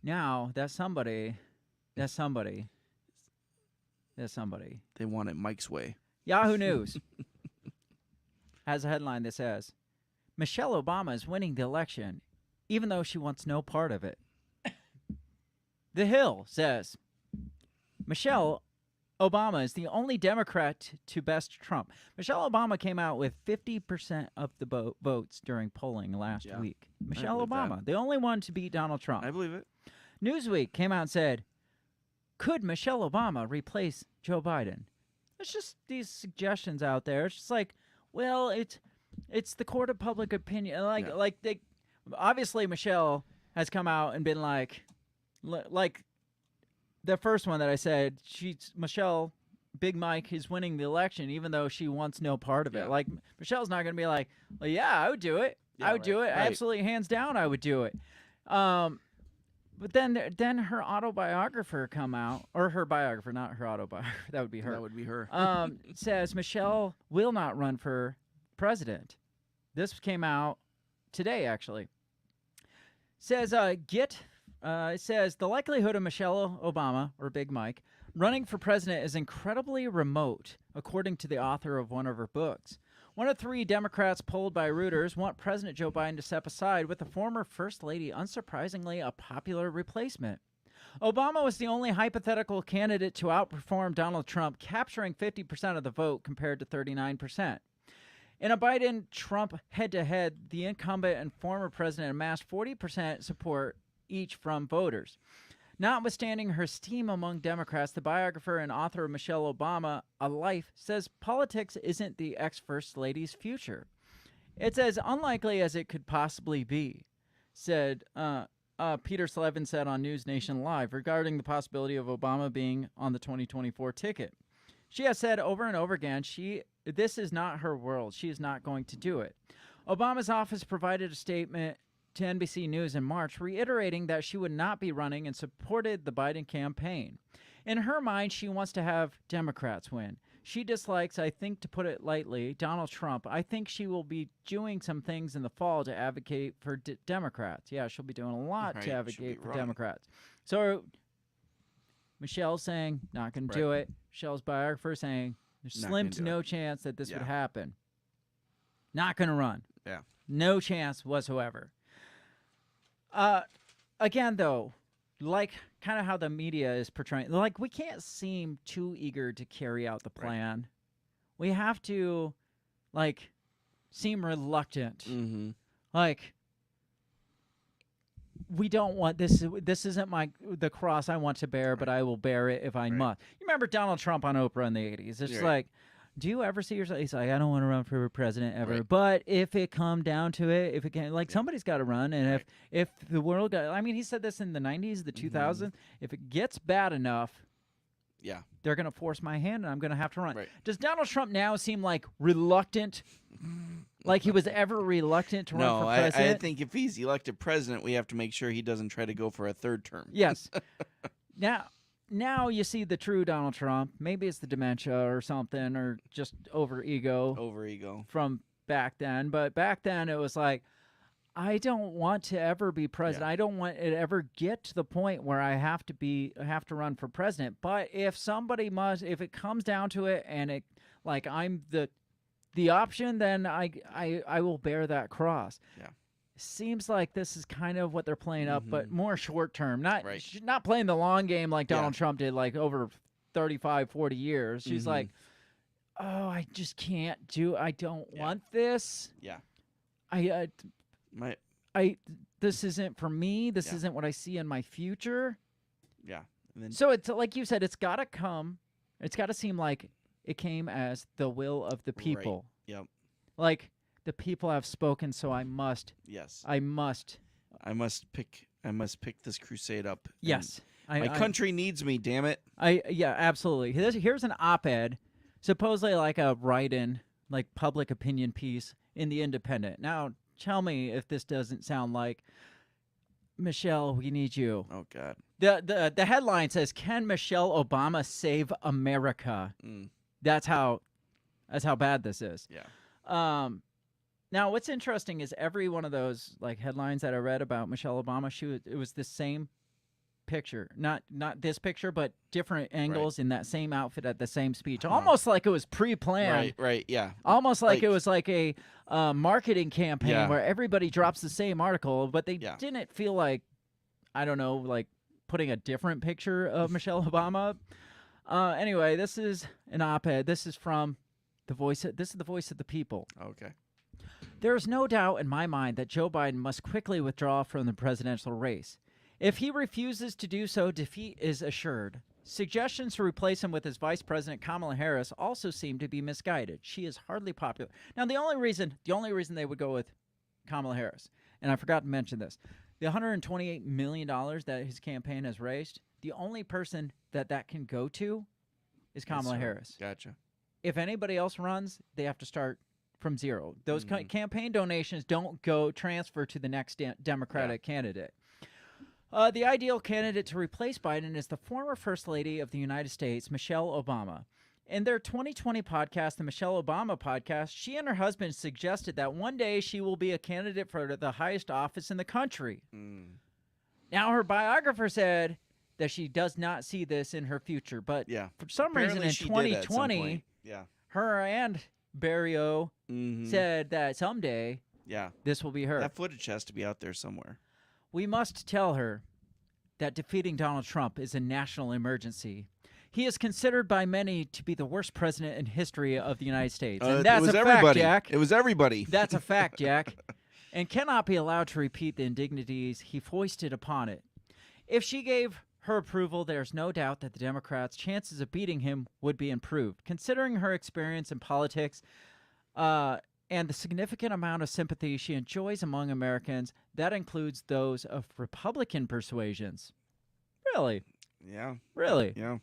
C: Now that's somebody. They
D: want it Mike's way.
C: Yahoo News has a headline that says, Michelle Obama is winning the election, even though she wants no part of it. The Hill says Michelle Obama is the only Democrat to best Trump. Michelle Obama came out with 50% of the votes during polling last week. Michelle Obama, the only one to beat Donald Trump.
D: I believe it.
C: Newsweek came out and said, could Michelle Obama replace Joe Biden? It's just these suggestions out there. It's just like, well, it's the court of public opinion. Like they obviously Michelle has come out and been like the first one that I said, Michelle, Big Mike is winning the election, even though she wants no part of it. Like, Michelle's not going to be like, well, yeah, I would do it. I would do it.
D: Right.
C: Absolutely, hands down, I would do it. But then her autobiographer come out, or her biographer, not her autobiographer. That would be her.
D: That would be her.
C: Says Michelle will not run for president. This came out today, actually. Says it says the likelihood of Michelle Obama, or Big Mike, running for president is incredibly remote, according to the author of one of her books. One of 3 Democrats polled by Reuters want President Joe Biden to step aside, with the former First Lady unsurprisingly a popular replacement. Obama was the only hypothetical candidate to outperform Donald Trump, capturing 50% of the vote compared to 39%. In a Biden-Trump head-to-head, the incumbent and former president amassed 40% support each from voters. Notwithstanding her esteem among Democrats, the biographer and author of Michelle Obama, A Life, says politics isn't the ex-First Lady's future. It's as unlikely as it could possibly be, said Peter Slevin said on News Nation Live regarding the possibility of Obama being on the 2024 ticket. She has said over and over again, this is not her world. She is not going to do it. Obama's office provided a statement to NBC News in March, reiterating that she would not be running and supported the Biden campaign. In her mind, she wants to have Democrats win. She dislikes, I think, to put it lightly, Donald Trump. I think she will be doing some things in the fall to advocate for Democrats. Yeah, she'll be doing a lot to advocate for Democrats. So Michelle's saying, not going to do it. Michelle's biographer saying, there's slim to no chance that this would happen. Not going to run.
D: Yeah.
C: No chance whatsoever. Again, though, like kind of how the media is portraying, like we can't seem too eager to carry out the plan. We have to, like, seem reluctant. Like, we don't want this. This isn't the cross I want to bear, but I will bear it if I must. You remember Donald Trump on Oprah in the 80s? It's like, do you ever see yourself? He's like, I don't want to run for president ever. But if it come down to it, if it can, like, somebody's got to run. And if the world got, I mean, he said this in the 90s, the 2000s. If it gets bad enough, they're going to force my hand and I'm going to have to run. Does Donald Trump now seem like reluctant? Like he was ever reluctant to run for president?
D: I think if he's elected president, we have to make sure he doesn't try to go for a 3rd term.
C: Yes. Now you see the true Donald Trump. Maybe it's the dementia or something, or just over ego from back then. But back then it was like, I don't want to ever be president. I don't want it ever get to the point where I have to run for president. But if somebody must, if it comes down to it, and it, like, I'm the option, then I will bear that cross.
D: Yeah.
C: Seems like this is kind of what they're playing up, but more short term. Not playing the long game like Donald Trump did, like over 35, 40 years. She's like, oh, I just can't do. I don't want this.
D: Yeah.
C: This isn't for me. This isn't what I see in my future.
D: Yeah. And then,
C: so it's like you said, it's got to come. It's got to seem like it came as the will of the people.
D: Yep.
C: Like, the people have spoken, so I must.
D: Yes.
C: I must
D: pick this crusade up.
C: Yes.
D: My country needs me, damn it.
C: Yeah, absolutely. Here's an op-ed, supposedly like a write-in, like public opinion piece in The Independent. Now, tell me if this doesn't sound like, Michelle, we need you.
D: Oh, God.
C: The headline says, can Michelle Obama save America? That's how bad this is.
D: Yeah.
C: Now, what's interesting is every one of those, like, headlines that I read about Michelle Obama, it was the same picture. Not this picture, but different angles in that same outfit at the same speech. Almost like it was pre-planned.
D: Right, yeah.
C: Almost like it was like a marketing campaign where everybody drops the same article, but they didn't feel like, I don't know, like putting a different picture of Michelle Obama. Anyway, this is an op-ed. This is from the voice. This is the voice of the people.
D: Okay.
C: There is no doubt in my mind that Joe Biden must quickly withdraw from the presidential race. If he refuses to do so, defeat is assured. Suggestions to replace him with his Vice President Kamala Harris also seem to be misguided. She is hardly popular. Now, the only reason they would go with Kamala Harris, and I forgot to mention this, the $128 million that his campaign has raised, the only person that can go to is Kamala Harris.
D: Gotcha.
C: If anybody else runs, they have to start from zero. Those campaign donations don't transfer to the next Democratic candidate. The ideal candidate to replace Biden is the former First Lady of the United States, Michelle Obama. In their 2020 podcast, the Michelle Obama podcast, she and her husband suggested that one day she will be a candidate for the highest office in the country. Now, her biographer said that she does not see this in her future, but for some reason in 2020, her and Barrio said that someday this will be her.
D: That footage has to be out there somewhere.
C: We must tell her that defeating Donald Trump is a national emergency. He is considered by many to be the worst president in history of the United States. And that's a fact, Jack.
D: It was everybody.
C: That's a fact, Jack. And cannot be allowed to repeat the indignities he foisted upon it. If she gave her approval, there's no doubt that the Democrats' chances of beating him would be improved. Considering her experience in politics and the significant amount of sympathy she enjoys among Americans, that includes those of Republican persuasions. Really?
D: Yeah.
C: Really?
D: Yeah.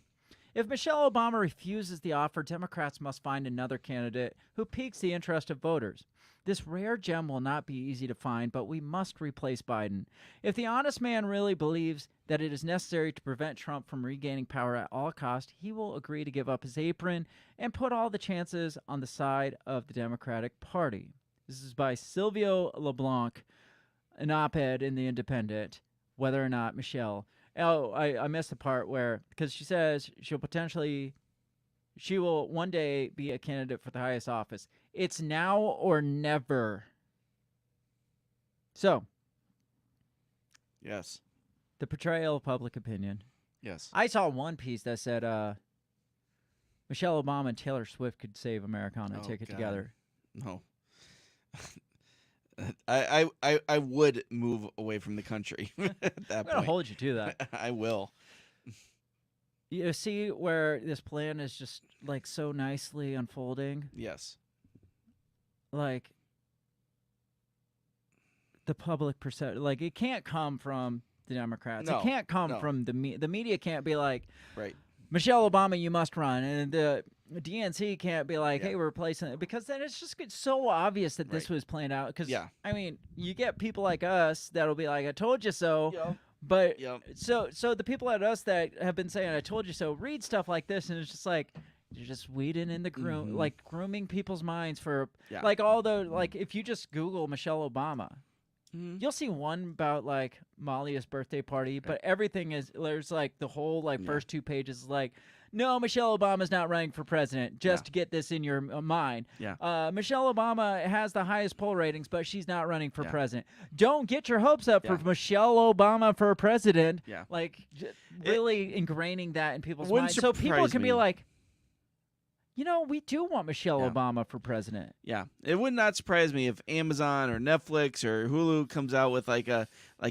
C: If Michelle Obama refuses the offer, Democrats must find another candidate who piques the interest of voters. This rare gem will not be easy to find, but we must replace Biden. If the honest man really believes that it is necessary to prevent Trump from regaining power at all costs, he will agree to give up his apron and put all the chances on the side of the Democratic Party. This is by Silvio LeBlanc, an op-ed in The Independent, whether or not Michelle... Oh, I missed the part where... Because she says she will one day be a candidate for the highest office. It's now or never. So.
D: Yes.
C: The portrayal of public opinion.
D: Yes.
C: I saw one piece that said Michelle Obama and Taylor Swift could save America on a ticket together.
D: No. I would move away from the country at that point.
C: I'm going to hold you to that.
D: I will.
C: You see where this plan is just, like, so nicely unfolding?
D: Yes.
C: Like, the public perception, like, it can't come from the Democrats.
D: No,
C: it can't come from the media can't be like,
D: right,
C: Michelle Obama, you must run. And the DNC can't be like, hey, we're replacing it. Because then it's just so obvious that this was planned out. Because, I mean, you get people like us that'll be like, I told you so.
D: Yep.
C: But so the people like us that have been saying, I told you so, read stuff like this, and it's just like, you're just weeding in the like grooming people's minds for, like, all the, like, if you just Google Michelle Obama, you'll see one about, like, Malia's birthday party, but everything is, there's, like, the whole, like, first 2 pages is like, no, Michelle Obama's not running for president, just to get this in your mind. Michelle Obama has the highest poll ratings, but she's not running for president. Don't get your hopes up for Michelle Obama for president. Like, really ingraining that in people's minds. So people can be like, you know, we do want Michelle Obama for president.
D: Yeah. It would not surprise me if Amazon or Netflix or Hulu comes out with like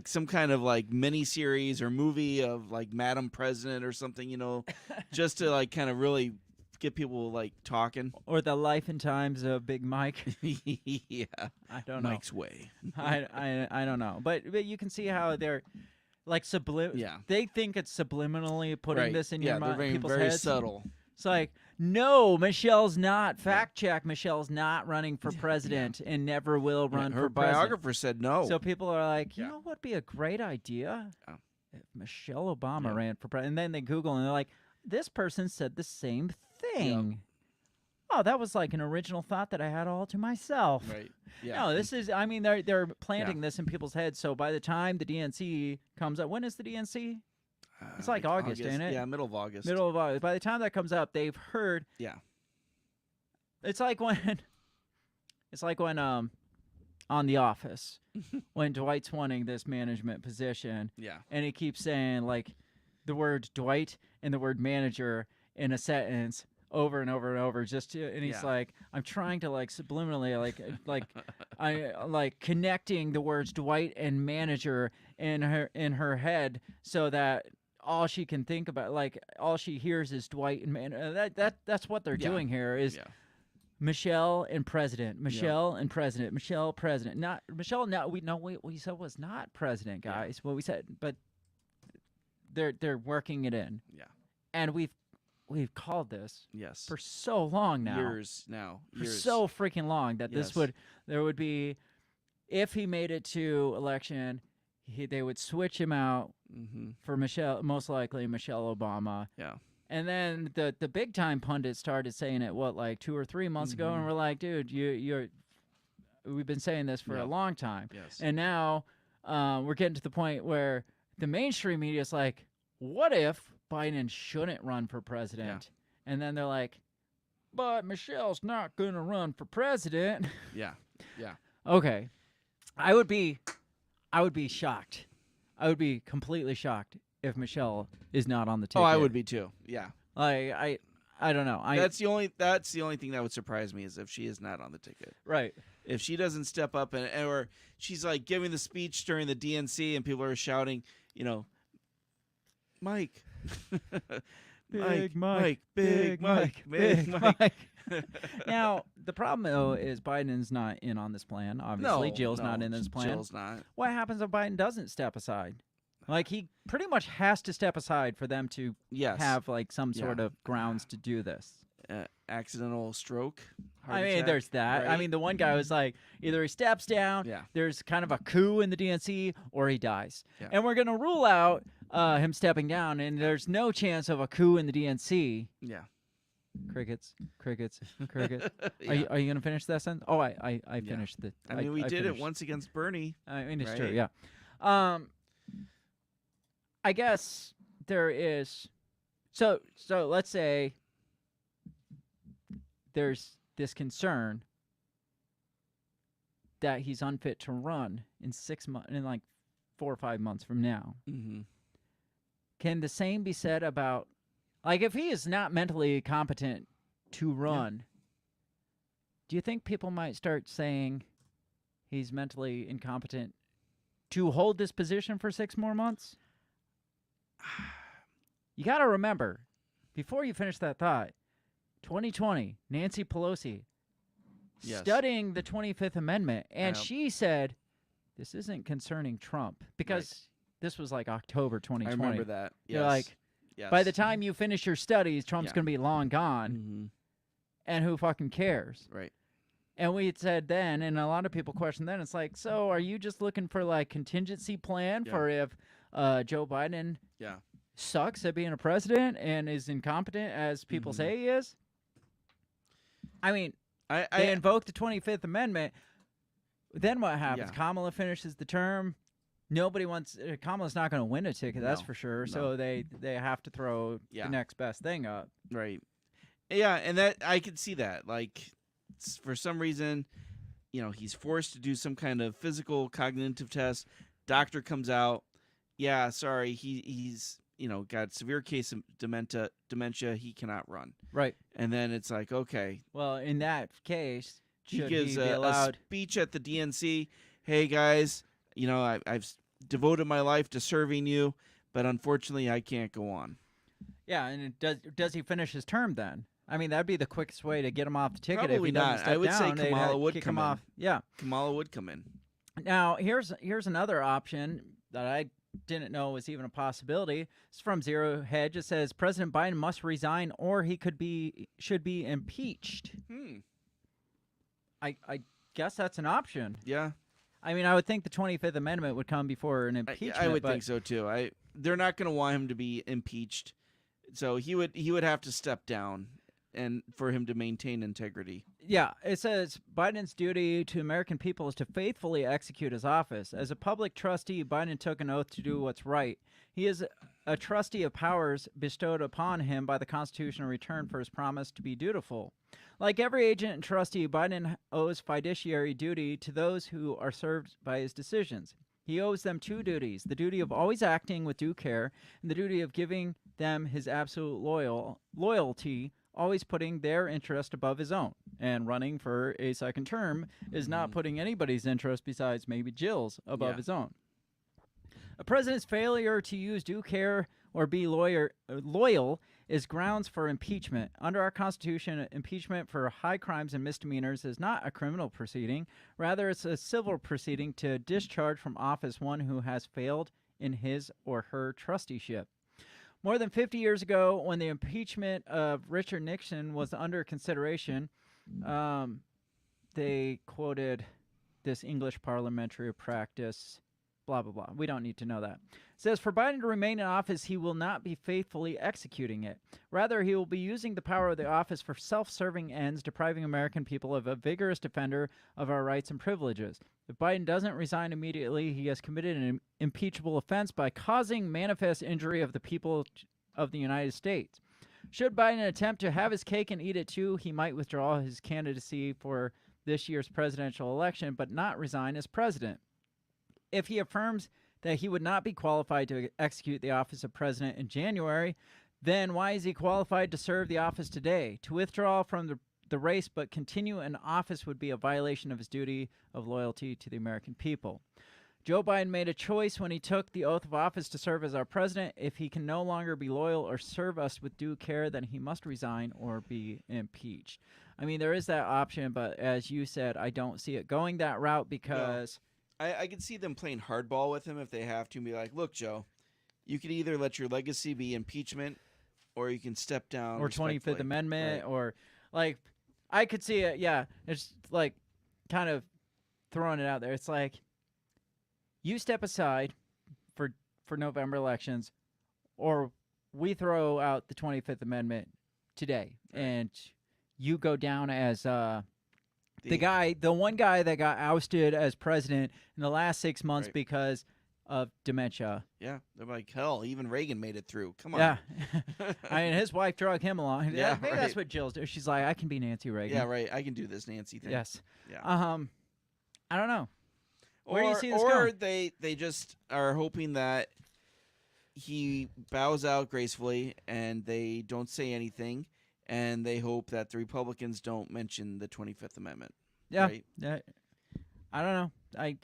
D: some kind of like mini series or movie of like Madam President or something, you know, just to like kind of really get people like talking.
C: Or the life and times of Big Mike.
D: Yeah.
C: I don't know.
D: Mike's way.
C: I don't know. But you can see how they're like they think it's subliminally putting this in your mind. People's
D: very
C: heads.
D: Subtle.
C: It's like, no, Michelle's not. Fact check, Michelle's not running for president and never will run for president.
D: Her biographer said no.
C: So people are like, you know what would be a great idea? If Michelle Obama ran for president. And then they Google and they're like, this person said the same thing. Oh, that was like an original thought that I had all to myself.
D: Right. Yeah.
C: No, this is, I mean, they're planting this in people's heads. So by the time the DNC comes up, when is the DNC? It's like August, ain't it?
D: Yeah, middle of August.
C: Middle of August. By the time that comes up, they've heard.
D: Yeah.
C: It's like when on The Office, when Dwight's wanting this management position.
D: Yeah.
C: And he keeps saying, like, the word Dwight and the word manager in a sentence over and over and over, and he's like, I'm trying to like subliminally like connecting the words Dwight and manager in her head so that all she can think about, like all she hears is Dwight and that's what they're doing here is Michelle and president, Michelle and president, Michelle president, not Michelle. No, we said was not president, guys. What we said, but they're working it in. Yeah, and we've called this for so long now.
D: Years.
C: For so freaking long that there would be, if he made it to election, they would switch him out for Michelle, most likely Michelle Obama.
D: Yeah.
C: And then the big time pundits started saying it, like 2 or 3 months ago, and we're like, dude, we've been saying this for a long time.
D: Yes.
C: And now we're getting to the point where the mainstream media is like, what if Biden shouldn't run for president? Yeah. And then they're like, but Michelle's not going to run for president.
D: Yeah. Yeah.
C: Okay. I would be shocked. I would be completely shocked if Michelle is not on the ticket.
D: Oh, I would be too. Yeah.
C: I don't know.
D: That's the only thing that would surprise me is if she is not on the ticket.
C: Right.
D: If she doesn't step up or she's like giving the speech during the DNC and people are shouting, Mike.
C: Big Mike. Now, the problem, though, is Biden's not in on this plan. Obviously, Jill's not in this plan.
D: Jill's not.
C: What happens if Biden doesn't step aside? Like, he pretty much has to step aside for them to have, like, some sort of grounds to do this.
D: Accidental stroke.
C: I mean, there's that.
D: Right?
C: I mean, the one guy was like, either he steps down, there's kind of a coup in the DNC, or he dies. Yeah. And we're going to rule out him stepping down, and there's no chance of a coup in the DNC.
D: Yeah.
C: Crickets. Are you going to finish that sentence? Oh, I finished the.
D: I mean, we did it once against Bernie.
C: I mean, it's true. Yeah. I guess there is. So let's say there's this concern that he's unfit to run in 6 months, in like 4 or 5 months from now.
D: Mm-hmm.
C: Can the same be said about, like, if he is not mentally competent to run, do you think people might start saying he's mentally incompetent to hold this position for 6 more months? You got to remember, before you finish that thought, 2020, Nancy Pelosi studying the 25th Amendment, and she said, this isn't concerning Trump, because this was like October 2020.
D: I remember that.
C: You're like, by the time you finish your studies, Trump's going to be long gone, and who fucking cares?
D: Right.
C: And we had said then, and a lot of people questioned then, it's like, so are you just looking for like contingency plan for if Joe Biden sucks at being a president and is incompetent as people say he is? I mean, they invoke the 25th Amendment. Then what happens? Kamala finishes the term. Nobody wants Kamala's not going to win a ticket, that's for sure. So they have to throw the next best thing up.
D: Right. Yeah, and that I could see that. Like, for some reason, he's forced to do some kind of physical cognitive test. Doctor comes out, sorry, he's got severe case of dementia. He cannot run.
C: Right.
D: And then it's like, okay.
C: Well, in that case,
D: he gives a speech at the DNC. Hey guys, I've devoted my life to serving you, but unfortunately, I can't go on.
C: Yeah, and does he finish his term then? I mean, that'd be the quickest way to get him off the ticket.
D: Probably
C: if he
D: not.
C: Step
D: I would
C: down,
D: say Kamala would come
C: off. Yeah,
D: Kamala would come in.
C: Now, here's another option that I didn't know was even a possibility. It's from Zero Hedge. It says President Biden must resign, or he should be impeached. I guess that's an option.
D: Yeah.
C: I mean, I would think the 25th Amendment would come before an impeachment.
D: I would think so too. They're not going to want him to be impeached, so he would have to step down, and for him to maintain integrity.
C: Yeah, it says Biden's duty to American people is to faithfully execute his office. As a public trustee, Biden took an oath to do what's right. He is a trustee of powers bestowed upon him by the Constitution in return for his promise to be dutiful. Like every agent and trustee, Biden owes fiduciary duty to those who are served by his decisions. He owes them two duties: the duty of always acting with due care, and the duty of giving them his absolute loyalty, always putting their interest above his own. And running for a second term is not putting anybody's interest besides maybe Jill's above his own. A president's failure to use due care or be loyal is grounds for impeachment. Under our Constitution, impeachment for high crimes and misdemeanors is not a criminal proceeding. Rather, it's a civil proceeding to discharge from office one who has failed in his or her trusteeship. More than 50 years ago, when the impeachment of Richard Nixon was under consideration, they quoted this English parliamentary practice, blah, blah, blah. We don't need to know that. It says, for Biden to remain in office, he will not be faithfully executing it. Rather, he will be using the power of the office for self-serving ends, depriving American people of a vigorous defender of our rights and privileges. If Biden doesn't resign immediately, he has committed an impeachable offense by causing manifest injury of the people of the United States. Should Biden attempt to have his cake and eat it too, he might withdraw his candidacy for this year's presidential election, but not resign as president. If he affirms that he would not be qualified to execute the office of president in January, then why is he qualified to serve the office today? To withdraw from the race but continue in office would be a violation of his duty of loyalty to the American people. Joe Biden made a choice when he took the oath of office to serve as our president. If he can no longer be loyal or serve us with due care, then he must resign or be impeached. I mean, there is that option, but as you said, I don't see it going that route because...
D: No. I can see them playing hardball with him if they have to and be like, look, Joe, you can either let your legacy be impeachment or you can step down.
C: Or 25th Amendment or, like, I could see it, yeah. It's, like, kind of throwing it out there. It's like, you step aside for November elections or we throw out the 25th Amendment today and you go down as... The one guy that got ousted as president in the last 6 months because of dementia.
D: Yeah, they're like, hell, even Reagan made it through. Come on.
C: Yeah. I mean, his wife drug him along.
D: Yeah,
C: maybe that's what Jill's doing. She's like, I can be Nancy Reagan.
D: Yeah, right. I can do this Nancy thing.
C: Yes.
D: Yeah.
C: I don't know. Where do you see this
D: or
C: going?
D: they just are hoping that he bows out gracefully and they don't say anything. And they hope that the Republicans don't mention the 25th Amendment.
C: Yeah.
D: Right?
C: I don't know.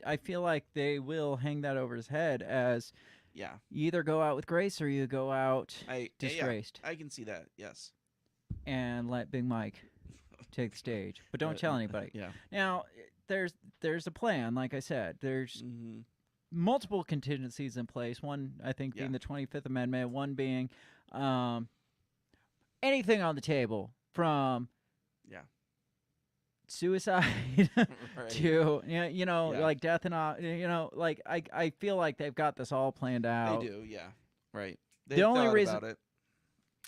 C: I feel like they will hang that over his head as you either go out with grace or you go out disgraced.
D: Yeah, I can see that, yes.
C: And let Big Mike take the stage. But don't tell anybody.
D: Yeah.
C: Now, there's a plan, like I said. There's multiple contingencies in place. One, I think, being the 25th Amendment. One being... anything on the table from suicide to like death and all. Like I feel like they've got this all planned out.
D: They do, yeah, right.
C: The only reason, about it.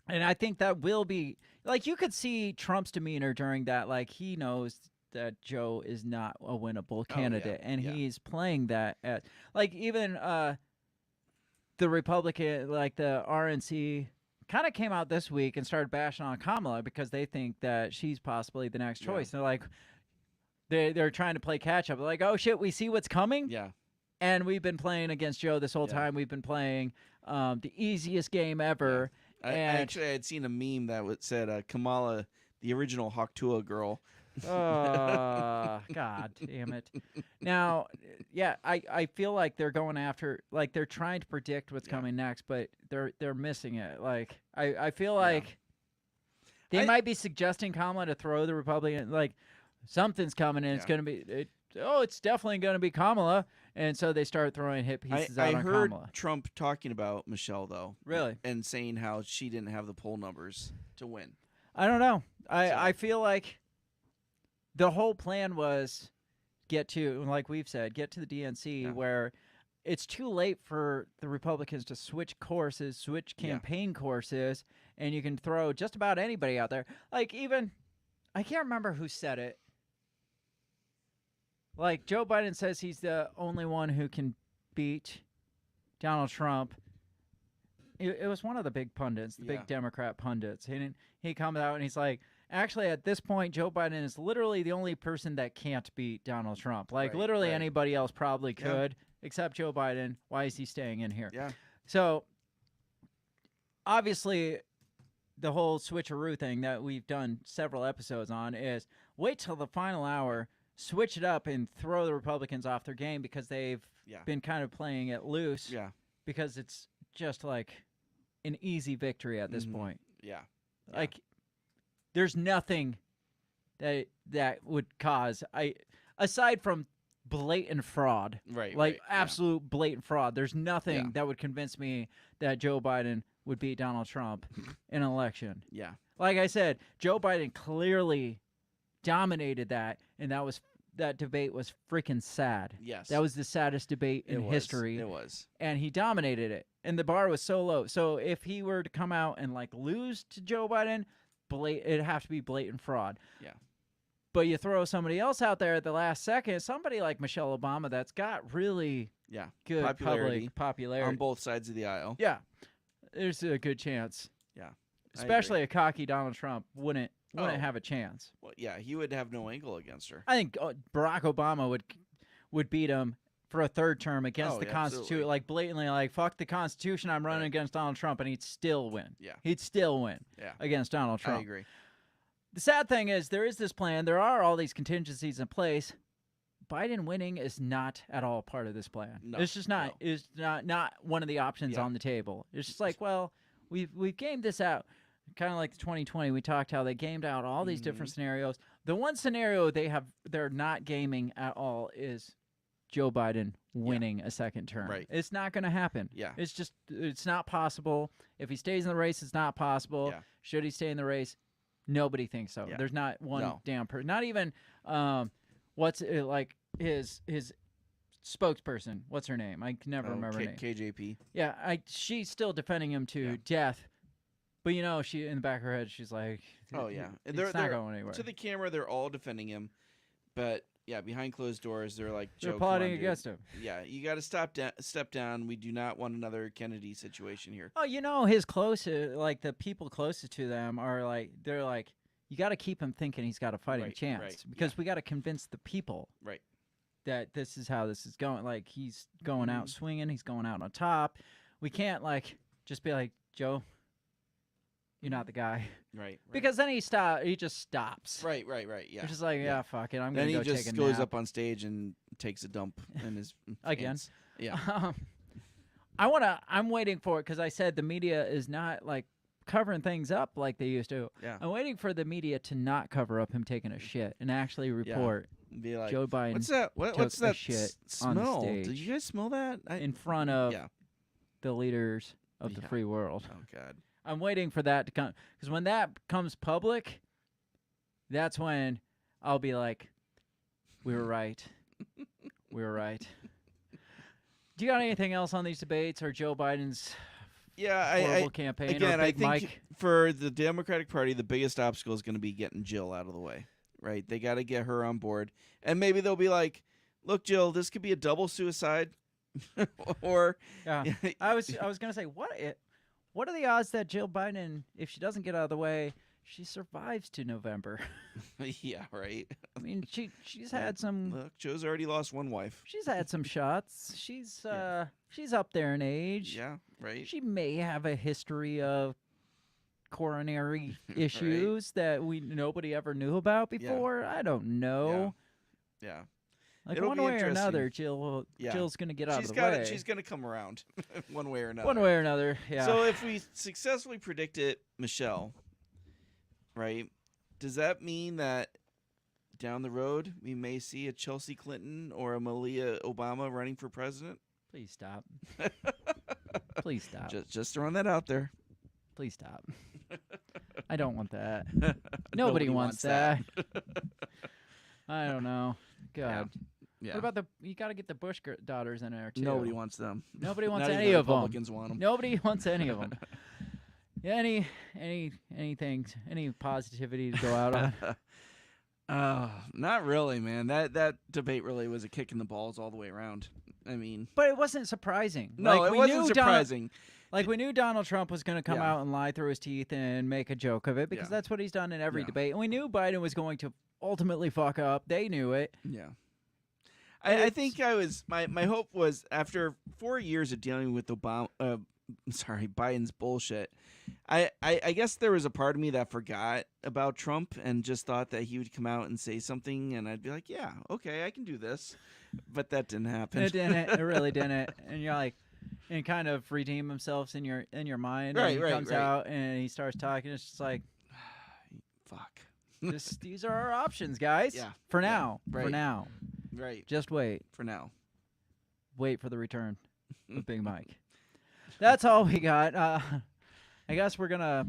C: And I think that will be like you could see Trump's demeanor during that. Like he knows that Joe is not a winnable candidate, and he's playing that at like even the Republican, like the RNC. Kind of came out this week and started bashing on Kamala because they think that she's possibly the next choice. They're like, they're trying to play catch up. They're like, oh shit, we see what's coming.
D: Yeah.
C: And we've been playing against Joe this whole time. We've been playing the easiest game ever.
D: Yeah. I had seen a meme that said Kamala, the original Hawktua girl.
C: God damn it. Now, I feel like they're going after, like they're trying to predict what's coming next, but they're missing it. Like I feel like they might be suggesting Kamala to throw the Republican, like something's coming and it's going to be, it's definitely going to be Kamala. And so they start throwing hit pieces out on Kamala.
D: I heard Trump talking about Michelle though.
C: Really?
D: And saying how she didn't have the poll numbers to win.
C: I don't know. I feel like the whole plan was get to, like we've said, get to the DNC where it's too late for the Republicans to switch courses, switch campaign courses, and you can throw just about anybody out there. Like even, I can't remember who said it. Like Joe Biden says he's the only one who can beat Donald Trump. It was one of the big pundits, the big Democrat pundits. He comes out and he's like, actually, at this point, Joe Biden is literally the only person that can't beat Donald Trump. Like, literally anybody else probably could. except Joe Biden. Why is he staying in here?
D: Yeah.
C: So, obviously, the whole switcheroo thing that we've done several episodes on is wait till the final hour, switch it up, and throw the Republicans off their game because they've been kind of playing it loose.
D: Yeah.
C: Because it's just like an easy victory at this point.
D: Yeah.
C: Like, there's nothing that would cause aside from blatant fraud,
D: right,
C: absolute blatant fraud. There's nothing that would convince me that Joe Biden would beat Donald Trump in an election.
D: Yeah.
C: Like I said, Joe Biden clearly dominated that, and that debate was freaking sad.
D: Yes.
C: That was the saddest debate in history.
D: It was.
C: And he dominated it. And the bar was so low. So if he were to come out and lose to Joe Biden, it'd have to be blatant fraud.
D: Yeah.
C: But you throw somebody else out there at the last second, somebody like Michelle Obama that's got really good popularity
D: on both sides of the aisle.
C: Yeah. There's a good chance.
D: Yeah.
C: Especially a cocky Donald Trump wouldn't have a chance.
D: Well, yeah, he would have no angle against her.
C: I think Barack Obama would beat him for a third term against the Constitution, blatantly, fuck the Constitution, I'm running against Donald Trump, and he'd still win.
D: Yeah.
C: He'd still win against Donald Trump.
D: I agree.
C: The sad thing is there is this plan. There are all these contingencies in place. Biden winning is not at all part of this plan.
D: No,
C: it's just not. No. It's not one of the options on the table. It's just like, well, we've gamed this out. Kind of like the 2020, we talked how they gamed out all these different scenarios. The one scenario they're not gaming at all is Joe Biden winning a second term.
D: Right.
C: It's not going to happen.
D: Yeah.
C: It's not possible. If he stays in the race, it's not possible.
D: Yeah.
C: Should he stay in the race? Nobody thinks so.
D: Yeah.
C: There's not one damn person. Not even his spokesperson. What's her name? I can never remember her name.
D: KJP.
C: Yeah, she's still defending him to death. But she in the back of her head, she's like,
D: "Oh yeah,
C: it's not going anywhere."
D: To the camera, they're all defending him, but behind closed doors, they're like,
C: they're
D: Joe,
C: plotting against him.
D: Yeah, you got to step down. We do not want another Kennedy situation here.
C: Oh, his closest, the people closest to them are they're like, you got to keep him thinking he's got a fighting chance because we got to convince the people that this is how this is going. Like he's going out swinging, he's going out on top. We can't just be like, Joe, you're not the guy.
D: Right.
C: Because then he just stops.
D: Right, yeah.
C: It's just like, fuck it, I'm going to go take a nap.
D: Then he just goes up on stage and takes a dump in his
C: Again.
D: pants. Yeah.
C: I'm waiting for it because I said the media is not covering things up like they used to.
D: Yeah.
C: I'm waiting for the media to not cover up him taking a shit and actually report
D: Be like,
C: Joe Biden
D: what's that? What's
C: took a
D: that
C: shit
D: smell?
C: on stage.
D: Did you guys smell that?
C: In front of the leaders of the free world.
D: Oh, God.
C: I'm waiting for that to come. Because when that comes public, that's when I'll be like, we were right. We were right. Do you got anything else on these debates or Joe Biden's horrible campaign?
D: Again,
C: or Big
D: I think
C: Mike?
D: for the Democratic Party, the biggest obstacle is going to be getting Jill out of the way, right? They got to get her on board. And maybe they'll be like, look, Jill, this could be a double suicide. Or
C: I was going to say, what are the odds that Jill Biden, if she doesn't get out of the way, she survives to November?
D: Yeah, right.
C: I mean, she's had some.
D: Look, Joe's already lost one wife.
C: She's had some shots. She's up there in age.
D: Yeah, right.
C: She may have a history of coronary issues that nobody ever knew about before. I don't know.
D: Yeah.
C: Like one way or another, Jill's going to get out of the way.
D: She's going to come around one way or another.
C: One way or another, yeah.
D: So if we successfully predict it, Michelle, right, does that mean that down the road we may see a Chelsea Clinton or a Malia Obama running for president?
C: Please stop. Please stop.
D: Just throwing that out there.
C: Please stop. I don't want that. Nobody wants that. I don't know. God.
D: Yeah.
C: What about you got to get the Bush daughters in there too.
D: Nobody wants them.
C: Nobody wants
D: Not
C: any
D: even
C: of them.
D: Republicans want them.
C: Nobody wants any of them. Yeah, anything, any positivity to go out on?
D: Not really, man. That debate really was a kick in the balls all the way around. I mean,
C: but it wasn't surprising.
D: No, it wasn't surprising.
C: We knew Donald Trump was going to come out and lie through his teeth and make a joke of it because that's what he's done in every debate. And we knew Biden was going to ultimately fuck up. They knew it.
D: Yeah. I think I was my hope was after 4 years of dealing with Biden's bullshit. I guess there was a part of me that forgot about Trump and just thought that he would come out and say something, and I'd be like, yeah, okay, I can do this. But that didn't happen.
C: It didn't. It really didn't. And you're like, and kind of redeem himself in your mind.
D: Right,
C: and he
D: right,
C: comes
D: right.
C: out and he starts talking. It's just like,
D: fuck.
C: These are our options, guys.
D: Yeah.
C: For now.
D: Right.
C: For now.
D: Right.
C: Just wait.
D: For now.
C: Wait for the return of Big Mike. That's all we got. I guess we're gonna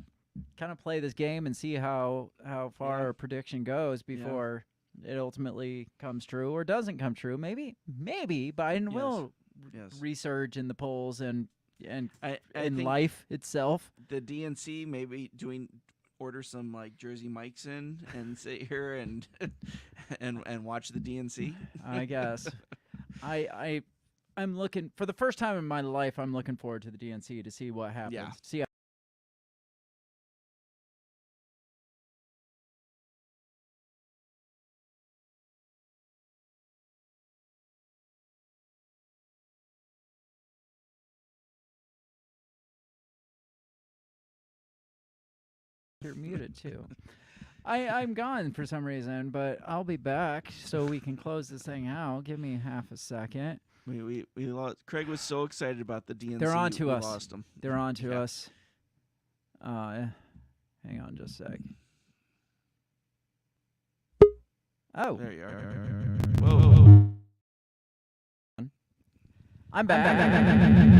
C: kind of play this game and see how far our prediction goes before it ultimately comes true or doesn't come true. Maybe Biden will resurge in the polls and in
D: think
C: life itself.
D: The DNC maybe order some like Jersey Mikes in and sit here and and watch the DNC.
C: I guess. I'm looking for the first time in my life. I'm looking forward to the DNC to see what happens.
D: Yeah.
C: See. You're muted too. I'm gone for some reason, but I'll be back so we can close this thing out. Give me half a second.
D: We lost. Craig was so excited about the DNC.
C: They're on to
D: we
C: us.
D: Lost him.
C: They're on to us. Hang on just a sec. Oh.
D: There you are. Whoa.
C: I'm back.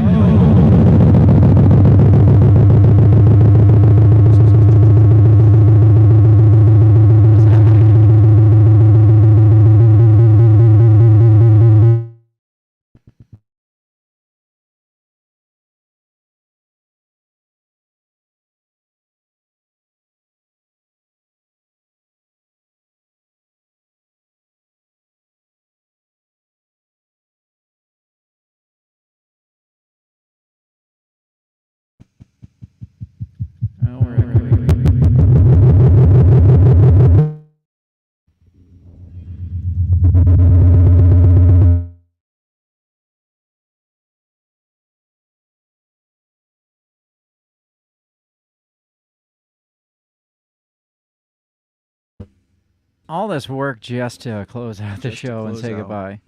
C: All this work just to close out the show and say goodbye.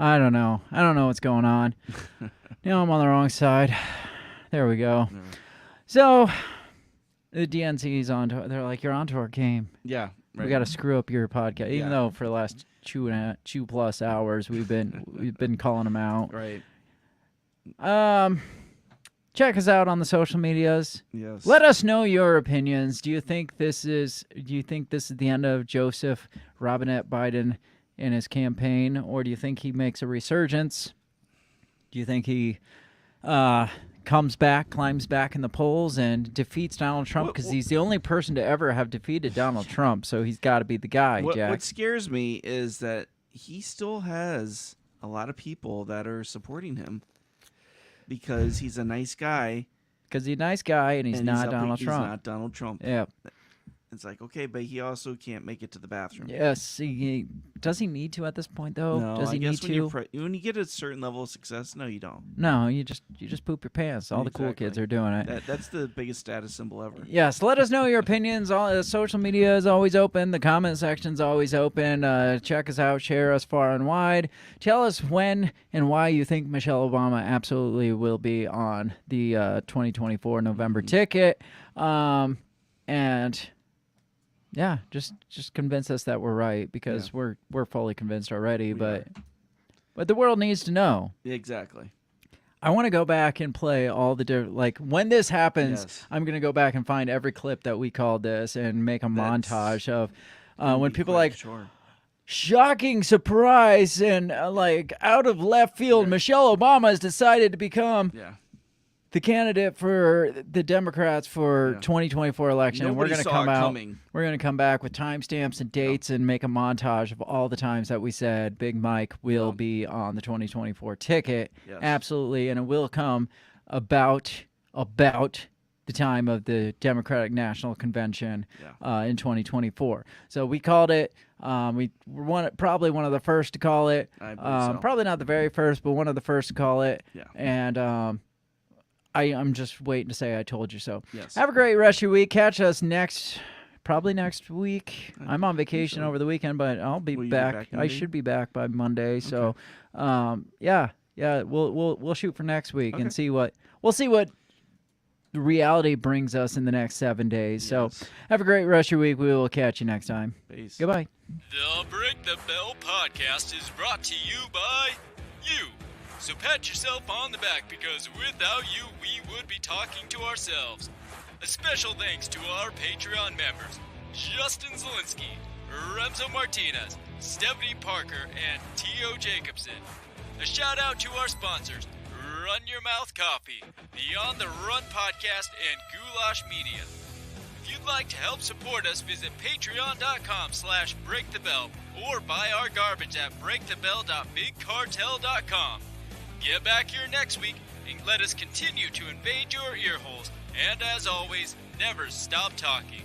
C: I don't know. I don't know what's going on. Now I'm on the wrong side. There we go. So the DNC's on to. They're like, you're onto our game.
D: Yeah. Right.
C: We got to screw up your podcast, even though for the last 2+ hours we've been calling them out.
D: Right.
C: Check us out on the social medias.
D: Yes.
C: Let us know your opinions. Do you think this is the end of Joseph Robinette Biden in his campaign, or do you think he makes a resurgence? Do you think he climbs back in the polls and defeats Donald Trump? Because he's the only person to ever have defeated Donald Trump, so he's got to be the guy, Jack.
D: What scares me is that he still has a lot of people that are supporting him. Because he's a nice guy.
C: Because he's a nice guy, and he's not Donald Trump.
D: He's not Donald Trump.
C: Yeah.
D: It's like, okay, but he also can't make it to the bathroom.
C: Yes. Does he need to at this point, though?
D: No,
C: Does he
D: I guess
C: need to?
D: When you get a certain level of success, no, you don't.
C: No, you just poop your pants. All the cool kids are doing it.
D: That's the biggest status symbol ever.
C: Yes. Let us know your opinions. All social media is always open. The comment section's always open. Check us out. Share us far and wide. Tell us when and why you think Michelle Obama absolutely will be on the 2024 November ticket. And yeah, just convince us that we're right, because we're fully convinced already. But the world needs to know.
D: Exactly.
C: I want to go back and play all the different, like, when this happens, I'm going to go back and find every clip that we called this and make a montage of when people shocking surprise and like out of left field, Michelle Obama has decided to become the candidate for the Democrats for 2024 election.
D: Nobody
C: And we're going to
D: saw
C: come
D: it
C: out.
D: coming.
C: We're going to come back with timestamps and dates and make a montage of all the times that we said Big Mike will be on the 2024 ticket.
D: Yes.
C: Absolutely, and it will come about the time of the Democratic National Convention in 2024. So we called it. We were probably one of the first to call it.
D: I believe so.
C: Probably not the very first, but one of the first to call it.
D: Yeah.
C: And I'm just waiting to say I told you so.
D: Yes.
C: Have a great rest of your week. Catch us probably next week. I'm on vacation over the weekend, but I'll be back. I should be back by Monday. So, yeah, we'll shoot for next week and see what reality brings us in the next 7 days.
D: Yes.
C: So, have a great rest of your week. We will catch you next time.
D: Peace.
C: Goodbye.
O: The Break the Bell podcast is brought to you by you. So pat yourself on the back because without you, we would be talking to ourselves. A special thanks to our Patreon members, Justin Zielinski, Remzo Martinez, Stephanie Parker, and T.O. Jacobson. A shout out to our sponsors, Run Your Mouth Coffee, the On the Run podcast, and Goulash Media. If you'd like to help support us, visit patreon.com/breakthebell or buy our garbage at breakthebell.bigcartel.com. Get back here next week and let us continue to invade your ear holes. And as always, never stop talking.